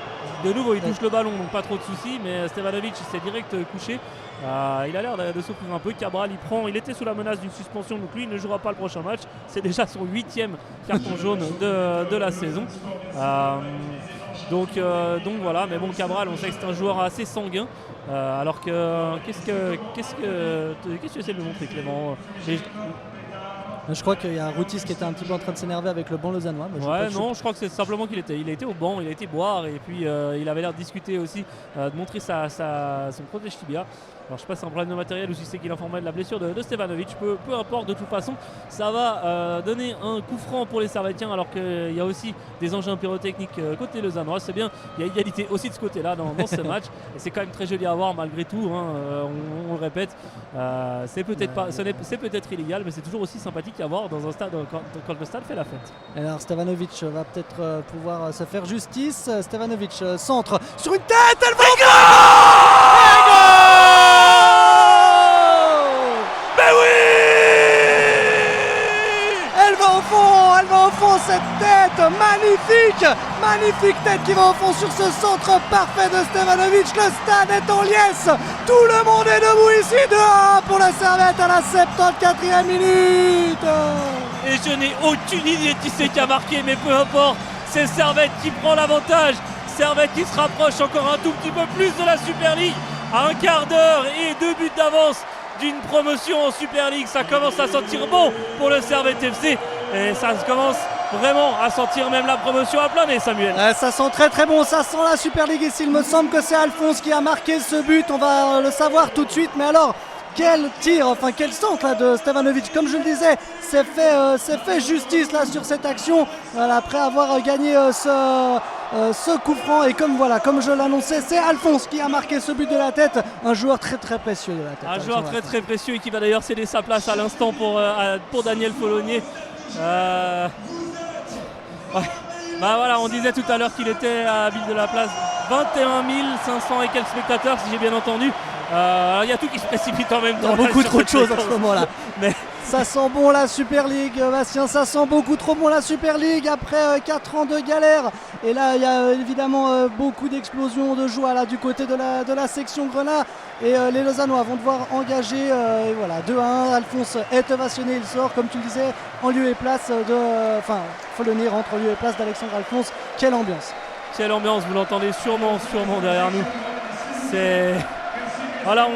de nouveau il touche le ballon donc pas trop de soucis, mais Stevanovic il s'est direct couché. Il a l'air de souffrir un peu. Cabral il était sous la menace d'une suspension, donc lui il ne jouera pas le prochain match. C'est déjà son 8e carton jaune de la saison. Donc voilà, mais bon, Cabral, on sait que c'est un joueur assez sanguin. Alors que qu'est-ce que tu essaies de me montrer, Clément? Je crois qu'il y a Routis qui était un petit peu en train de s'énerver avec le banc lausannois. Je crois que c'est simplement qu'il était au banc, il a été boire et puis il avait l'air de discuter aussi, de montrer son protège tibia. Alors je sais pas si c'est un problème de matériel ou si c'est qu'il informait de la blessure de Stevanovic, peu importe, de toute façon ça va donner un coup franc pour les Servettiens alors qu'il y a aussi des engins pyrotechniques côté lausannois. C'est bien, il y a égalité aussi de ce côté-là dans ce match et c'est quand même très joli à voir malgré tout, on le répète, c'est peut-être illégal mais c'est toujours aussi sympathique à voir dans un stade quand le stade fait la fête. Alors Stevanovic va peut-être pouvoir se faire justice. Stevanovic centre sur une tête, elle va au Elle va au fond, cette tête magnifique tête qui va au fond sur ce centre parfait de Stevanovic. Le stade est en liesse, tout le monde est debout ici, 2-1 pour la Servette à la 74e minute. Et je n'ai aucune idée de qui c'est qui a marqué, mais peu importe, c'est Servette qui prend l'avantage. Servette qui se rapproche encore un tout petit peu plus de la Super League à un quart d'heure et 2 buts d'avance d'une promotion en Super League. Ça commence à sentir bon pour le Servette FC et ça commence vraiment à sentir même la promotion à plein nez, Samuel. Ça sent très bon, ça sent la Super League ici. Il me semble que c'est Alphonse qui a marqué ce but, on va le savoir tout de suite. Mais alors, quel tir, quel centre là, de Stevanovic. Comme je le disais, c'est fait justice là sur cette action. Voilà, après avoir gagné ce coup franc. Et comme je l'annonçais, c'est Alphonse qui a marqué ce but de la tête. Un joueur très précieux de la tête. Un joueur très précieux et qui va d'ailleurs céder sa place à l'instant pour Daniel Follonier. Ouais. Voilà, on disait tout à l'heure qu'il était à Ville de la Place 21 500 et quelques spectateurs si j'ai bien entendu. Il y a tout qui se précipite en même temps. Il y a beaucoup trop de choses en ce moment-là. Mais ça sent bon la Super League, Bastien, ça sent beaucoup trop bon la Super League après 4 ans de galère. Et là, il y a évidemment beaucoup d'explosions de joie là, du côté de la section Grenat. Et les Lausannois vont devoir engager. Et voilà, 2-1. Alphonse est ovationné, il sort, comme tu le disais, en lieu et place de. Follonier rentre en lieu et place d'Alexandre Alphonse. Quelle ambiance! quelle ambiance, vous l'entendez sûrement derrière nous. Voilà,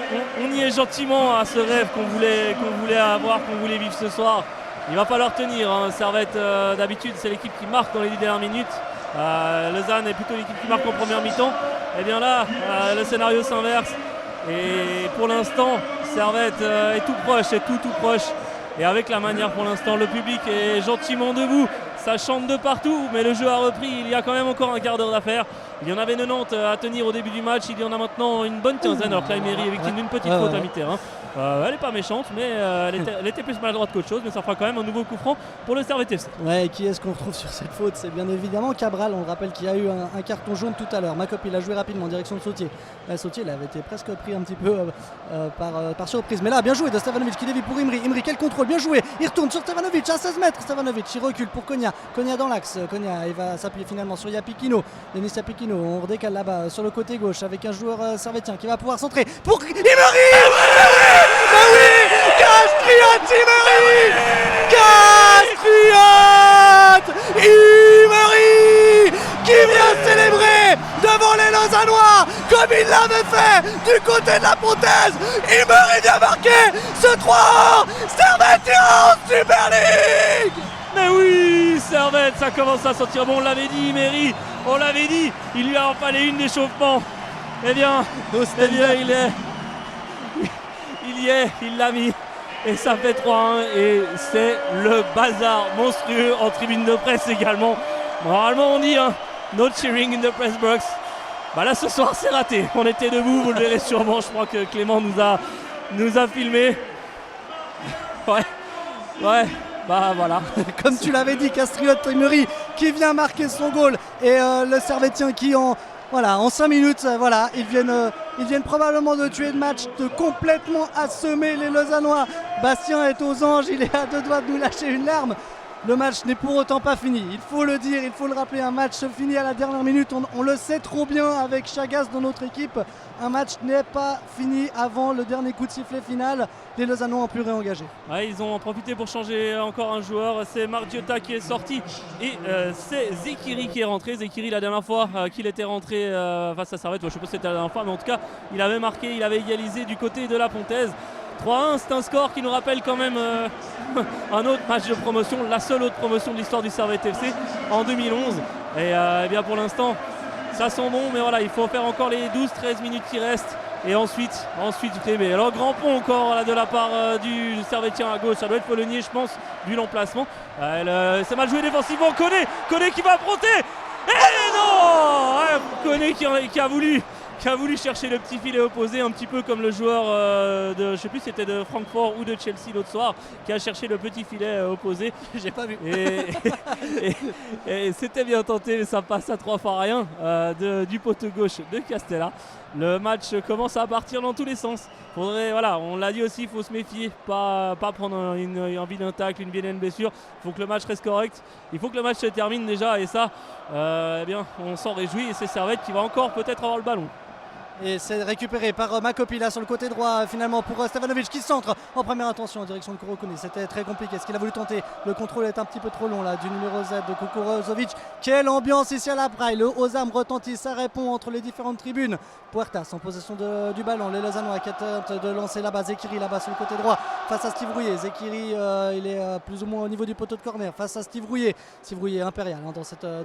on y est gentiment à ce rêve qu'on voulait avoir, qu'on voulait vivre ce soir. Il va falloir tenir, hein. Servette, d'habitude, c'est l'équipe qui marque dans les 10 dernières minutes. Lausanne est plutôt l'équipe qui marque en première mi-temps. Et bien là, le scénario s'inverse. Et pour l'instant, Servette est tout proche, tout proche. Et avec la manière pour l'instant, le public est gentiment debout. Ça chante de partout, mais le jeu a repris. Il y a quand même encore un quart d'heure d'affaire. Il y en avait 90 à tenir au début du match. Il y en a maintenant une bonne quinzaine. Alors que la Emery est victime d'une petite faute à mi-terrain. Elle n'est pas méchante, mais elle était plus maladroite qu'autre chose. Mais ça fera quand même un nouveau coup franc pour le Servette FC. Ouais, et qui est-ce qu'on retrouve sur cette faute? C'est bien évidemment Cabral. On le rappelle qu'il y a eu un carton jaune tout à l'heure. Makop, il a joué rapidement en direction de Sautier. Sautier, il avait été presque pris un petit peu par surprise. Mais là, bien joué de Stevanovic qui dévie pour Imri. Imri, quel contrôle, bien joué. Il retourne sur Stevanovic à 16 mètres. Stevanovic, il recule pour Konya. Konya dans l'axe. Konya, il va s'appuyer finalement sur Yapikino. Denis Yapikino, on redécale là-bas sur le côté gauche avec un joueur servétien qui va pouvoir centrer pour Imri. Mais oui, Castriot Imri, Imri qui vient célébrer devant les Lausannois comme il l'avait fait du côté de la Pontaise. Imri vient marquer ce 3-1. Servette ira en Super League. Mais oui, Servette, ça commence à sentir bon. On l'avait dit, Imri, on l'avait dit, il lui a en fallait une d'échauffement. Eh bien, il l'a mis. Et ça fait 3-1 et c'est le bazar monstrueux en tribune de presse également. Normalement on dit no cheering in the press box. Bah là ce soir c'est raté. On était debout, vous le verrez sûrement. Je crois que Clément nous a filmé. Ouais. Bah voilà. Comme tu l'avais dit, Castriot Imri qui vient marquer son goal et le Servettien qui en 5 minutes, ils viennent probablement de tuer le match, de complètement assommer les Lausannois. Bastien est aux anges, il est à 2 doigts de nous lâcher une larme. Le match n'est pour autant pas fini, il faut le dire, il faut le rappeler, un match fini à la dernière minute, on le sait trop bien avec Chagas dans notre équipe. Un match n'est pas fini avant le dernier coup de sifflet final, les Lausannois ont pu réengager. Ouais, ils ont en profité pour changer encore un joueur, c'est Margiota qui est sorti et c'est Zekiri qui est rentré. Zekiri la dernière fois qu'il était rentré face à Servette, je ne sais pas si c'était la dernière fois, mais en tout cas il avait marqué, il avait égalisé du côté de la Pontaise. 3-1, c'est un score qui nous rappelle quand même un autre match de promotion, la seule autre promotion de l'histoire du Servette FC en 2011. Et bien pour l'instant, ça sent bon, mais voilà, il faut faire encore les 12-13 minutes qui restent. Et ensuite mais alors grand pont encore là, de la part du Servettien à gauche, ça doit être Polonier je pense, vu l'emplacement. C'est mal joué défensivement, Koné qui va affronter. Et non, Koné qui a voulu chercher le petit filet opposé, un petit peu comme le joueur je sais plus si c'était de Francfort ou de Chelsea l'autre soir, qui a cherché le petit filet opposé. J'ai pas vu. Et c'était bien tenté, mais ça passe à 3 fois rien du poteau gauche de Castella. Le match commence à partir dans tous les sens. On l'a dit aussi, il faut se méfier, pas prendre un vilain tacle, une vilaine blessure. Il faut que le match reste correct. Il faut que le match se termine déjà, et ça, on s'en réjouit. Et c'est Servette qui va encore peut-être avoir le ballon. Et c'est récupéré par Makopi là sur le côté droit finalement pour Stevanovic qui centre en première intention en direction de Kurokuni. C'était très compliqué ce qu'il a voulu tenter. Le contrôle est un petit peu trop long là du numéro Z de Kukurozovic. Quelle ambiance ici à la Praille. Le Ozam retentit, ça répond entre les différentes tribunes. Puertas en possession du ballon. Les Lausannois qui tentent de lancer là-bas. Zekiri là-bas sur le côté droit face à Steve Rouillet. Zekiri il est plus ou moins au niveau du poteau de corner face à Steve Rouillet. Steve Rouillet impérial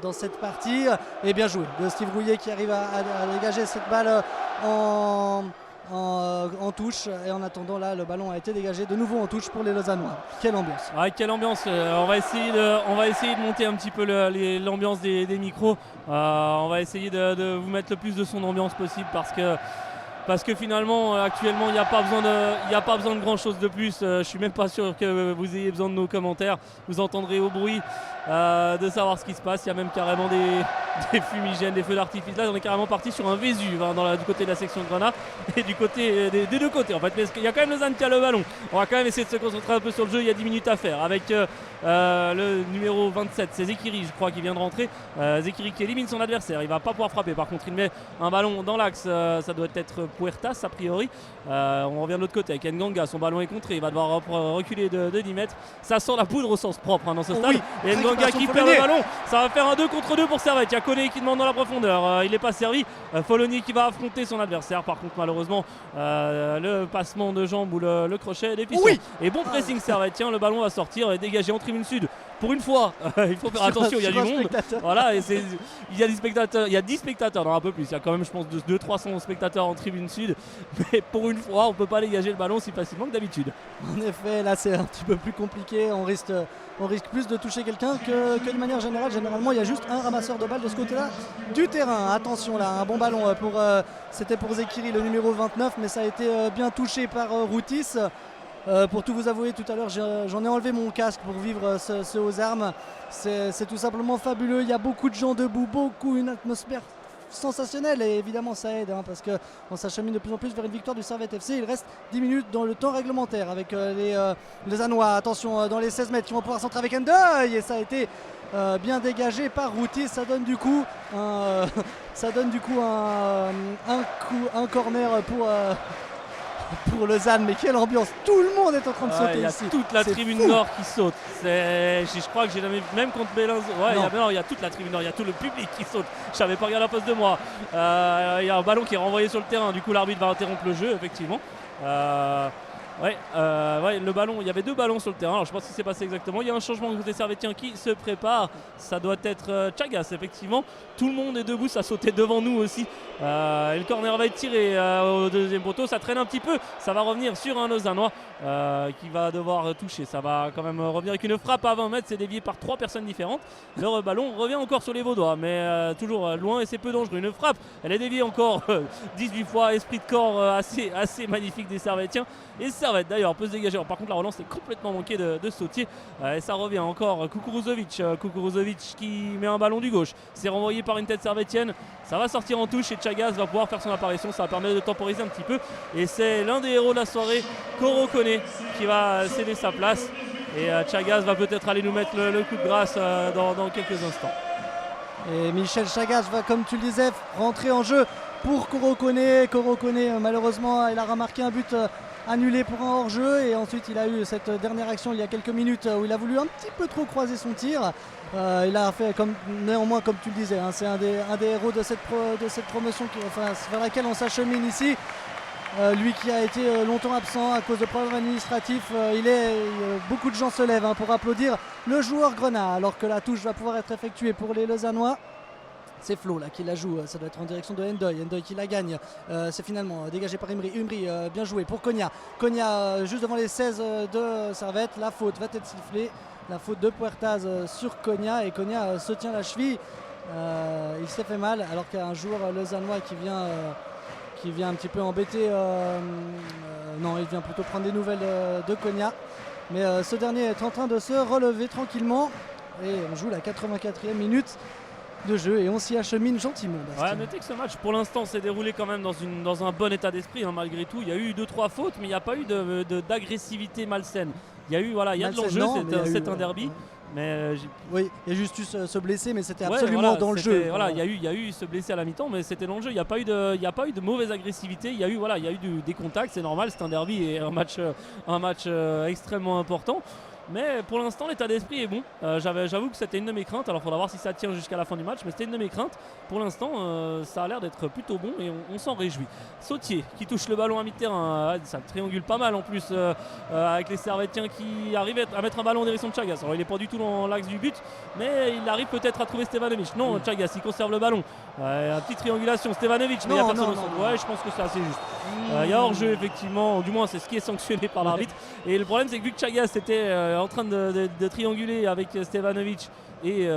dans cette partie. Et bien joué de Steve Rouillet qui arrive à dégager cette balle en touche, et en attendant là le ballon a été dégagé de nouveau en touche pour les Lausannois. Quelle ambiance. Ouais, quelle ambiance. On va essayer de monter un petit peu l'ambiance des micros. On va essayer de vous mettre le plus de son d'ambiance possible parce que finalement actuellement il n'y a pas besoin de grand chose de plus. Je suis même pas sûr que vous ayez besoin de nos commentaires. Vous entendrez au bruit de savoir ce qui se passe. Il y a même carrément des fumigènes, des feux d'artifice. Là on est carrément parti sur un Vésuve du côté de la section de Grenat et du côté des deux côtés en fait. Mais il y a quand même Lausanne qui a le ballon. On va quand même essayer de se concentrer un peu sur le jeu. Il y a 10 minutes à faire avec le numéro 27, c'est Zekiri je crois qui vient de rentrer. Zekiri qui élimine son adversaire. Il va pas pouvoir frapper. Par contre il met un ballon dans l'axe. Ça doit être Puertas a priori. On revient de l'autre côté avec Nganga, son ballon est contré, il va devoir reculer de 10 mètres. Ça sent la poudre au sens propre dans ce stade. Oui, et Nganga qui perd le ballon, ça va faire un 2 contre 2 pour Servette. Il y a Koné qui demande dans la profondeur, il n'est pas servi. Folloni qui va affronter son adversaire. Par contre malheureusement le passement de jambes ou le crochet des pistons. Et bon pressing Servette, le ballon va sortir et dégager en tribune sud. Pour une fois, il faut faire attention, il y a du monde. Voilà, il y a des spectateurs, il y a 10 spectateurs, non un peu plus, il y a quand même je pense 200-300 spectateurs en tribune sud. Mais pour une fois, on ne peut pas dégager le ballon aussi facilement que d'habitude. En effet, là c'est un petit peu plus compliqué, on risque plus de toucher quelqu'un que de manière générale. Généralement, il y a juste un ramasseur de balles de ce côté-là du terrain. Attention là, un bon ballon c'était pour Zekiri, le numéro 29, mais ça a été bien touché par Routis. Pour tout vous avouer, tout à l'heure j'en ai enlevé mon casque pour vivre ce aux armes. C'est tout simplement fabuleux, il y a beaucoup de gens debout, une atmosphère sensationnelle et évidemment ça aide parce qu'on s'achemine de plus en plus vers une victoire du Servette FC. Il reste 10 minutes dans le temps réglementaire avec les Anois. Attention dans les 16 mètres qui vont pouvoir centrer avec Ndoye et ça a été bien dégagé par Routis. Ça donne du coup un corner pour Lausanne, mais quelle ambiance, tout le monde est en train de sauter ici. Il y a toute la tribune nord qui saute. Je crois que j'ai jamais vu, même contre Bellinzone, il y a toute la tribune nord, il y a tout le public qui saute. Je n'avais pas regardé en face de moi. Il y a un ballon qui est renvoyé sur le terrain, du coup l'arbitre va interrompre le jeu effectivement. Le ballon, il y avait 2 ballons sur le terrain. Alors je sais pas ce qui s'est passé exactement. Il y a un changement côté servétien qui se prépare. Ça doit être Chagas effectivement. Tout le monde est debout, ça sautait devant nous aussi. Et le corner va être tiré au deuxième poteau. Ça traîne un petit peu. Ça va revenir sur un Lausannois qui va devoir toucher. Ça va quand même revenir avec une frappe à 20 mètres. C'est dévié par 3 personnes différentes. Le ballon revient encore sur les Vaudois, mais toujours loin et c'est peu dangereux. Une frappe, elle est déviée encore 18 fois. Esprit de corps assez magnifique des Servétiens. Et Servette d'ailleurs peut se dégager. Alors, par contre la relance est complètement manquée de Sautier et ça revient encore Kukuruzovic qui met un ballon du gauche. C'est renvoyé par une tête servétienne. Ça va sortir en touche et Chagas va pouvoir faire son apparition. Ça va permettre de temporiser un petit peu. Et c'est l'un des héros de la soirée, Koro Koné, qui va céder sa place. Et Chagas va peut-être aller nous mettre le coup de grâce dans quelques instants. Et Michel Chagas va, comme tu le disais, rentrer en jeu pour Koro Koné. Malheureusement, il a remarqué un but annulé pour un hors-jeu et ensuite il a eu cette dernière action il y a quelques minutes où il a voulu un petit peu trop croiser son tir. Il a fait néanmoins comme tu le disais, c'est un des héros de cette promotion vers laquelle on s'achemine ici. Lui qui a été longtemps absent à cause de problèmes administratifs, beaucoup de gens se lèvent pour applaudir le joueur Grenat alors que la touche va pouvoir être effectuée pour les Lausannois. C'est Flo là qui la joue, ça doit être en direction de Ndoye qui la gagne. C'est finalement dégagé par Imri. Bien joué pour Konya. Juste devant les 16 de Servette. La faute va être sifflée. La faute de Puertaz sur Konya et Konya se tient la cheville. Il s'est fait mal alors qu'il y a un joueur lausannois qui vient un petit peu embêter. Non, il vient plutôt prendre des nouvelles de Konya. Mais ce dernier est en train de se relever tranquillement. Et on joue la 84e minute de jeu et on s'y achemine gentiment. Ouais, notez que ce match pour l'instant s'est déroulé quand même dans un bon état d'esprit malgré tout. Il y a eu 2-3 fautes mais il n'y a pas eu d'agressivité malsaine. Il y a eu il y a de l'enjeu, c'est un derby. Mais oui, il y a juste eu se blesser mais c'était absolument dans le jeu. Il y a eu se blesser à la mi-temps mais c'était dans le jeu. Il n'y a pas eu de mauvaise agressivité. Il y a eu des contacts, c'est normal, c'est un derby et un match extrêmement important. Mais pour l'instant l'état d'esprit est bon. J'avoue que c'était une de mes craintes. Alors il faudra voir si ça tient jusqu'à la fin du match. Mais c'était une de mes craintes. Pour l'instant ça a l'air d'être plutôt bon et on s'en réjouit. Sautier qui touche le ballon à mi-terrain. Ça triangule pas mal en plus avec les Servétiens qui arrivent à mettre un ballon en direction de Chagas. Alors il n'est pas du tout dans l'axe du but. Mais il arrive peut-être à trouver Stevanovic. Non, Chagas il conserve le ballon. Une petite triangulation. Stevanovic mais il n'y a personne au centre. Ouais, je pense que c'est assez juste. Il y a hors-jeu effectivement. Du moins c'est ce qui est sanctionné par l'arbitre. Et le problème c'est que vu que Chagas était en train de trianguler avec Stevanovic et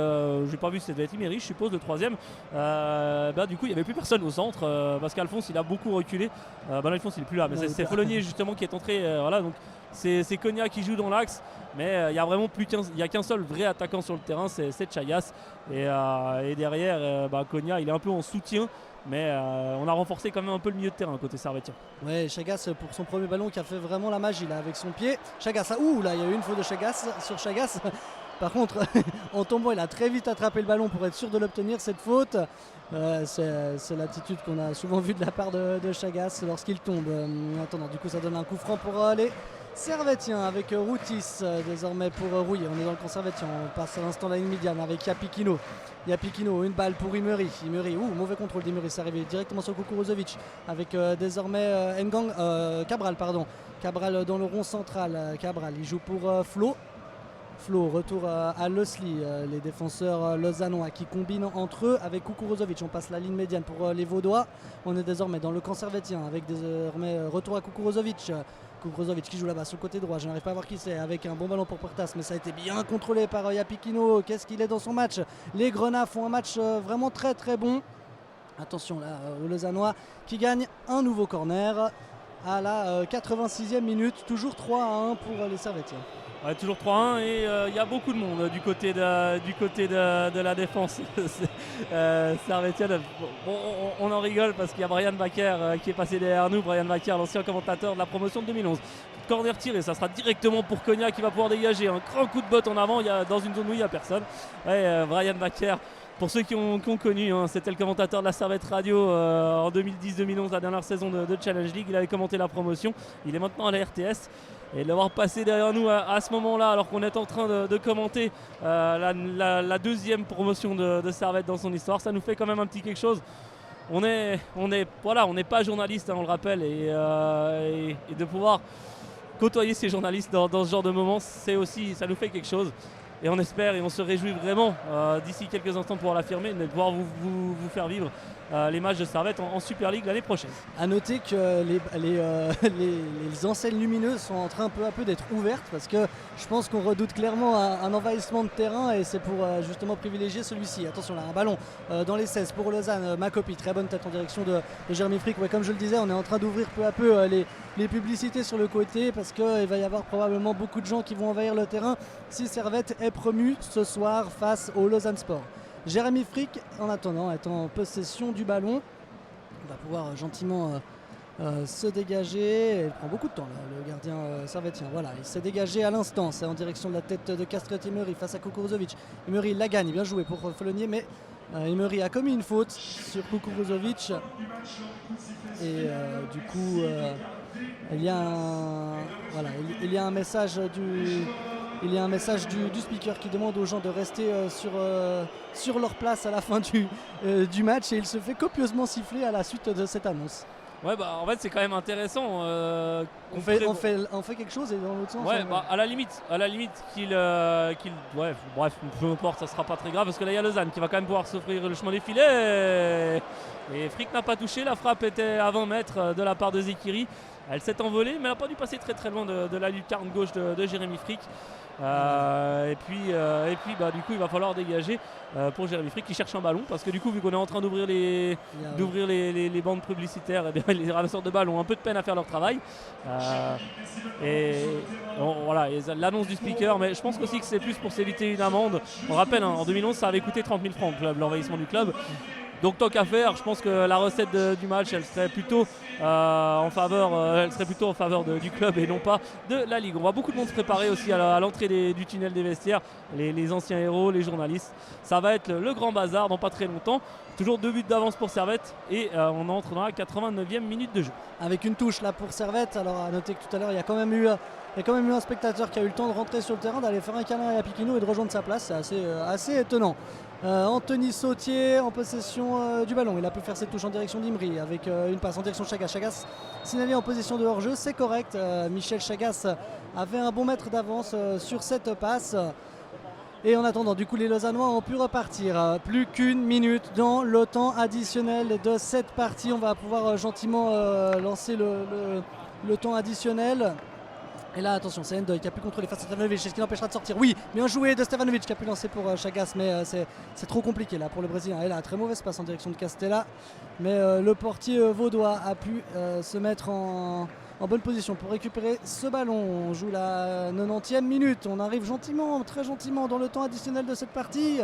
j'ai pas vu, c'était Imeri je suppose le troisième, du coup il n'y avait plus personne au centre parce qu'Alphonse il a beaucoup reculé. Alphonse il est plus là mais c'est Follonier justement qui est entré, donc c'est Konya qui joue dans l'axe mais il y a vraiment qu'un seul vrai attaquant sur le terrain, c'est Chagas et derrière Konya il est un peu en soutien. Mais on a renforcé quand même un peu le milieu de terrain côté servétien. Ouais, Chagas pour son premier ballon qui a fait vraiment la magie là avec son pied. Chagas, là il y a eu une faute de Chagas sur Chagas. Par contre, en tombant, il a très vite attrapé le ballon pour être sûr de l'obtenir cette faute. C'est l'attitude qu'on a souvent vue de la part de Chagas lorsqu'il tombe. Attends, du coup ça donne un coup franc pour les Servetien avec Routis désormais pour Rouille. On est dans le camp Servetien. On passe à l'instant la ligne médiane avec Yapikino. Yapikino, une balle pour Imeri. Imeri, mauvais contrôle d'Imeri. C'est arrivé directement sur Kukuruzovic avec désormais Cabral, pardon. Cabral dans le rond central. Cabral, il joue pour Flo. Flo, retour à Leslie, les défenseurs lausannois qui combinent entre eux avec Kukuruzovic. On passe la ligne médiane pour les Vaudois. On est désormais dans le camp servétien avec désormais retour à Kukuruzovic. Kukuruzovic qui joue là-bas sur le côté droit, je n'arrive pas à voir qui c'est, avec un bon ballon pour Portas, mais ça a été bien contrôlé par Yapikino. Qu'est-ce qu'il est dans son match? Les Grenats font un match vraiment très très bon. Attention là aux Lausannois qui gagnent un nouveau corner à la 86e minute, toujours 3-1 pour les Servétiens. Ouais, toujours 3-1 et il y a beaucoup de monde du côté de la défense servétienne. Bon, on en rigole parce qu'il y a Brian Bakker qui est passé derrière nous. Brian Bakker, l'ancien commentateur de la promotion de 2011. Corner tiré, ça sera directement pour Cognac qui va pouvoir dégager un grand coup de botte en avant. Dans une zone où il n'y a personne. Ouais, Brian Bakker, pour ceux qui ont connu, c'était le commentateur de la Servette Radio en 2010-2011, la dernière saison de Challenge League. Il avait commenté la promotion. Il est maintenant à la RTS. Et de l'avoir passé derrière nous à ce moment-là, alors qu'on est en train de commenter la deuxième promotion de Servette dans son histoire, ça nous fait quand même un petit quelque chose. On n'est pas journaliste, on le rappelle, et de pouvoir côtoyer ces journalistes dans ce genre de moments, ça nous fait quelque chose. Et on espère et on se réjouit vraiment d'ici quelques instants de pouvoir l'affirmer, de pouvoir vous faire vivre les matchs de Servette en Super League l'année prochaine. A noter que les enseignes lumineuses sont en train peu à peu d'être ouvertes, parce que je pense qu'on redoute clairement un envahissement de terrain, et c'est pour justement privilégier celui-ci. Attention là, un ballon dans les 16 pour Lausanne. Makopi, très bonne tête en direction de Jérémy Frick. Ouais, comme je le disais, on est en train d'ouvrir peu à peu les publicités sur le côté, parce qu'il va y avoir probablement beaucoup de gens qui vont envahir le terrain si Servette est promu ce soir face au Lausanne Sport. Jérémy Frick, en attendant, est en possession du ballon. Il va pouvoir gentiment se dégager. Il prend beaucoup de temps, là, le gardien servétien. Voilà, il s'est dégagé à l'instant. C'est en direction de la tête de Castret Imeri face à Kukuruzovic. Imeri la gagne, bien joué pour Follonier, mais Imeri a commis une faute sur Kukuruzovic. Et du coup, il y a un message du speaker qui demande aux gens de rester sur leur place à la fin du match, et il se fait copieusement siffler à la suite de cette annonce. Ouais, en fait c'est quand même intéressant. On fait quelque chose, et dans l'autre sens. Ouais, à la limite bref, peu importe, ça sera pas très grave, parce que là il y a Lausanne qui va quand même pouvoir s'offrir le chemin des filets. Et Frick n'a pas touché, la frappe était à 20 mètres de la part de Zekiri. Elle s'est envolée, mais elle n'a pas dû passer très très loin de la lucarne gauche de Jérémy Frick. Et puis du coup il va falloir dégager pour Jérémy Frick qui cherche un ballon, parce que du coup, vu qu'on est en train d'ouvrir les bandes publicitaires, et bien les ramasseurs de balles ont un peu de peine à faire leur travail. Voilà, l'annonce du speaker, mais je pense aussi que c'est plus pour s'éviter une amende. On rappelle, en 2011 ça avait coûté 30 000 francs l'envahissement du club. Donc tant qu'à faire, je pense que la recette du match, elle serait plutôt en faveur du club et non pas de la Ligue. On voit beaucoup de monde se préparer aussi à l'entrée du tunnel des vestiaires, les anciens héros, les journalistes. Ça va être le grand bazar dans pas très longtemps. Toujours 2 buts d'avance pour Servette, et on entre dans la 89e minute de jeu. Avec une touche là pour Servette. Alors à noter que tout à l'heure, il y a quand même eu un spectateur qui a eu le temps de rentrer sur le terrain, d'aller faire un câlin à Yapikino et de rejoindre sa place. C'est assez étonnant. Anthony Sautier en possession du ballon. Il a pu faire cette touche en direction d'Imri avec une passe en direction de Chagas. Chagas signalé en position de hors-jeu, c'est correct. Michel Chagas avait un bon mètre d'avance sur cette passe. Et en attendant, du coup, les Lausannois ont pu repartir. Plus qu'une minute dans le temps additionnel de cette partie. On va pouvoir gentiment lancer le temps additionnel. Et là, attention, c'est Endoy qui a pu contrôler face à Stevanovic. Est-ce qu'il l'empêchera de sortir? Oui, bien joué de Stevanovic qui a pu lancer pour Chagas, mais c'est trop compliqué là pour le Brésilien. Et là, très mauvaise passe en direction de Castella. Mais le portier vaudois a pu se mettre en bonne position pour récupérer ce ballon. On joue la 90e minute. On arrive gentiment, très gentiment dans le temps additionnel de cette partie.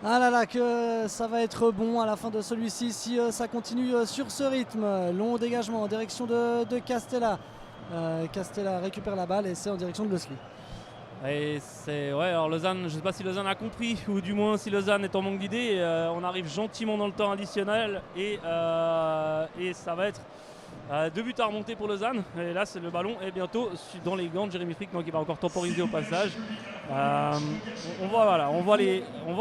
Ah là là, que ça va être bon à la fin de celui-ci si ça continue sur ce rythme. Long dégagement en direction de Castella. Castella récupère la balle et c'est en direction de Leslie. Et alors Lausanne, je ne sais pas si Lausanne a compris, ou du moins si Lausanne est en manque d'idées. On arrive gentiment dans le temps additionnel, et ça va être 2 buts à remonter pour Lausanne. Et là, le ballon est bientôt dans les gants de Jérémy Frick, donc il va encore temporiser au passage. On voit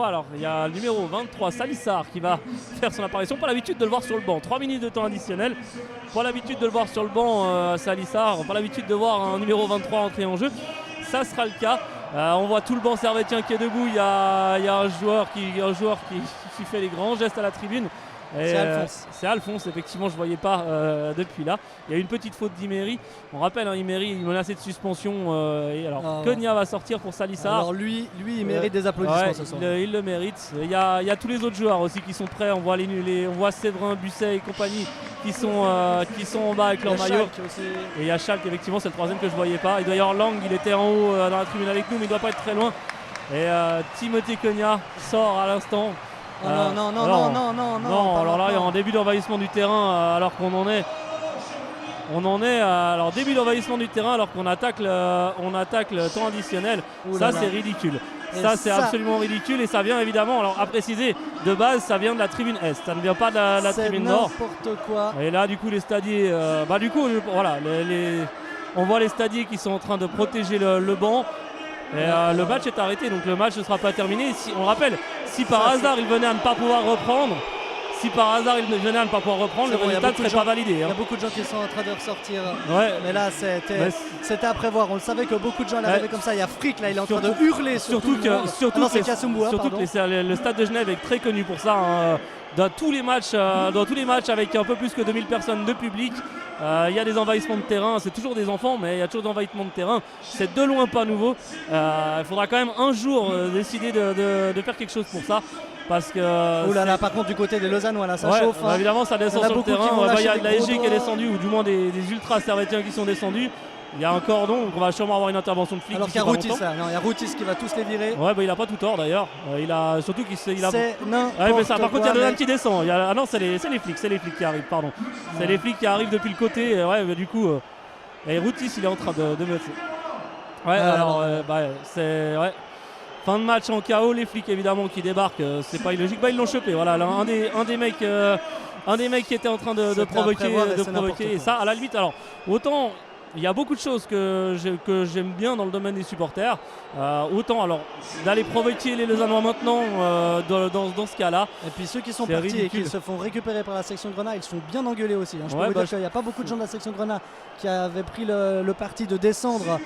alors, il y a le numéro 23, Salissard, qui va faire son apparition. Pas l'habitude de le voir sur le banc. 3 minutes de temps additionnel. Pas l'habitude de le voir sur le banc, Salissard. Pas l'habitude de voir un numéro 23 entrer en jeu. Ça sera le cas. On voit tout le banc servétien qui est debout. Il y a un joueur qui fait les grands gestes à la tribune. C'est Alphonse, effectivement, je ne voyais pas depuis là. Il y a une petite faute d'Imery. On rappelle, Imery, il menacé de suspension. Konya va sortir pour Salissard. Alors lui il mérite des applaudissements ce soir. Il le mérite. Il y a tous les autres joueurs aussi qui sont prêts. On voit Séverin, Busset et compagnie qui sont en bas avec leur maillot. Et il y a Schalke, effectivement, c'est le troisième que je ne voyais pas. Il doit y avoir Lang, il était en haut dans la tribune avec nous, mais il ne doit pas être très loin. Et Timothée Konya sort à l'instant. Non. Alors là, il y a un début d'envahissement du terrain alors qu'on en est. Alors début d'envahissement du terrain alors qu'on attaque le temps additionnel. Ça, c'est ridicule. Ça, c'est absolument ridicule et ça vient évidemment, alors à préciser, de base, ça vient de la tribune Est. Ça ne vient pas de la tribune Nord. C'est n'importe quoi. Et là, du coup, les stadiers. On voit les stadiers qui sont en train de protéger le banc. Et le match est arrêté, donc le match ne sera pas terminé. On rappelle, si par hasard il venait à ne pas pouvoir reprendre, le résultat ne serait pas validé. Il y a beaucoup de gens qui sont en train de ressortir. Ouais. Mais là, c'était à prévoir. On le savait que beaucoup de gens l'arrivaient comme ça. Il y a Frick, là, il est en train de hurler. Surtout que le stade de Genève est très connu pour ça. Dans tous les matchs avec un peu plus que 2000 personnes de public, il y a des envahissements de terrain. C'est toujours des enfants, mais il y a toujours des envahissements de terrain. C'est de loin pas nouveau. Il faudra quand même un jour décider de faire quelque chose pour ça. Parce que. Ouh là là, par contre, du côté des Lausannois, là, ça chauffe. Évidemment, ça descend sur le terrain. Il y a de la SG qui est descendue, ou du moins des ultras servétiens qui sont descendus. Il y a un cordon, donc on va sûrement avoir une intervention de flic. Alors qu'il y a Routis, il y a Routis qui va tous les virer. Ouais, il a pas tout tort d'ailleurs. Surtout qu'il a. C'est par contre, il y a Lausanne qui descend. Non, c'est les flics qui arrivent, pardon. C'est les flics qui arrivent depuis le côté. Du coup, et Routis, il est en train de me. C'est. Ouais. Fin de match en chaos, les flics évidemment qui débarquent, c'est pas illogique. Ils l'ont chopé, voilà, un des mecs qui était en train de provoquer. Et ça, à la limite, alors autant il y a beaucoup de choses que j'aime bien dans le domaine des supporters. Autant alors d'aller provoquer les Lausannois maintenant dans ce cas-là. Et puis ceux qui sont partis ridicule. Et qui se font récupérer par la section Grenat, ils se font bien engueuler aussi. Je peux vous dire qu'il n'y a pas beaucoup de gens de la section Grenat qui avaient pris le parti de descendre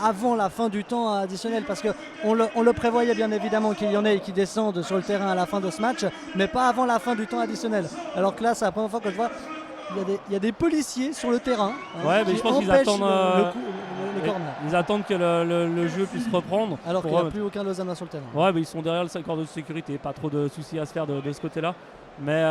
avant la fin du temps additionnel, parce qu'on le prévoyait bien évidemment qu'il y en ait qui descendent sur le terrain à la fin de ce match, mais pas avant la fin du temps additionnel. Alors que là, c'est la première fois que je vois. Il y a des policiers sur le terrain mais je pense qu'ils attendent les corners. Ils attendent que le jeu puisse reprendre. Alors qu'il n'y a plus aucun Lausannois sur le terrain. Ils sont derrière le corps de sécurité, pas trop de soucis à se faire de ce côté-là. Mais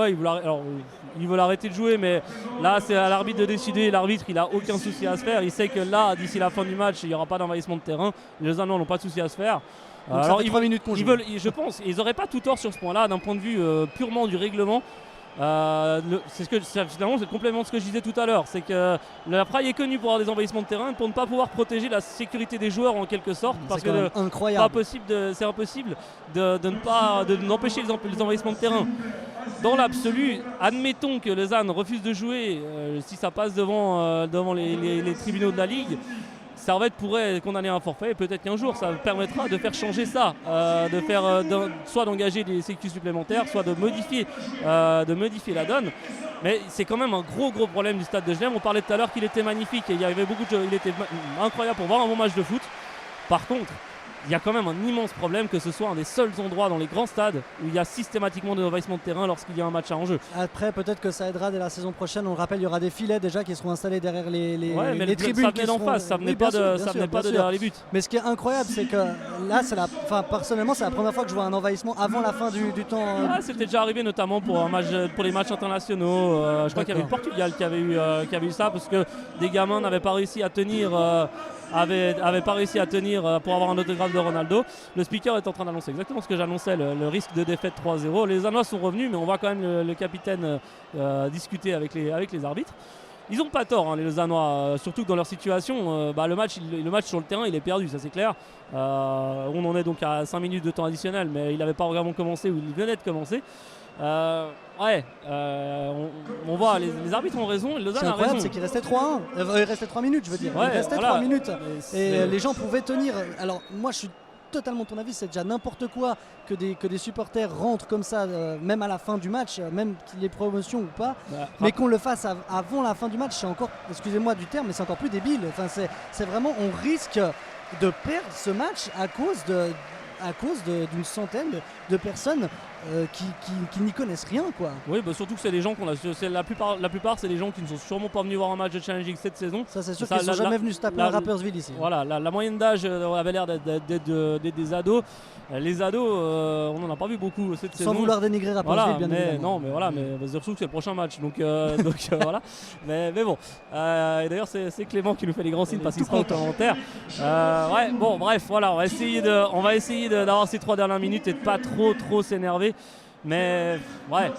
ils veulent arrêter de jouer, mais là c'est à l'arbitre de décider. L'arbitre, il n'a aucun souci à se faire. Il sait que là, d'ici la fin du match, il n'y aura pas d'envahissement de terrain. Les Lausannois n'ont pas de souci à se faire. Donc alors, 3 minutes qu'on joue. Je pense ils n'auraient pas tout tort sur ce point-là, d'un point de vue purement du règlement. Finalement, c'est le complément de ce que je disais tout à l'heure. C'est que la Praille est connue pour avoir des envahissements de terrain, pour ne pas pouvoir protéger la sécurité des joueurs en quelque sorte. Parce que c'est impossible d'empêcher les envahissements de terrain. Dans l'absolu, admettons que Lausanne refuse de jouer, si ça passe devant les tribunaux de la Ligue. Servette pourrait condamner un forfait et peut-être qu'un jour ça permettra de faire changer ça, soit d'engager des sécurités supplémentaires, soit de modifier la donne. Mais c'est quand même un gros problème du stade de Genève. On parlait tout à l'heure qu'il était magnifique et il y avait il était incroyable pour voir un bon match de foot. Par contre, il y a quand même un immense problème que ce soit un des seuls endroits dans les grands stades où il y a systématiquement des envahissements de terrain lorsqu'il y a un match à enjeu. Après, peut-être que ça aidera dès la saison prochaine. On le rappelle, il y aura des filets déjà qui seront installés derrière les tribunes. Ça venait d'en face, ça venait pas de derrière les buts. Mais ce qui est incroyable, c'est que là, personnellement, c'est la première fois que je vois un envahissement avant la fin du temps. C'était déjà arrivé notamment pour les matchs internationaux. Je crois qu'il y avait le Portugal qui avait eu ça parce que des gamins n'avaient pas réussi à tenir. Avait pas réussi à tenir pour avoir un autographe de Ronaldo. Le speaker est en train d'annoncer exactement ce que j'annonçais, le risque de défaite 3-0. Les Lausannois sont revenus, mais on voit quand même le capitaine discuter avec les arbitres. Ils n'ont pas tort, les Lausannois, surtout que dans leur situation, le match sur le terrain il est perdu, ça c'est clair. On en est donc à 5 minutes de temps additionnel, mais il n'avait pas vraiment commencé ou il venait de commencer. On voit, les arbitres ont raison, et Lausanne C'est a incroyable, raison. c'est qu'il restait 3-1. Il restait 3 minutes, je veux dire. Ouais, Il restait voilà. 3 minutes. Mais Et les gens pouvaient tenir. Alors, moi, je suis totalement ton avis, c'est déjà n'importe quoi que des supporters rentrent comme ça, même à la fin du match, même qu'il y ait promotion ou pas. Mais qu'on le fasse avant la fin du match, c'est encore, excusez-moi du terme, mais c'est encore plus débile. Enfin, c'est vraiment, on risque de perdre ce match à cause d'une centaine de personnes qui n'y connaissent rien, quoi. Oui, bah surtout que c'est des gens la plupart c'est des gens qui ne sont sûrement pas venus voir un match de Challenge League cette saison. Ça, c'est sûr qu'ils ne sont jamais venus se taper à Rapperswil ici. Voilà, la moyenne d'âge avait l'air d'être des ados. Les ados, on n'en a pas vu beaucoup cette saison. Sans vouloir dénigrer Rapperswil, bien évidemment. Non, mais voilà, mais surtout que c'est le prochain match, donc voilà. Mais bon, et d'ailleurs c'est Clément qui nous fait les grands signes parce qu'il sera au commentaire. Ouais, bon, bref, voilà, on va essayer d'avoir ces 3 dernières minutes et de pas trop s'énerver. Mais ouais,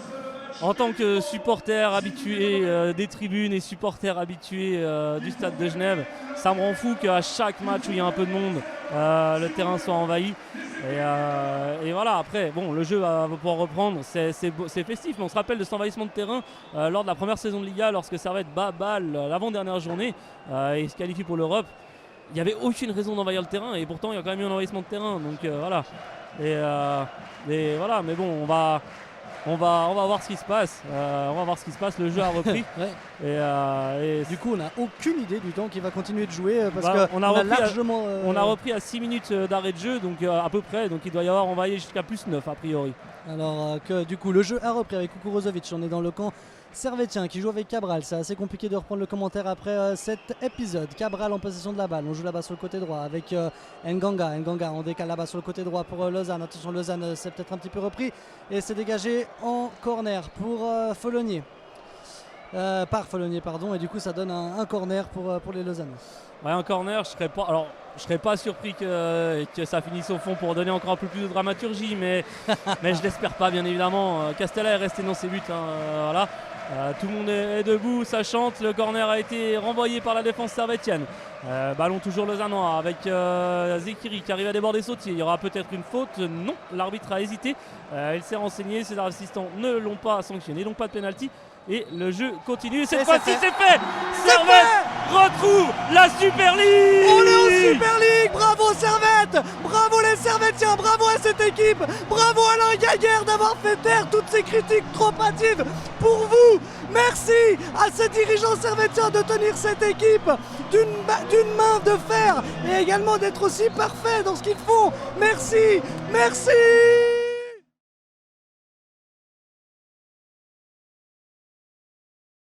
en tant que supporter habitué des tribunes et supporter habitué du stade de Genève, ça me rend fou qu'à chaque match où il y a un peu de monde, le terrain soit envahi. Et voilà, après, bon, le jeu va pouvoir reprendre, c'est festif, mais on se rappelle de cet envahissement de terrain lors de la première saison de Liga, lorsque Servette bat Bâle l'avant-dernière journée et se qualifie pour l'Europe. Il n'y avait aucune raison d'envahir le terrain et pourtant il y a quand même eu un envahissement de terrain, donc voilà. Et voilà, mais bon, on va voir ce qui se passe. Le jeu a repris. Ouais. Et du coup, on n'a aucune idée du temps qu'il va continuer de jouer parce qu'on a largement. On a repris à 6 minutes d'arrêt de jeu, donc à peu près. Donc il doit y avoir envoyé jusqu'à plus 9 a priori. Alors que du coup, le jeu a repris avec Kukurozovic. On est dans le camp servétien qui joue avec Cabral. C'est assez compliqué de reprendre le commentaire après cet épisode. Cabral en possession de la balle. On joue là-bas sur le côté droit avec Nganga. Nganga, on décale là-bas sur le côté droit pour Lausanne. Attention, Lausanne, c'est peut-être un petit peu repris. Et c'est dégagé en corner pour Follonier. Par Follonier, pardon. Et du coup, ça donne un corner pour les Lausanne. Ouais, un corner, je serais pas surpris que ça finisse au fond pour donner encore un peu plus de dramaturgie, mais je l'espère pas, bien évidemment. Castella est resté dans ses buts, voilà. Tout le monde est debout, ça chante. Le corner a été renvoyé par la défense servétienne. Ballon toujours lausannois avec Zekiri qui arrive à déborder Sautier. Il y aura peut-être une faute. Non, l'arbitre a hésité. Il s'est renseigné, ses assistants ne l'ont pas sanctionné, donc pas de pénalty. Et le jeu continue. Cette fois-ci, c'est fait. Servette retrouve la Super League. On est en Super League. Bravo Servette. Bravo les Servétiens. Bravo à cette équipe. Bravo Alain Gaguerre d'avoir fait taire toutes ces critiques trop hâtives pour vous. Merci à ces dirigeants servétiens de tenir cette équipe d'une main de fer et également d'être aussi parfaits dans ce qu'ils font. Merci. Merci.